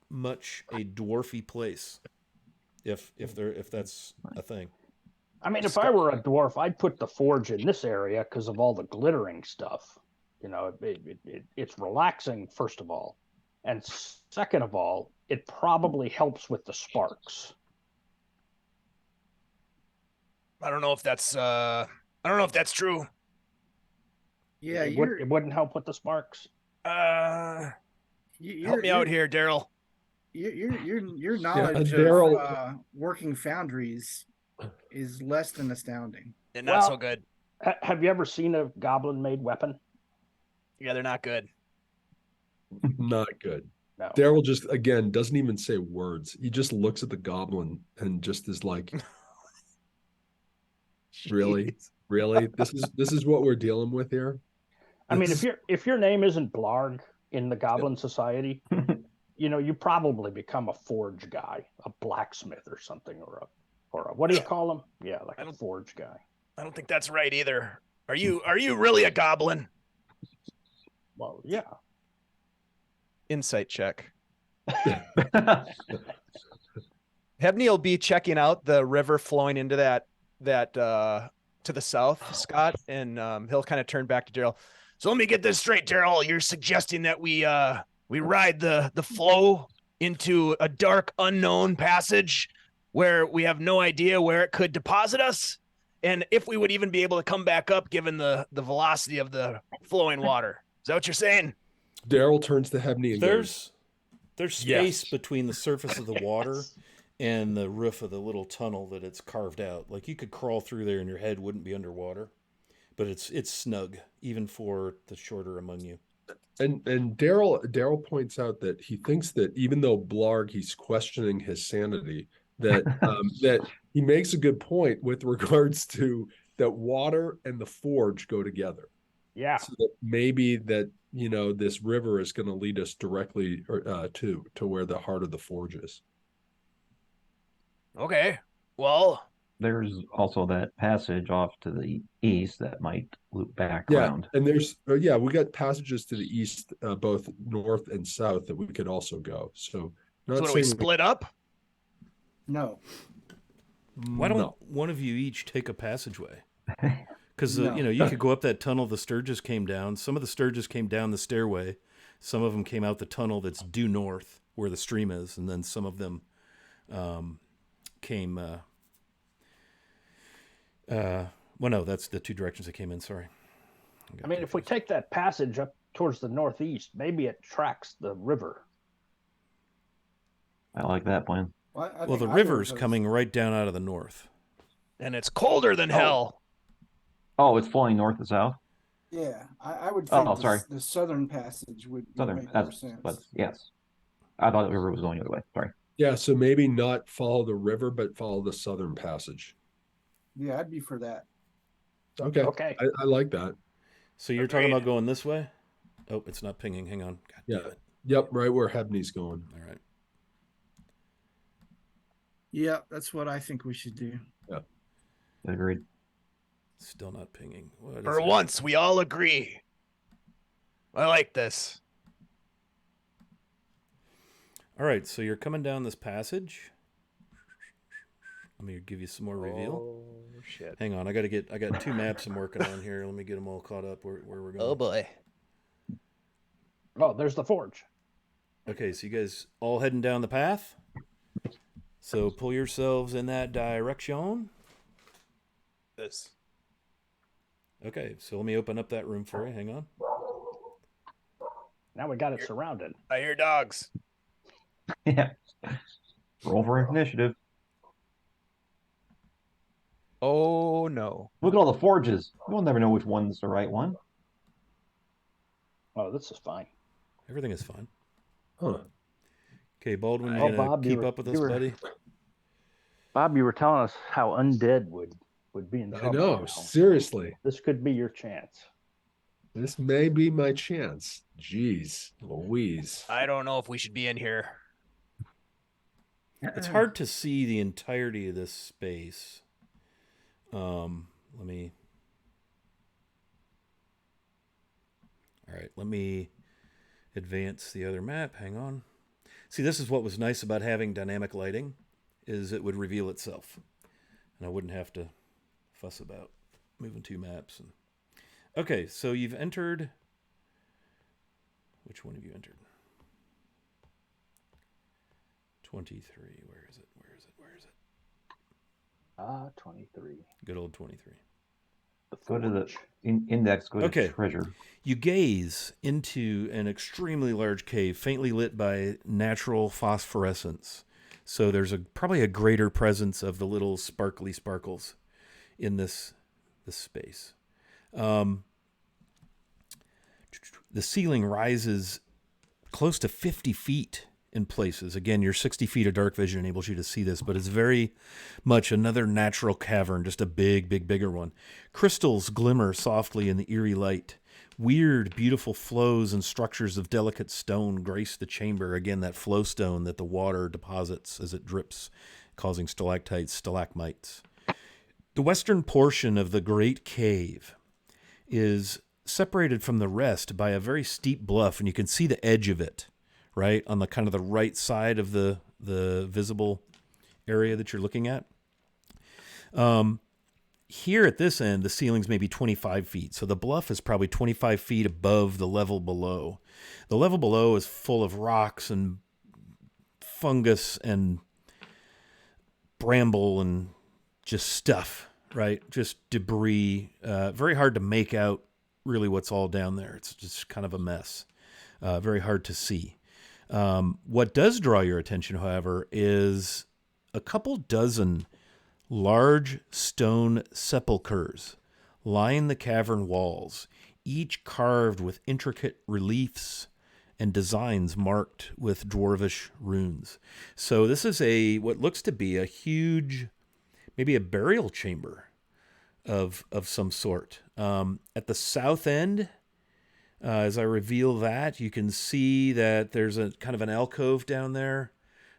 much a dwarfy place, if that's a thing. I mean, if I were a dwarf, I'd put the forge in this area because of all the glittering stuff. It's relaxing, first of all. And second of all, it probably helps with the sparks. I don't know if that's true. Yeah, it wouldn't help with the sparks. Help me out here, Daryl. Your knowledge Daryl- of working foundries is less than astounding. And not so good. Have you ever seen a goblin-made weapon? Yeah, they're not good. Not good. No. Daryl just again doesn't even say words. He just looks at the goblin and just is like, really? This is what we're dealing with here. I mean, if your name isn't Blarg in the Goblin Society, you probably become a forge guy, a blacksmith or something, or a what do you call them? Yeah, like a forge guy. I don't think that's right either. Are you really a goblin? Well, yeah. Insight check. Hebney will be checking out the river flowing into that to the south, Scott, and he'll kind of turn back to Daryl. So let me get this straight, Daryl. You're suggesting that we ride the flow into a dark, unknown passage where we have no idea where it could deposit us, and if we would even be able to come back up given the velocity of the flowing water. Is that what you're saying? Daryl turns to Hebney and goes, There's space between the surface of the water and the roof of the little tunnel that it's carved out. Like you could crawl through there and your head wouldn't be underwater. But it's snug, even for the shorter among you. And Daryl points out that he thinks that even though Blarg, he's questioning his sanity, that that he makes a good point with regards to that water and the forge go together. Yeah. So that maybe that this river is going to lead us directly to where the heart of the forge is. Okay. Well, there's also that passage off to the east that might loop back Yeah, around. and there's we got passages to the east, both north and south, that we could also go. So not so do we saying split up? No. Why don't one of you each take a passageway? Because No. you could go up that tunnel the Sturgis came down. Some of the Sturgis came down the stairway. Some of them came out the tunnel that's due north where the stream is, and then some of them came. Well, no, that's the two directions they came in. Sorry. I mean, if we take that passage up towards the northeast, maybe it tracks the river. I like that plan. Well, the river's coming right down out of the north. And it's colder than hell. Oh, it's flowing north and south? Yeah, I would think sorry. the southern passage would make more sense. But yes. I thought the river was going the other way. Sorry. Yeah, so maybe not follow the river, but follow the southern passage. Yeah, I'd be for that. Okay. Okay. I like that. So you're talking Agreed. about going this way? Oh, it's not pinging. Hang on. God Yeah. damn it. Yep, right where Hebney's going. All right. Yeah, that's what I think we should do. Agreed. Still not pinging. What is For it? once, we all agree. I like this. All right, so you're coming down this passage. Let me give you some more reveal. Oh shit. Hang on, I got 2 maps I'm working on here. Let me get them all caught up where we're going. boy. Oh, there's the forge. Okay, so you guys all heading down the path. So pull yourselves in that direction. This. Okay, so let me open up that room for you. Hang on. Now we got it surrounded. I hear dogs. Yeah. Roll for initiative. Oh no. Look at all the forges. We'll never know which one's the right one. Oh, this is fine. Everything is fine. Huh. Okay, Baldwin, you Oh, gonna Bob, keep up with us, buddy? Bob, you were telling us how undead would be in I trouble. know, now. seriously. This could be your chance. This may be my chance. Jeez, Louise. I don't know if we should be in here. It's hard to see the entirety of this space. Let me advance the other map. Hang on. See, this is what was nice about having dynamic lighting, is it would reveal itself. And I wouldn't have to fuss about moving 2 maps. Okay, so you've entered... Which one have you entered? 23. Where is it? 23. Good old 23. The Go to the forge. index. Go to Okay. treasure. You gaze into an extremely large cave, faintly lit by natural phosphorescence. So there's probably a greater presence of the little sparkly sparkles in this space. The ceiling rises close to 50 feet in places. Again, your 60 feet of dark vision enables you to see this, but it's very much another natural cavern, just a bigger one. Crystals glimmer softly in the eerie light. Weird, beautiful flows and structures of delicate stone grace the chamber. Again, that flow stone that the water deposits as it drips, causing stalactites, stalagmites. The western portion of the great cave is separated from the rest by a very steep bluff, and you can see the edge of it, right, on the kind of the right side of the visible area that you're looking at. Here at this end, the ceiling's maybe 25 feet, so the bluff is probably 25 feet above the level below. The level below is full of rocks and fungus and bramble and just stuff, right? Just debris. Very hard to make out really what's all down there. It's just kind of a mess. Very hard to see. What does draw your attention, however, is a couple dozen large stone sepulchres line the cavern walls, each carved with intricate reliefs and designs marked with dwarvish runes. So this is what looks to be a huge, maybe a burial chamber of some sort. At the south end, as I reveal that, you can see that there's a kind of an alcove down there.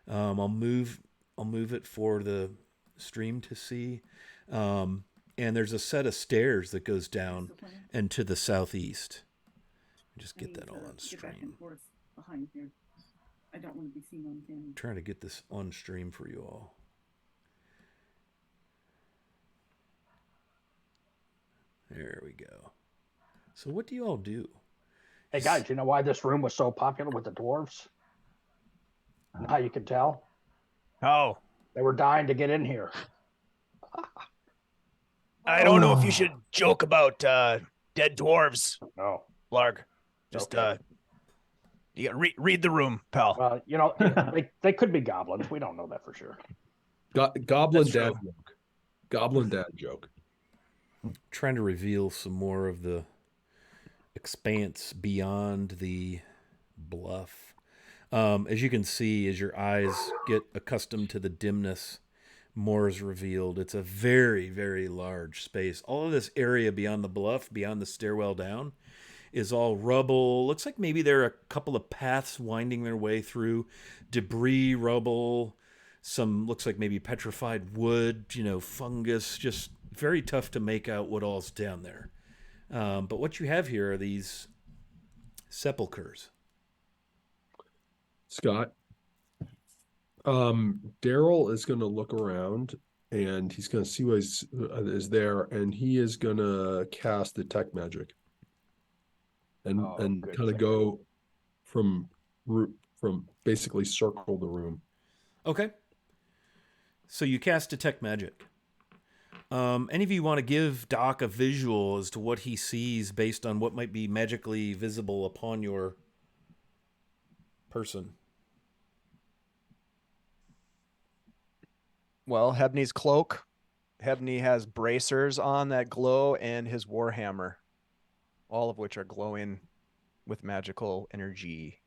I'll move it for the stream to see. And there's a set of stairs that goes down and to the southeast. Just get that all on stream. Behind here. I don't want to be seen on camera. I'm trying to get this on stream for you all. There we go. So what do you all do? Hey guys, you know why this room was so popular with the dwarves? Now you can tell. Oh, They were dying to get in here. I don't know if you should joke about dead dwarves, No. Blarg. Just Okay. you gotta read the room, pal. Well, they could be goblins. We don't know that for sure. Goblin That's dad true. joke. Goblin dad joke. Trying to reveal some more of the expanse beyond the bluff. As you can see, as your eyes get accustomed to the dimness, more is revealed. It's a very, very large space. All of this area beyond the bluff, beyond the stairwell down, is all rubble. Looks like maybe there are a couple of paths winding their way through debris, rubble, some looks like maybe petrified wood, fungus, just very tough to make out what all's down there. But what you have here are these sepulchers. Scott, Daryl is going to look around and he's going to see what is there, and he is going to cast detect magic and good kind of thing. go from basically circle the room. Okay. So you cast detect magic. Any of you want to give Doc a visual as to what he sees based on what might be magically visible upon your person? Well, Hebney's cloak. Hebney has bracers on that glow, and his warhammer, all of which are glowing with magical energy.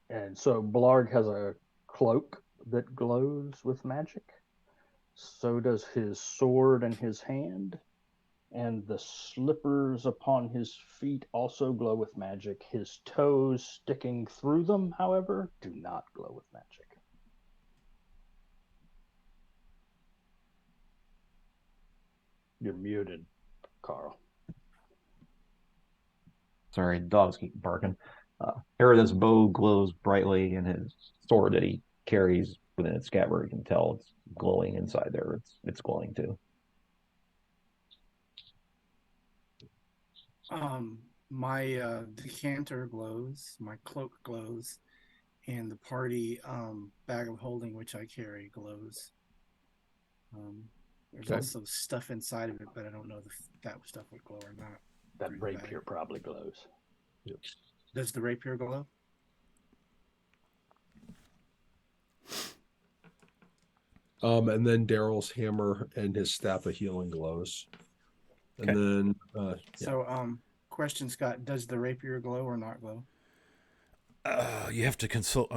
And so Blarg has a cloak that glows with magic. So does his sword in his hand. And the slippers upon his feet also glow with magic. His toes sticking through them, however, do not glow with magic. You're muted, Carl. Sorry, dogs keep barking. Herod's bow glows brightly, and his sword that he carries within its scabbard, you can tell it's glowing inside there. It's glowing too. My decanter glows, my cloak glows, and the party bag of holding which I carry glows. There's Okay. also stuff inside of it, but I don't know if that stuff would glow or not. That Green rapier bag. probably glows. Yep. Does the rapier glow? And then Daryl's hammer and his staff of healing glows. And Okay. then So, question, Scott, does the rapier glow or not glow? You have to consult.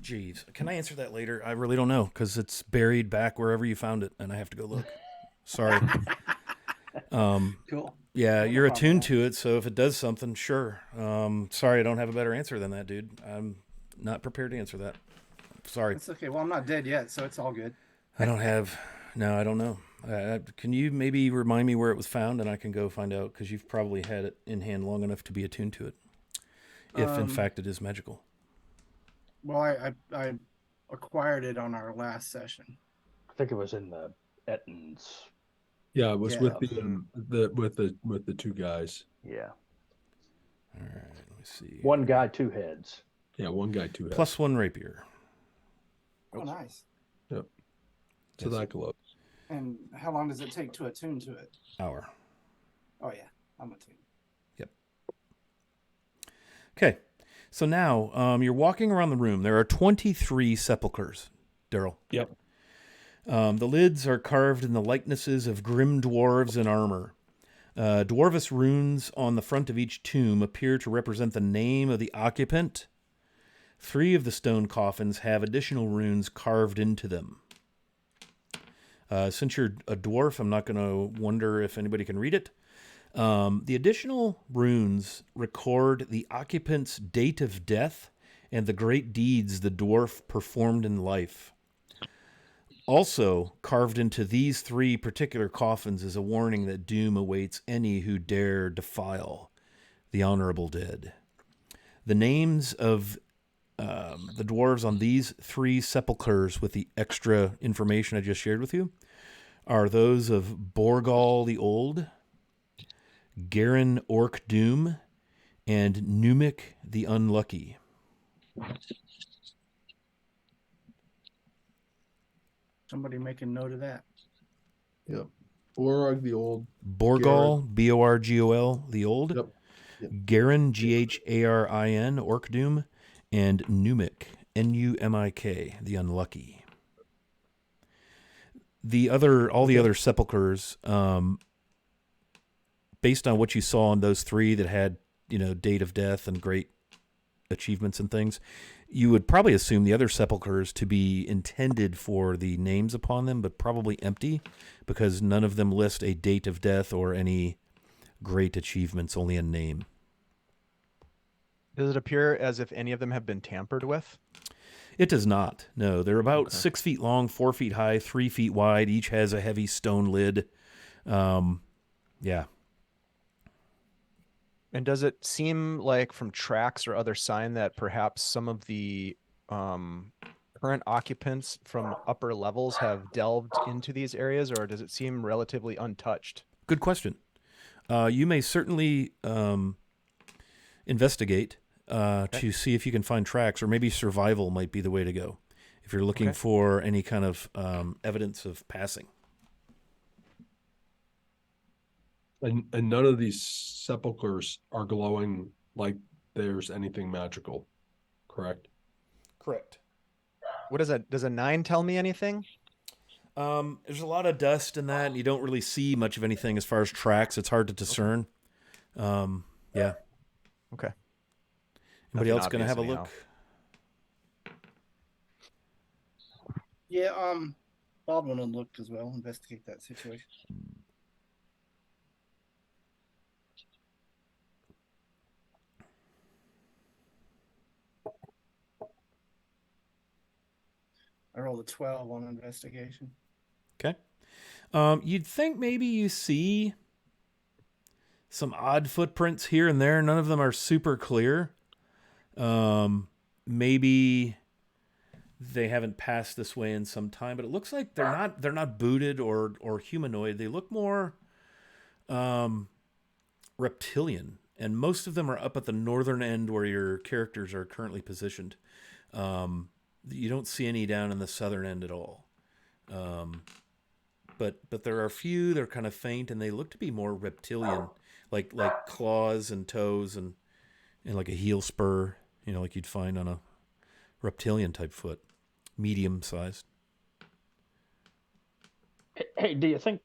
Geez. Can I answer that later? I really don't know because it's buried back wherever you found it, and I have to go look. Sorry. Cool. Yeah, No you're problem, attuned man. to it, so if it does something, sure. Sorry, I don't have a better answer than that, dude. I'm not prepared to answer that. Sorry. It's okay. Well, I'm not dead yet, so it's all good. I don't have. No, I don't know. Can you maybe remind me where it was found, and I can go find out because you've probably had it in hand long enough to be attuned to it, if in fact it is magical. Well, I acquired it on our last session. I think it was in the Ettins. yeah, it was Yeah. with the two guys. Yeah. All right, let me see. One guy, two heads. Yeah, one guy, two heads. Plus one rapier. Oh, nice. Yep. So Yes. that glows. And how long does it take to attune to it? Hour. Oh yeah, I'm attuned. Okay, so now you're walking around the room. There are 23 sepulchers, Daryl. Yep. The lids are carved in the likenesses of grim dwarves in armor. Dwarvish runes on the front of each tomb appear to represent the name of the occupant. 3 of the stone coffins have additional runes carved into them. Since you're a dwarf, I'm not going to wonder if anybody can read it. The additional runes record the occupant's date of death and the great deeds the dwarf performed in life. Also, carved into these 3 particular coffins is a warning that doom awaits any who dare defile the honorable dead. The names of the dwarves on these 3 sepulchers with the extra information I just shared with you are those of Borgal the Old, Garen Orc Doom, and Numic the Unlucky. Somebody make a note of that. Yep. Borg the Old. Borgal, Borgol, the Old, Yep. Yep. Garen, Gharin, Orc Doom, and Numic, Numik, the Unlucky. All the other sepulchers, based on what you saw on those 3 that had, date of death and great achievements and things, you would probably assume the other sepulchers to be intended for the names upon them, but probably empty, because none of them list a date of death or any great achievements, only a name. Does it appear as if any of them have been tampered with? It does not. No, they're about Okay. 6 feet long, 4 feet high, 3 feet wide. Each has a heavy stone lid. Yeah. And does it seem like from tracks or other sign that perhaps some of the current occupants from upper levels have delved into these areas, or does it seem relatively untouched? Good question. You may certainly investigate to see if you can find tracks, or maybe survival might be the way to go if you're looking for any kind of evidence of passing. And none of these sepulchers are glowing like there's anything magical, correct? Correct. What is that? Does a 9 tell me anything? There's a lot of dust in that, and you don't really see much of anything as far as tracks. It's hard to discern. Yeah. Okay. Anybody Nothing else going to obvious have a anyhow. look? Yeah, Baldwin will look as well, investigate that situation. I rolled a 12 on investigation. Okay. You'd think maybe you see some odd footprints here and there. None of them are super clear. Maybe they haven't passed this way in some time, but it looks like they're not booted or humanoid. They look more reptilian, and most of them are up at the northern end where your characters are currently positioned. You don't see any down in the southern end at all. But there are a few. They're kind of faint, and they look to be more reptilian, like claws and toes and like a heel spur, like you'd find on a reptilian type foot, medium sized. Hey, do you think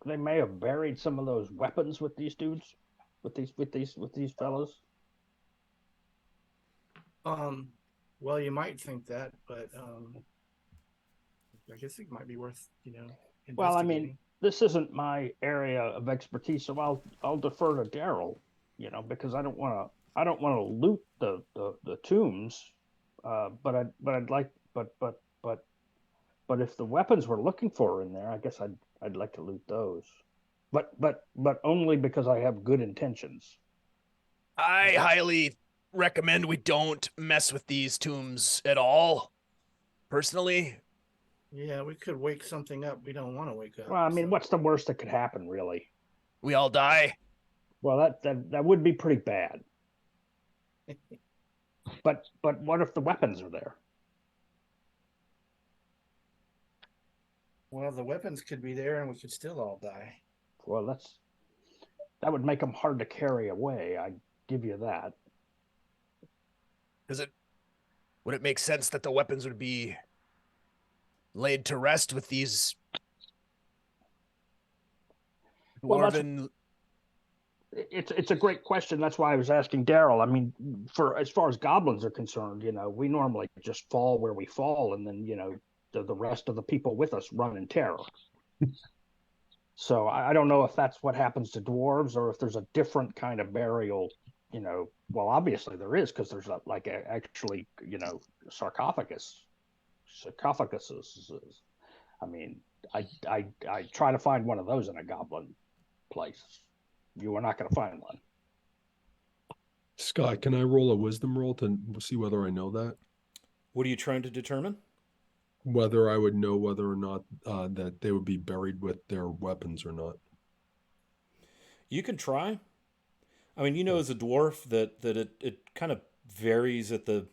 they may have buried some of those weapons with these dudes, with these fellows? Well, you might think that, but I guess it might be worth, Well, I investigating. mean, this isn't my area of expertise, so I'll defer to Daryl, because I don't want to loot the tombs, but I'd like, but if the weapons we're looking for are in there, I guess I'd like to loot those, but only because I have good intentions. I highly recommend we don't mess with these tombs at all. Personally, Yeah, we could wake something up we don't want to wake up. Well, I mean, so- what's the worst that could happen, really? we all die. Well, that would be pretty bad. But what if the weapons are there? Well, the weapons could be there and we could still all die. Well, that would make them hard to carry away. I give you that. Would it make sense that the weapons would be laid to rest with these Well, that's- dwarven? It's a great question. That's why I was asking Daryl. I mean, for as far as goblins are concerned, we normally just fall where we fall, and then the rest of the people with us run in terror. So I don't know if that's what happens to dwarves, or if there's a different kind of burial. Well, obviously there is, because there's actually sarcophaguses. I mean, I try to find one of those in a goblin place. You are not going to find one. Scott, can I roll a wisdom roll to see whether I know that? What are you trying to determine? Whether I would know whether or not that they would be buried with their weapons or not. You can try. I mean, as a dwarf that it kind of varies at the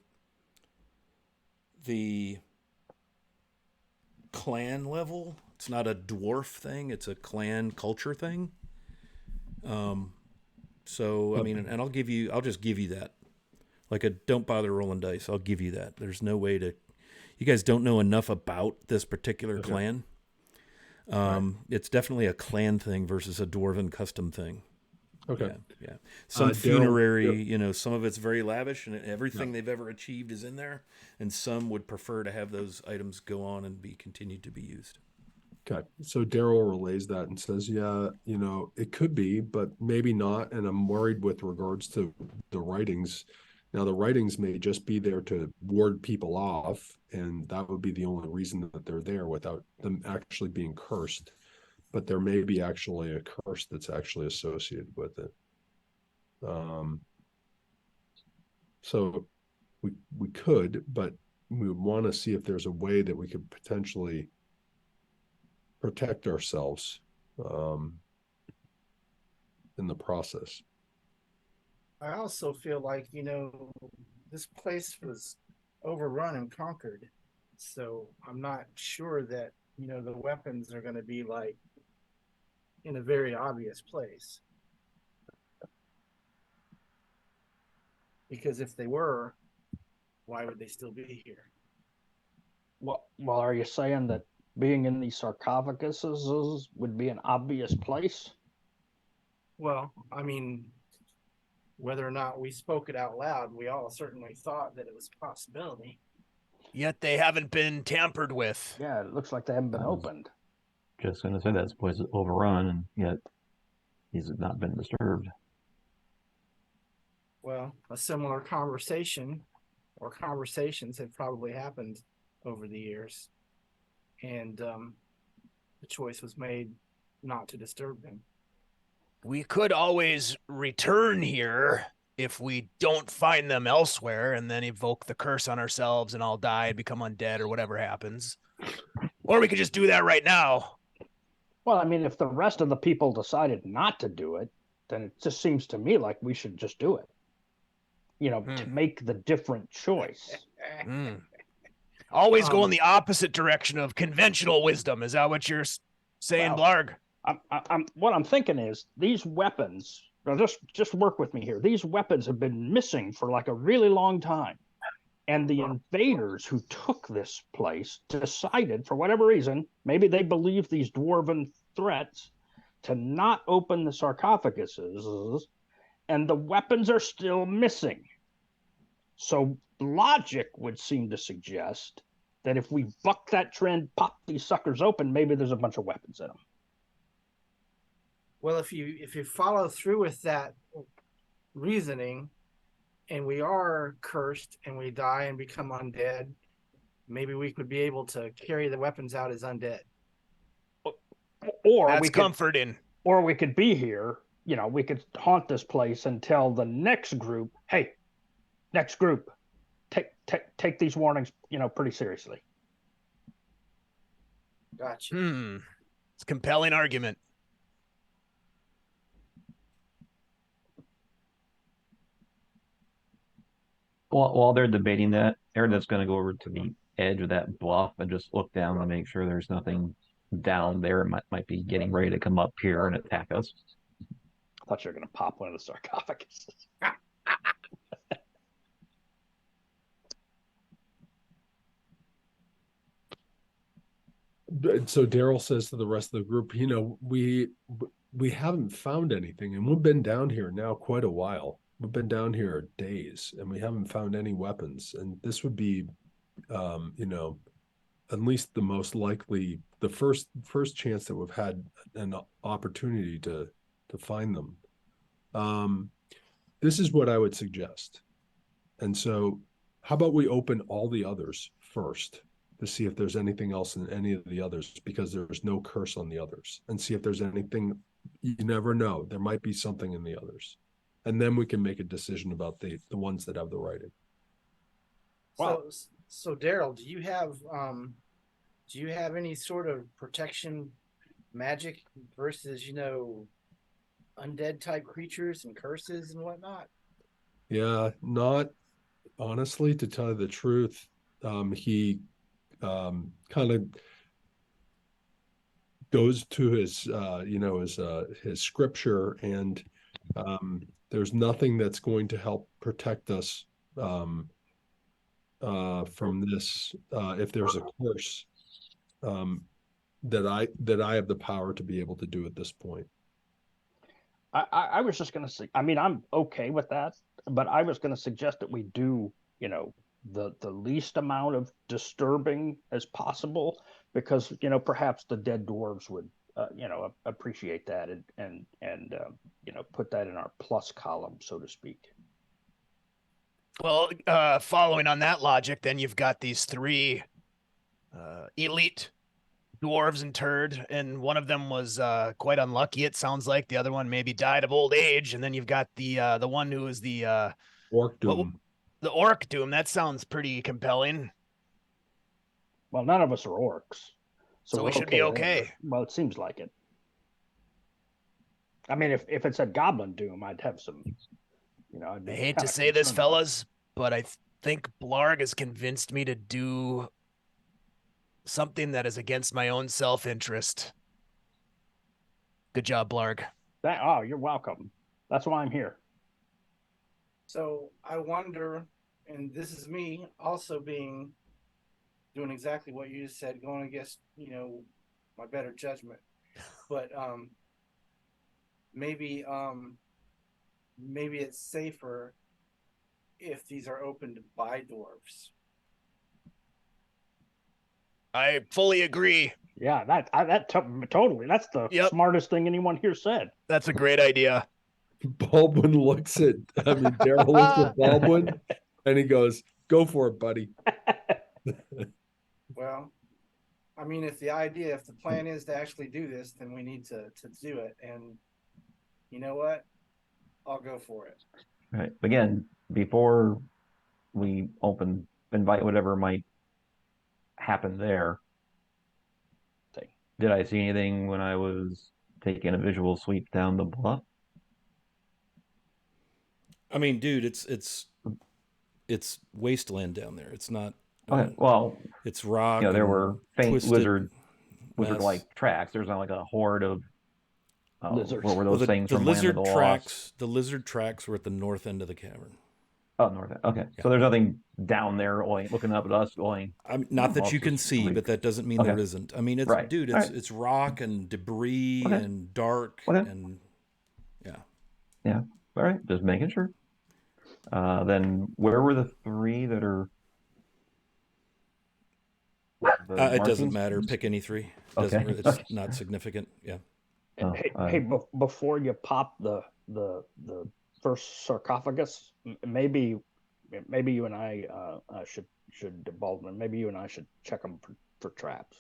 clan level. It's not a dwarf thing, it's a clan culture thing. So I mean, and I'll just give you that. Like a don't bother rolling dice. I'll give you that. There's no way to. You guys don't know enough about this particular clan. It's definitely a clan thing versus a dwarven custom thing. Okay. Yeah. Some Daryl- funerary, you know, some of it's very lavish and everything they've ever achieved is in there. And some would prefer to have those items go on and be continued to be used. Okay. So Daryl relays that and says, yeah, you know, it could be, but maybe not. And I'm worried with regards to the writings. Now, the writings may just be there to ward people off, and that would be the only reason that they're there without them actually being cursed. But there may be actually a curse that's actually associated with it. So we could, but we want to see if there's a way that we could potentially protect ourselves in the process. I also feel like, this place was overrun and conquered. So I'm not sure that, the weapons are going to be like in a very obvious place. Because if they were, why would they still be here? Well, are you saying that being in these sarcophaguses would be an obvious place? Well, I mean, whether or not we spoke it out loud, we all certainly thought that it was a possibility. Yet they haven't been tampered with. Yeah, it looks like they haven't been opened. Just going to say that this place is overrun, and yet he's not been disturbed. Well, a similar conversation or conversations have probably happened over the years. And the choice was made not to disturb them. We could always return here if we don't find them elsewhere and then evoke the curse on ourselves and all die and become undead or whatever happens. Or we could just do that right now. Well, I mean, if the rest of the people decided not to do it, then it just seems to me like we should just do it. To make the different choice. Always go in the opposite direction of conventional wisdom. Is that what you're saying, Blarg? What I'm thinking is these weapons. Now, just work with me here. These weapons have been missing for like a really long time, and the invaders who took this place decided, for whatever reason, maybe they believed these dwarven threats, to not open the sarcophaguses, and the weapons are still missing. So logic would seem to suggest that if we buck that trend, pop these suckers open, maybe there's a bunch of weapons in them. Well, if you follow through with that reasoning, and we are cursed and we die and become undead, maybe we could be able to carry the weapons out as undead. Or that's comforting. Or we could be here. We could haunt this place and tell the next group, hey, next group, take these warnings, pretty seriously. Gotcha. It's a compelling argument. While they're debating that, Aaron's going to go over to the edge of that bluff and just look down to make sure there's nothing down there. It might be getting ready to come up here and attack us. I thought you were going to pop one of the sarcophaguses. So Daryl says to the rest of the group, we haven't found anything, and we've been down here now quite a while. We've been down here days, and we haven't found any weapons. And this would be, at least the most likely, the first chance that we've had an opportunity to find them. This is what I would suggest. And so, how about we open all the others first to see if there's anything else in any of the others, because there's no curse on the others, and see if there's anything. You never know. There might be something in the others. And then we can make a decision about the ones that have the writing. Wow. So Daryl, do you have any sort of protection magic versus, undead type creatures and curses and whatnot? Yeah, not honestly, to tell you the truth. He kind of goes to his his scripture, and there's nothing that's going to help protect us from this. If there's a curse, that I have the power to be able to do at this point. I was just going to say, I mean, I'm okay with that, but I was going to suggest that we do, the least amount of disturbing as possible, because perhaps the dead dwarves would appreciate that, and put that in our plus column, so to speak. Well, following on that logic, then you've got these three elite dwarves interred, and one of them was quite unlucky. It sounds like the other one maybe died of old age, and then you've got the one who is the Orc Doom. the orc doom. That sounds pretty compelling. Well, none of us are orcs, So we we're should be there. okay. Well, it seems like it. I mean, if it said Goblin Doom, I'd have some, I'd be I hate to kinda say this, concerned about it. fellas, but I think Blarg has convinced me to do something that is against my own self-interest. Good job, Blarg. Oh, you're welcome. That's why I'm here. So I wonder, and this is me also doing exactly what you just said, going against, my better judgment. But maybe it's safer if these are open to buy dwarves. I fully agree. Yeah, totally. That's the Yep. smartest thing anyone here said. That's a great idea. Baldwin looks at, Daryl looks at Baldwin and he goes, "Go for it, buddy." Well, I mean, if the plan is to actually do this, then we need to do it. And you know what? I'll go for it. Right. Again, before we invite whatever might happen there, did I see anything when I was taking a visual sweep down the bluff? I mean, dude, it's wasteland down there. It's not. Okay, well, it's rock. there and were faint twisted wizard-like tracks. There's not like a horde of Lizards. what were those things the from Land of lizard the tracks. Lost? The lizard tracks were at the north end of the cavern. Oh, north end. Okay, Yeah. so there's nothing down there looking up at us going. I mean, not that well, you can just see, like- but that doesn't mean Okay. there isn't. I mean, it's Right. dude, All it's right. it's rock and debris Okay. and dark Okay. and yeah. Yeah. All right, just making sure. Then where were the three that are? the It doesn't markings? matter. Pick any three. Okay. It's not significant. Yeah. Oh, Hey, before you pop the first sarcophagus, maybe you and I should Baldwin. Maybe you and I should check them for traps.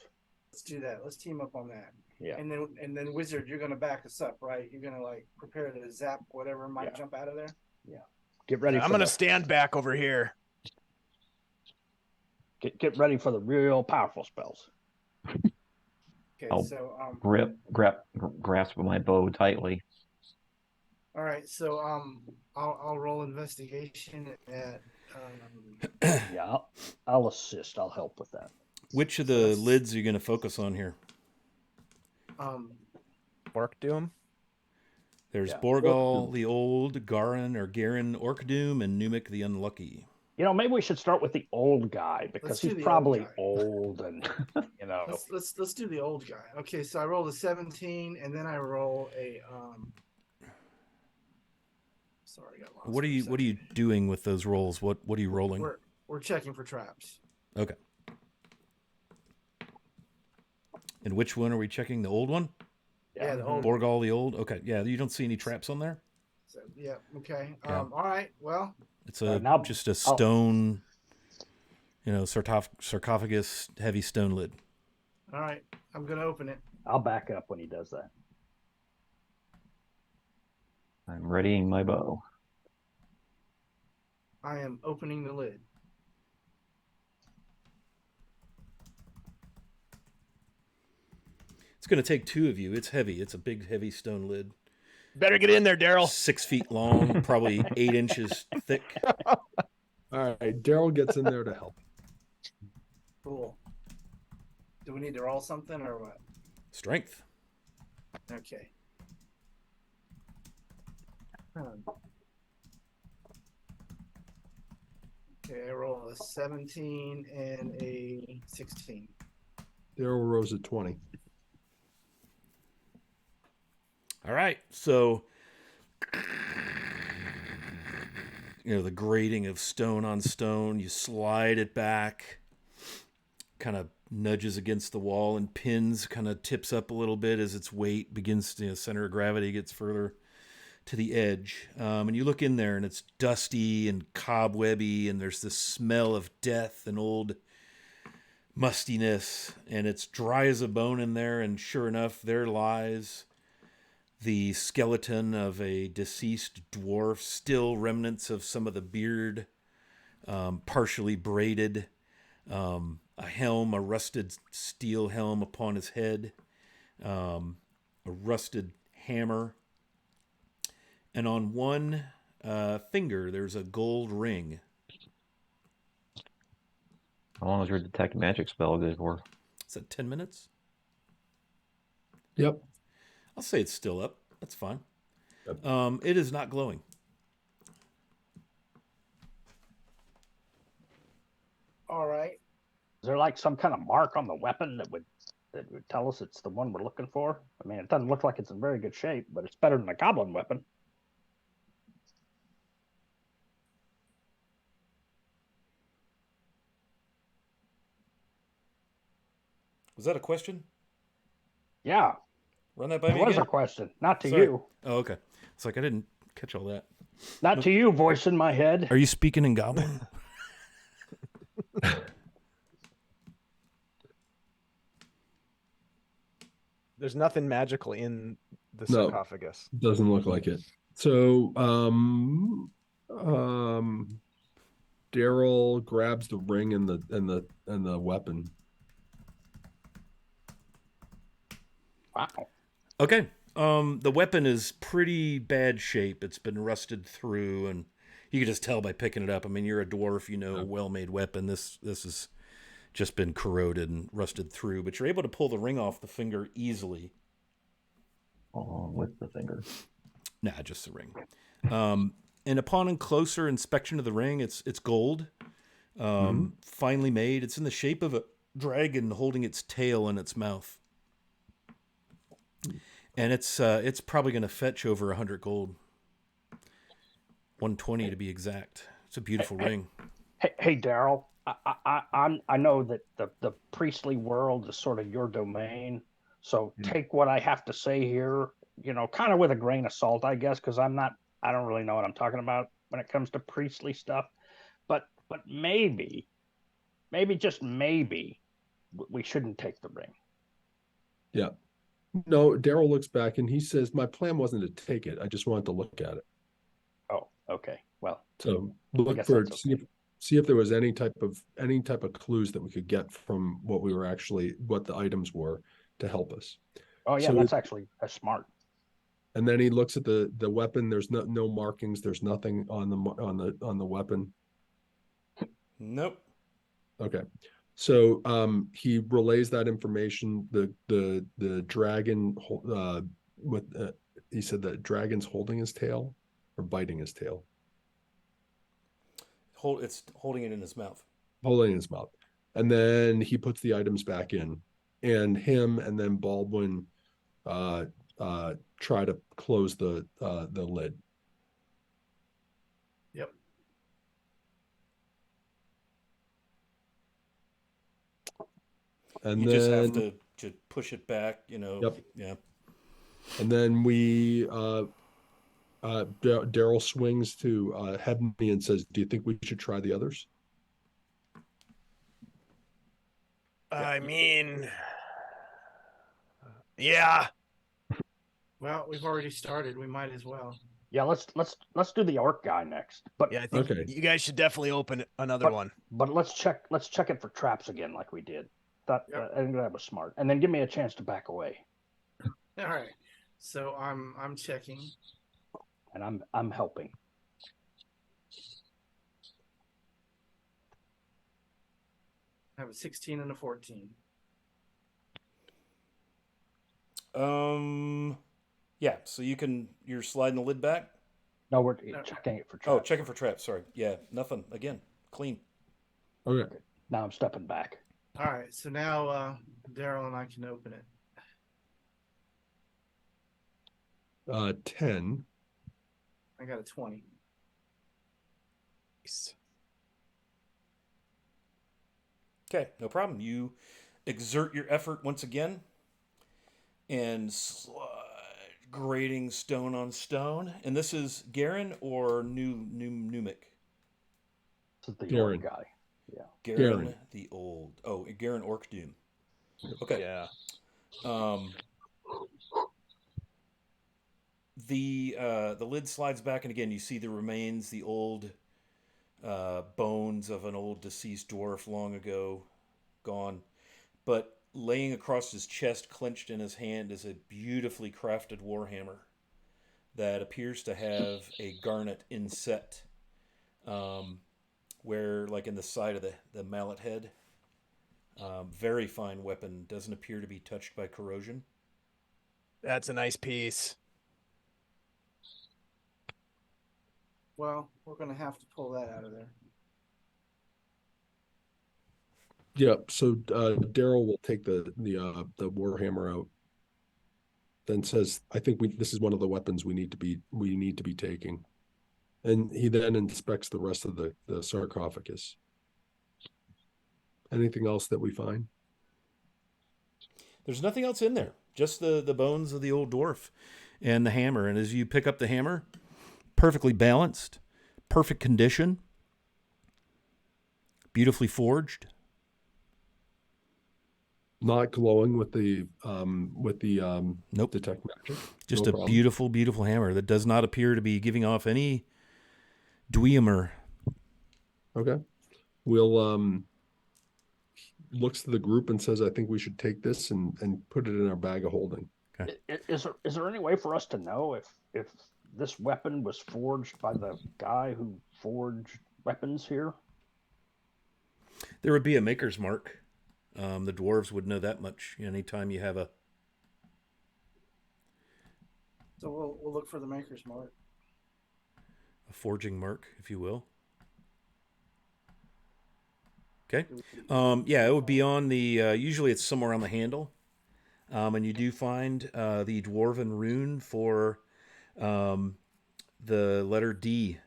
Let's do that. Let's team up on that. Yeah. And then Wizard, you're gonna back us up, right? You're gonna prepare to zap whatever might jump out of there. Get ready. I'm gonna stand back over here. Get ready for the real powerful spells. Okay, Oh. so grasp my bow tightly. all right, so I'll roll investigation at Yeah, I'll assist. I'll help with that. Which of the lids are you going to focus on here? Orc Doom. There's Yeah. Borgal the Old, Garin or Garen Orkdoom, and Numik the Unlucky. Maybe we should start with the old guy because Let's do he's the probably old guy. old and let's do the old guy. Okay, so I rolled a 17 and then I roll a sorry, I got lost. What are you doing with those rolls? What are you rolling? We're checking for traps. Okay. And which one are we checking? The old one? Yeah, the old Borgal the Old? Okay. Yeah, you don't see any traps on there? So, yeah, okay. Yeah. All right. Well, It's now- just a stone, sarcophagus, heavy stone lid. all right. I'm gonna open it. I'll back up when he does that. I'm readying my bow. I am opening the lid. It's going to take two of you. It's heavy. It's a big, heavy stone lid. Better get in there, Daryl. 6 feet long, probably 8 inches thick. All right, Daryl gets in there to help. Cool. Do we need to roll something or what? Strength. Okay. Okay, I roll a 17 and a 16. Daryl rolls at 20. All right. So The grating of stone on stone. You slide it back, kind of nudges against the wall and pins, kind of tips up a little bit as its weight begins to, center of gravity gets further to the edge. And you look in there and it's dusty and cobwebby, and there's this smell of death and old mustiness, and it's dry as a bone in there. And sure enough, there lies the skeleton of a deceased dwarf, still remnants of some of the beard, partially braided, a helm, a rusted steel helm upon his head, a rusted hammer, and on one finger there's a gold ring. How long is your detect magic spell good for? Is that 10 minutes? Yep. I'll say it's still up. That's fine. Yep. It is not glowing. All right. Is there like some kind of mark on the weapon that would tell us it's the one we're looking for? I mean, it doesn't look like it's in very good shape, but it's better than a goblin weapon. Was that a question? Yeah, Run that by it me was again? a question. Not to Sorry. you. Oh, okay. It's like I didn't catch all that. Not to you, voice in my head. Are you speaking in goblin? There's nothing magical in the No. sarcophagus. Doesn't look like it. So, Daryl grabs the ring and the weapon. Wow. Okay. The weapon is pretty bad shape. It's been rusted through, and you can just tell by picking it up. I mean, you're a dwarf, a well-made weapon. This has just been corroded and rusted through, but you're able to pull the ring off the finger easily. Along with the finger. Nah, just the ring. And upon closer inspection of the ring, it's gold, finely made. It's in the shape of a dragon holding its tail in its mouth. And it's probably going to fetch over 100 gold. 120 to be exact. It's a beautiful ring. Hey, Daryl. I know that the priestly world is sort of your domain. So take what I have to say here, kind of with a grain of salt, I guess, because I don't really know what I'm talking about when it comes to priestly stuff. But maybe just maybe, we shouldn't take the ring. Yeah. No, Daryl looks back and he says, "My plan wasn't to take it. I just wanted to look at it." Oh, okay. Well, So I look guess for that's okay. see if there was any type of clues that we could get from what the items were to help us. Oh yeah, So that's smart. And then he looks at the weapon. There's no markings. There's nothing on the weapon. Nope. Okay. So he relays that information. The dragon he said that dragon's holding his tail or biting his tail. It's holding it in his mouth. Holding it in his mouth. And then he puts the items back in, and him and then Baldwin try to close the lid. Yep. And You then just have to push it back, Yep. Yeah. And then we Daryl swings to Hebney and says, "Do you think we should try the others?" I mean, yeah. Well, we've already started. We might as well. Yeah, let's do the orc guy next. But Yeah, I think Okay. you guys should definitely open another one. But let's check it for traps again, like we did. I think that was smart. And then give me a chance to back away. All right. So I'm checking. And I'm helping. I have a 16 and a 14. Yeah. So you're sliding the lid back. No, we're checking it for traps. Oh, checking for traps. Sorry. Yeah. Nothing. Again, clean. Okay. Now I'm stepping back. All right. So now Daryl and I can open it. 10. I got a 20. Okay, no problem. You exert your effort once again and slide grading stone on stone. And this is Garen or Numic? This is the Garen. old guy. Yeah. Garen the Old. Oh, Garen Orkdoom. Okay. Yeah. The lid slides back, and again you see the remains, the old bones of an old deceased dwarf long ago gone. But laying across his chest, clenched in his hand, is a beautifully crafted warhammer that appears to have a garnet inset, where, like, in the side of the mallet head. Very fine weapon. Doesn't appear to be touched by corrosion. That's a nice piece. Well, we're gonna have to pull that out of there. Yeah, so Daryl will take the warhammer out. Then says, "I think this is one of the weapons we need to be taking." And he then inspects the rest of the sarcophagus. Anything else that we find? There's nothing else in there. Just the bones of the old dwarf and the hammer. And as you pick up the hammer, perfectly balanced, perfect condition, beautifully forged. Not glowing with the Nope. detect magic. Just No a problem. beautiful, beautiful hammer that does not appear to be giving off any dwemer. Okay. We'll looks to the group and says, "I think we should take this and put it in our bag of holding." Is there any way for us to know if this weapon was forged by the guy who forged weapons here? There would be a maker's mark. The dwarves would know that much. Anytime you have a So we'll look for the maker's mark. forging mark, if you will. Okay. Yeah, it would be on the, usually it's somewhere on the handle. And you do find the dwarven rune for the letter D.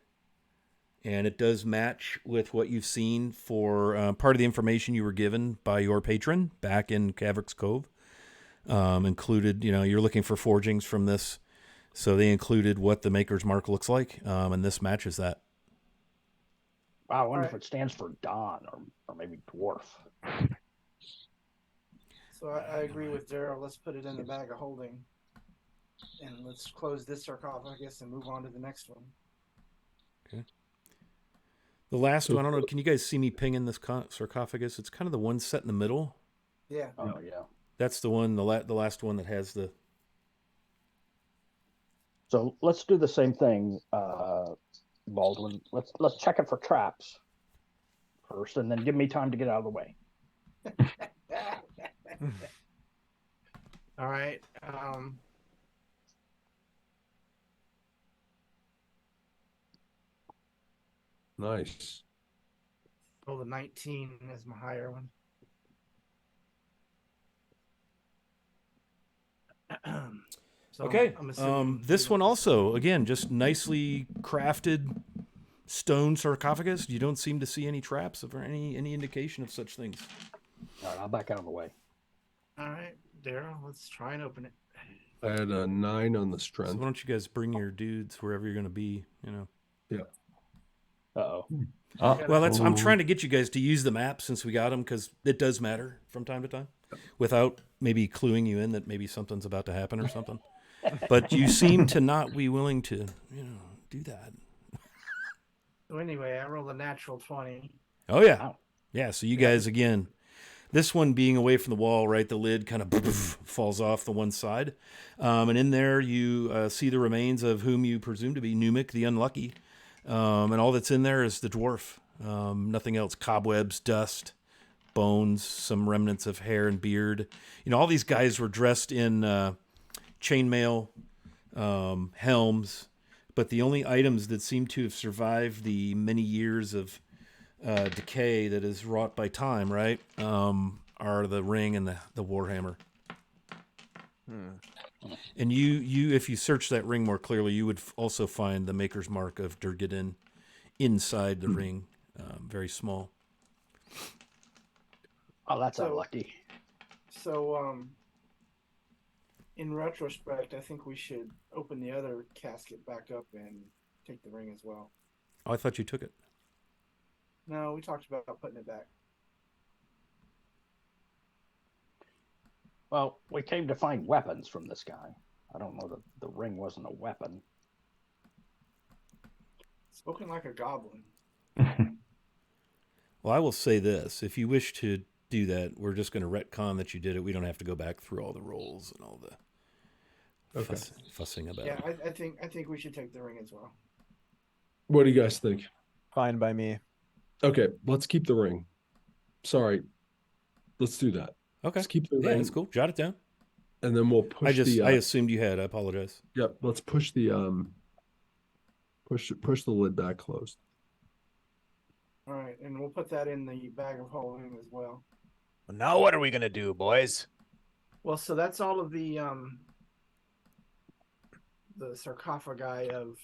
And it does match with what you've seen for part of the information you were given by your patron back in Caverick's Cove. Included, you're looking for forgings from this. So they included what the maker's mark looks like. And this matches that. Wow, I wonder if Alright. it stands for Don or maybe dwarf. So I agree with Daryl. Let's put it in the bag of holding. And let's close this sarcophagus and move on to the next one. Okay. The last one, I don't know, can you guys see me pinging this sarcophagus? It's kind of the one set in the middle. Yeah. Oh yeah. That's the one, the last one that has the... So let's do the same thing, Baldwin. Let's check it for traps first, and then give me time to get out of the way. All right. Nice. Roll the 19 as my higher one. So Okay. I'm assuming This one also, again, just nicely crafted stone sarcophagus. You don't seem to see any traps or any indication of such things. All right, I'll back out of the way. All right, Daryl, let's try and open it. I had a 9 on the So strength. why don't you guys bring your dudes wherever you're going to be, Yeah. Uh-oh. Well, I'm trying to get you guys to use the map since we got them, because it does matter from time to time, without maybe cluing you in that maybe something's about to happen or something. But you seem to not be willing to, do that. So anyway, I rolled a natural 20. Oh, yeah. Wow. Yeah, so you guys, again, this one being away from the wall, right, the lid kind of falls off the one side. And in there you see the remains of whom you presume to be Numic, the Unlucky. And all that's in there is the dwarf. Nothing else. Cobwebs, dust, bones, some remnants of hair and beard. All these guys were dressed in chainmail, helms, but the only items that seem to have survived the many years of decay that is wrought by time, right, are the ring and the warhammer. And you, if you search that ring more clearly, you would also find the maker's mark of Durgadin inside the ring, very small. Oh, that's So- unlucky. So, in retrospect, I think we should open the other casket back up and take the ring as well. Oh, I thought you took it. No, we talked about putting it back. Well, we came to find weapons from this guy. I don't know that the ring wasn't a weapon. Spoken like a goblin. Well, I will say this. If you wish to do that, we're just going to retcon that you did it. We don't have to go back through all the rolls and all the fussing about Yeah, it. I think we should take the ring as well. What do you guys think? Fine by me. Okay, let's keep the ring. Sorry, let's do that. Okay. Let's keep the Yeah, ring, that's cool. Jot it down. and then we'll push I assumed you had. I apologize. Yep, let's push the push the lid back closed. All right, and we'll put that in the bag of holding as well. Well, now what are we gonna do, boys? Well, so that's all of the sarcophagi of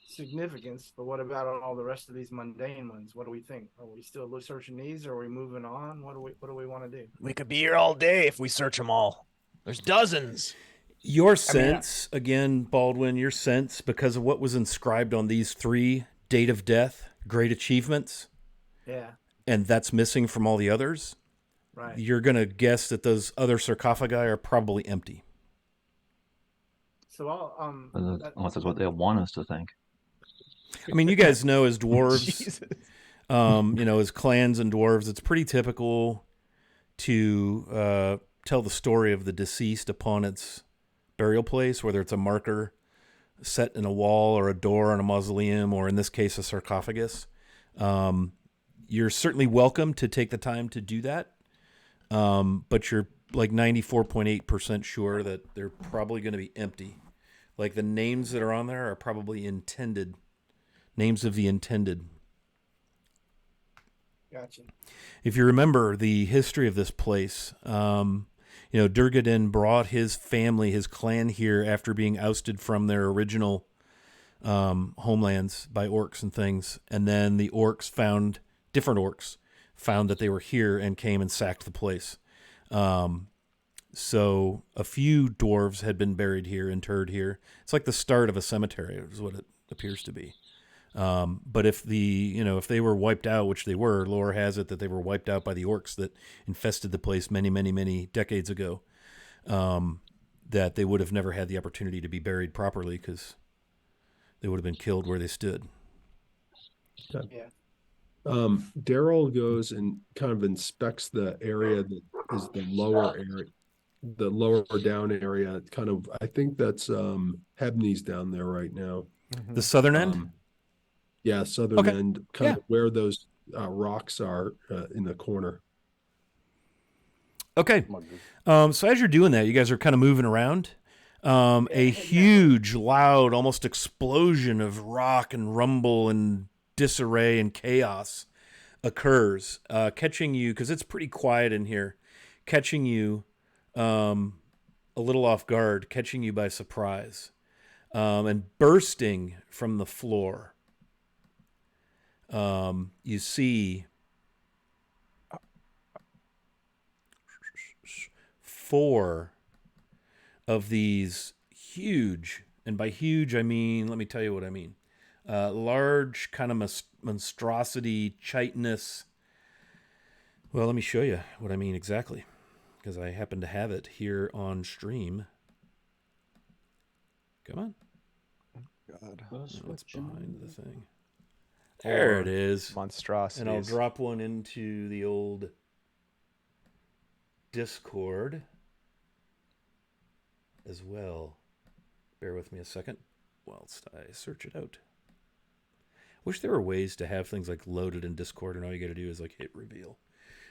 significance, but what about all the rest of these mundane ones? What do we think? Are we still searching these, or are we moving on? What do we want to do? We could be here all day if we search them all. There's dozens. Your sense, again, Baldwin, your sense, because of what was inscribed on these 3 date of death, great achievements, Yeah, and that's missing from all the others, right. you're going to guess that those other sarcophagi are probably empty. So I'll Unless that's what they want us to think. I mean, you guys know as dwarves, Jesus. as clans and dwarves, it's pretty typical to tell the story of the deceased upon its burial place, whether it's a marker set in a wall or a door in a mausoleum, or in this case, a sarcophagus. You're certainly welcome to take the time to do that, but you're like 94.8% sure that they're probably going to be empty. Like the names that are on there are probably intended. Names of the intended. Gotcha. If you remember the history of this place, Durgadin brought his family, his clan here after being ousted from their original homelands by orcs and things. And then the different orcs found that they were here and came and sacked the place. So a few dwarves had been buried here, interred here. It's like the start of a cemetery, is what it appears to be. But if they were wiped out, which they were, lore has it that they were wiped out by the orcs that infested the place many, many, many decades ago, that they would have never had the opportunity to be buried properly because they would have been killed where they stood. Yeah. Daryl goes and kind of inspects the area that is the lower area, the lower down area. Kind of, I think that's Hebney's down there right now. The southern end? Yeah, southern Okay. end, kind of where those rocks are in the corner. Okay. So as you're doing that, you guys are kind of moving around. A huge, loud, almost explosion of rock and rumble and disarray and chaos occurs, catching you, because it's pretty quiet in here, catching you a little off guard, catching you by surprise, and bursting from the floor. You see 4 of these huge, and by huge I mean, let me tell you what I mean, large kind of monstrosity, chitinous. Well, let me show you what I mean exactly, because I happen to have it here on stream. Come on. God. It's behind the thing. There it is. Monstrosities. And I'll drop one into the old Discord as well. Bear with me a second whilst I search it out. Wish there were ways to have things like loaded in Discord and all you got to do is like hit reveal.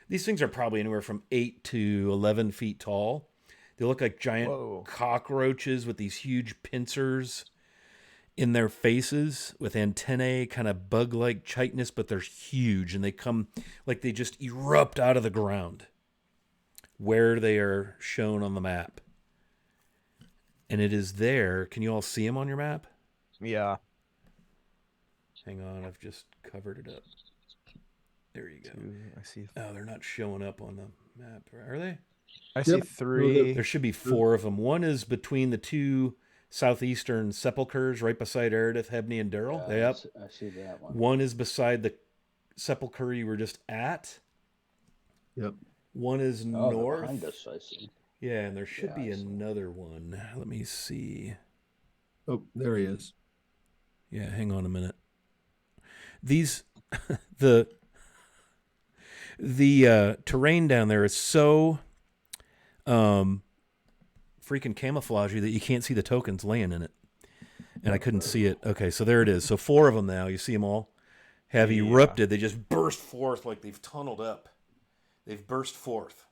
These things are probably anywhere from 8 to 11 feet tall. They look like giant cockroaches with these huge pincers in their faces with antennae, kind of bug-like chitinous, but they're huge and they come like they just erupt out of the ground where they are shown on the map. and it is there. Can you all see him on your map? Yeah. Hang on, I've just covered it up. There you go. I see. Oh, they're not showing up on the map, are they? I see Yep. 3. There should be 4 of them. One is between the 2 southeastern sepulchers, right beside Eredith, Hebney, and Daryl. Yeah, Yep. I see that one. One is beside the sepulcher you were just at. Yep. One is They're north. behind us, I see. Yeah, and there should Yeah, be I see. another one. Let me see. Oh, there he is. Yeah, hang on a minute. These the terrain down there is so freaking camouflagey that you can't see the tokens laying in it. And I couldn't see it. Okay, so there it is. So 4 of them now. You see them all have erupted. They just burst forth like they've tunneled up. They've burst forth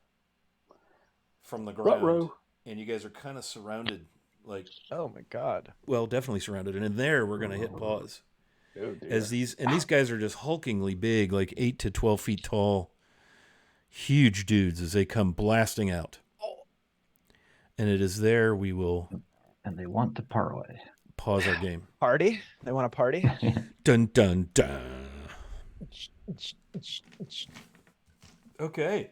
from the ground. Ruh-roh. And you guys are kind of surrounded, like, Oh my god. well, definitely surrounded. And in there, we're going to hit pause. Oh, dear. As these guys are just hulkingly big, like 8 to 12 feet tall, huge dudes as they come blasting out. And it is there we will And they want to parlay. pause our game. Party? They want a party? Dun dun dun. Okay.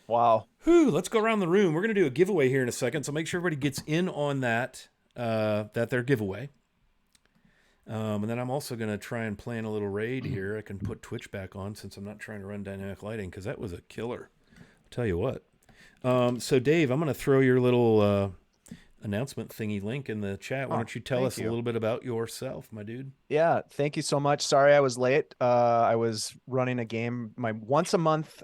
Wow. Whew, let's go around the room. We're going to do a giveaway here in a second, so make sure everybody gets in on that, their giveaway. And then I'm also going to try and plan a little raid here. I can put Twitch back on since I'm not trying to run dynamic lighting because that was a killer. I'll tell you what. So, Dave, I'm going to throw your little announcement thingy link in the chat. Why don't you tell us a little bit about yourself, my dude? Yeah, thank you so much. Sorry I was late. I was running a game, my once a month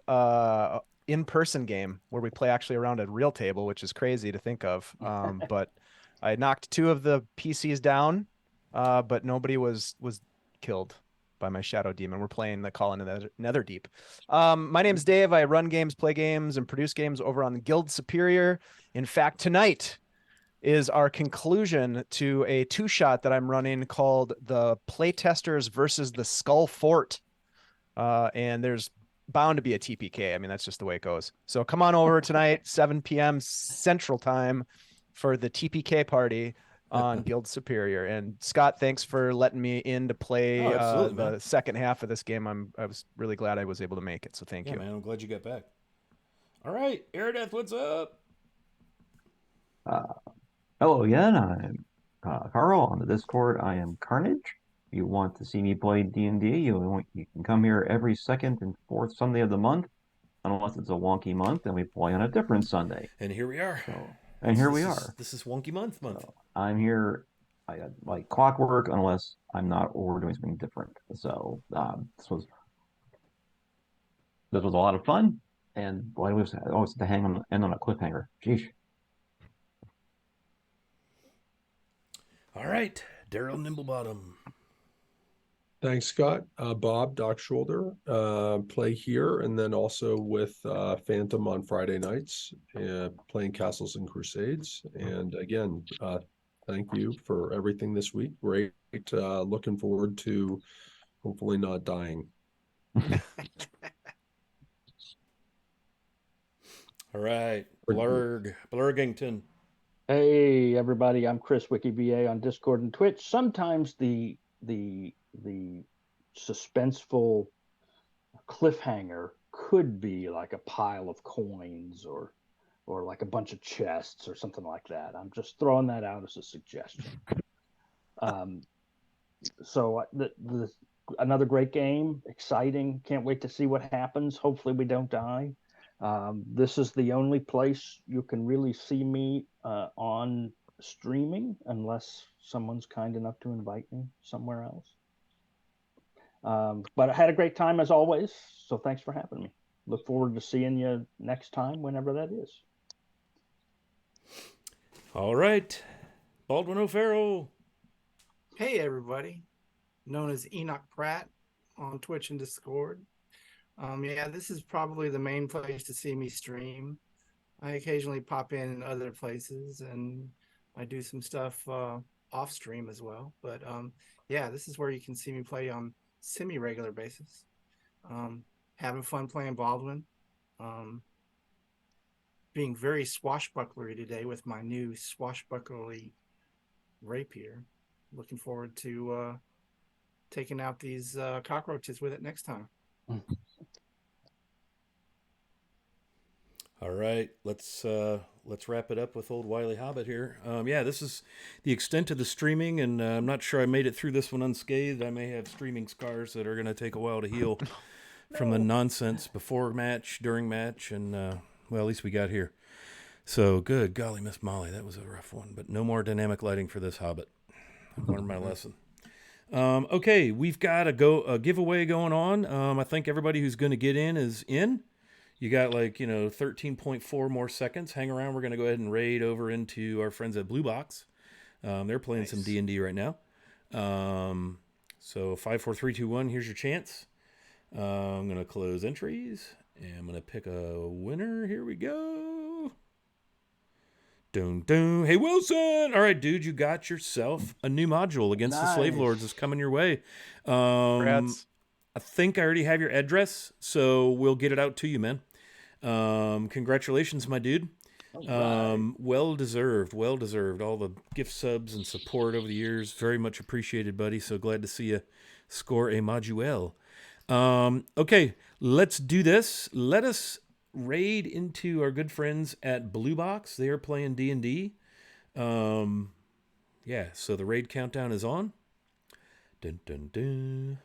in-person game where we play actually around a real table, which is crazy to think of. But I knocked 2 of the PCs down, but nobody was killed by my shadow demon. We're playing the Call into the Netherdeep. My name's Dave. I run games, play games, and produce games over on the Guild Superior. In fact, tonight is our conclusion to a 2-shot that I'm running called the Playtesters versus the Skull Fort. And there's bound to be a TPK. I mean, that's just the way it goes. So come on over tonight, 7 p.m. Central Time for the TPK party on Guild Superior. And Scott, thanks for letting me in to play the second half of this game. I was really glad I was able to make it. So thank you. Man, I'm glad you got back. All right, Aerodeth, what's up? Hello again. I'm Carl on the Discord. I am Carnage. If you want to see me play D&D, you can come here every second and fourth Sunday of the month, unless it's a wonky month, and we play on a different Sunday. And here we are. This is wonky month. So I'm here like clockwork, unless I'm not, or we're doing something different. So this was a lot of fun, and boy, I always have to end on a cliffhanger. Jeez. All right, Daryl Nimblebottom. Thanks, Scott. Bob, Doc Shoulder, play here, and then also with Phantom on Friday nights, playing Castles and Crusades. And again, thank you for everything this week. Great. Looking forward to hopefully not dying. All right, Blurgington. Hey everybody, I'm Chris WikiVA on Discord and Twitch. Sometimes the suspenseful cliffhanger could be like a pile of coins or like a bunch of chests or something like that. I'm just throwing that out as a suggestion. So another great game, exciting. Can't wait to see what happens. Hopefully we don't die. This is the only place you can really see me on streaming, unless someone's kind enough to invite me somewhere else. But I had a great time as always, so thanks for having me. Look forward to seeing you next time, whenever that is. All right, Baldwin O'Farrell. Hey everybody, known as Enoch Pratt on Twitch and Discord. Yeah, this is probably the main place to see me stream. I occasionally pop in other places, and I do some stuff off stream as well. But yeah, this is where you can see me play on semi-regular basis. Having fun playing Baldwin. being very swashbucklery today with my new swashbucklery rapier. Looking forward to taking out these cockroaches with it next time. All right, let's wrap it up with old Wily Hobbit here. Yeah, this is the extent of the streaming, and I'm not sure I made it through this one unscathed. I may have streaming scars that are going to take a while to heal from the nonsense before match, during match, and well, at least we got here. So good, golly, Miss Molly, that was a rough one. But no more dynamic lighting for this Hobbit. I've learned my lesson. Okay, we've got a giveaway going on. I think everybody who's going to get in is in. You got 13.4 more seconds. Hang around. We're going to go ahead and raid over into our friends at Blue Box. They're playing some D&D right now. So 5, 4, 3, 2, 1. Here's your chance. I'm going to close entries. And I'm going to pick a winner. Here we go. Dun, dun. Hey, Wilson. All right, dude, you got yourself a new module against the Slave Lords. Is coming your way. Congrats. I think I already have your address, so we'll get it out to you, man. Congratulations, my dude. Well deserved. All the gift subs and support over the years, very much appreciated, buddy. So glad to see you score a module. Okay, let's do this. Let us raid into our good friends at Blue Box. They are playing D&D. Yeah, so the raid countdown is on. Dun, dun, dun.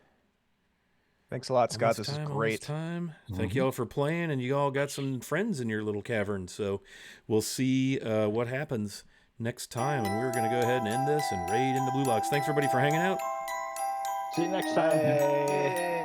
Thanks a lot, Scott. This is great. Thank you all for playing, and you all got some friends in your little cavern. So we'll see what happens next time. And we're going to go ahead and end this and raid into Blue Box. Thanks, everybody, for hanging out. See you next time. Yay.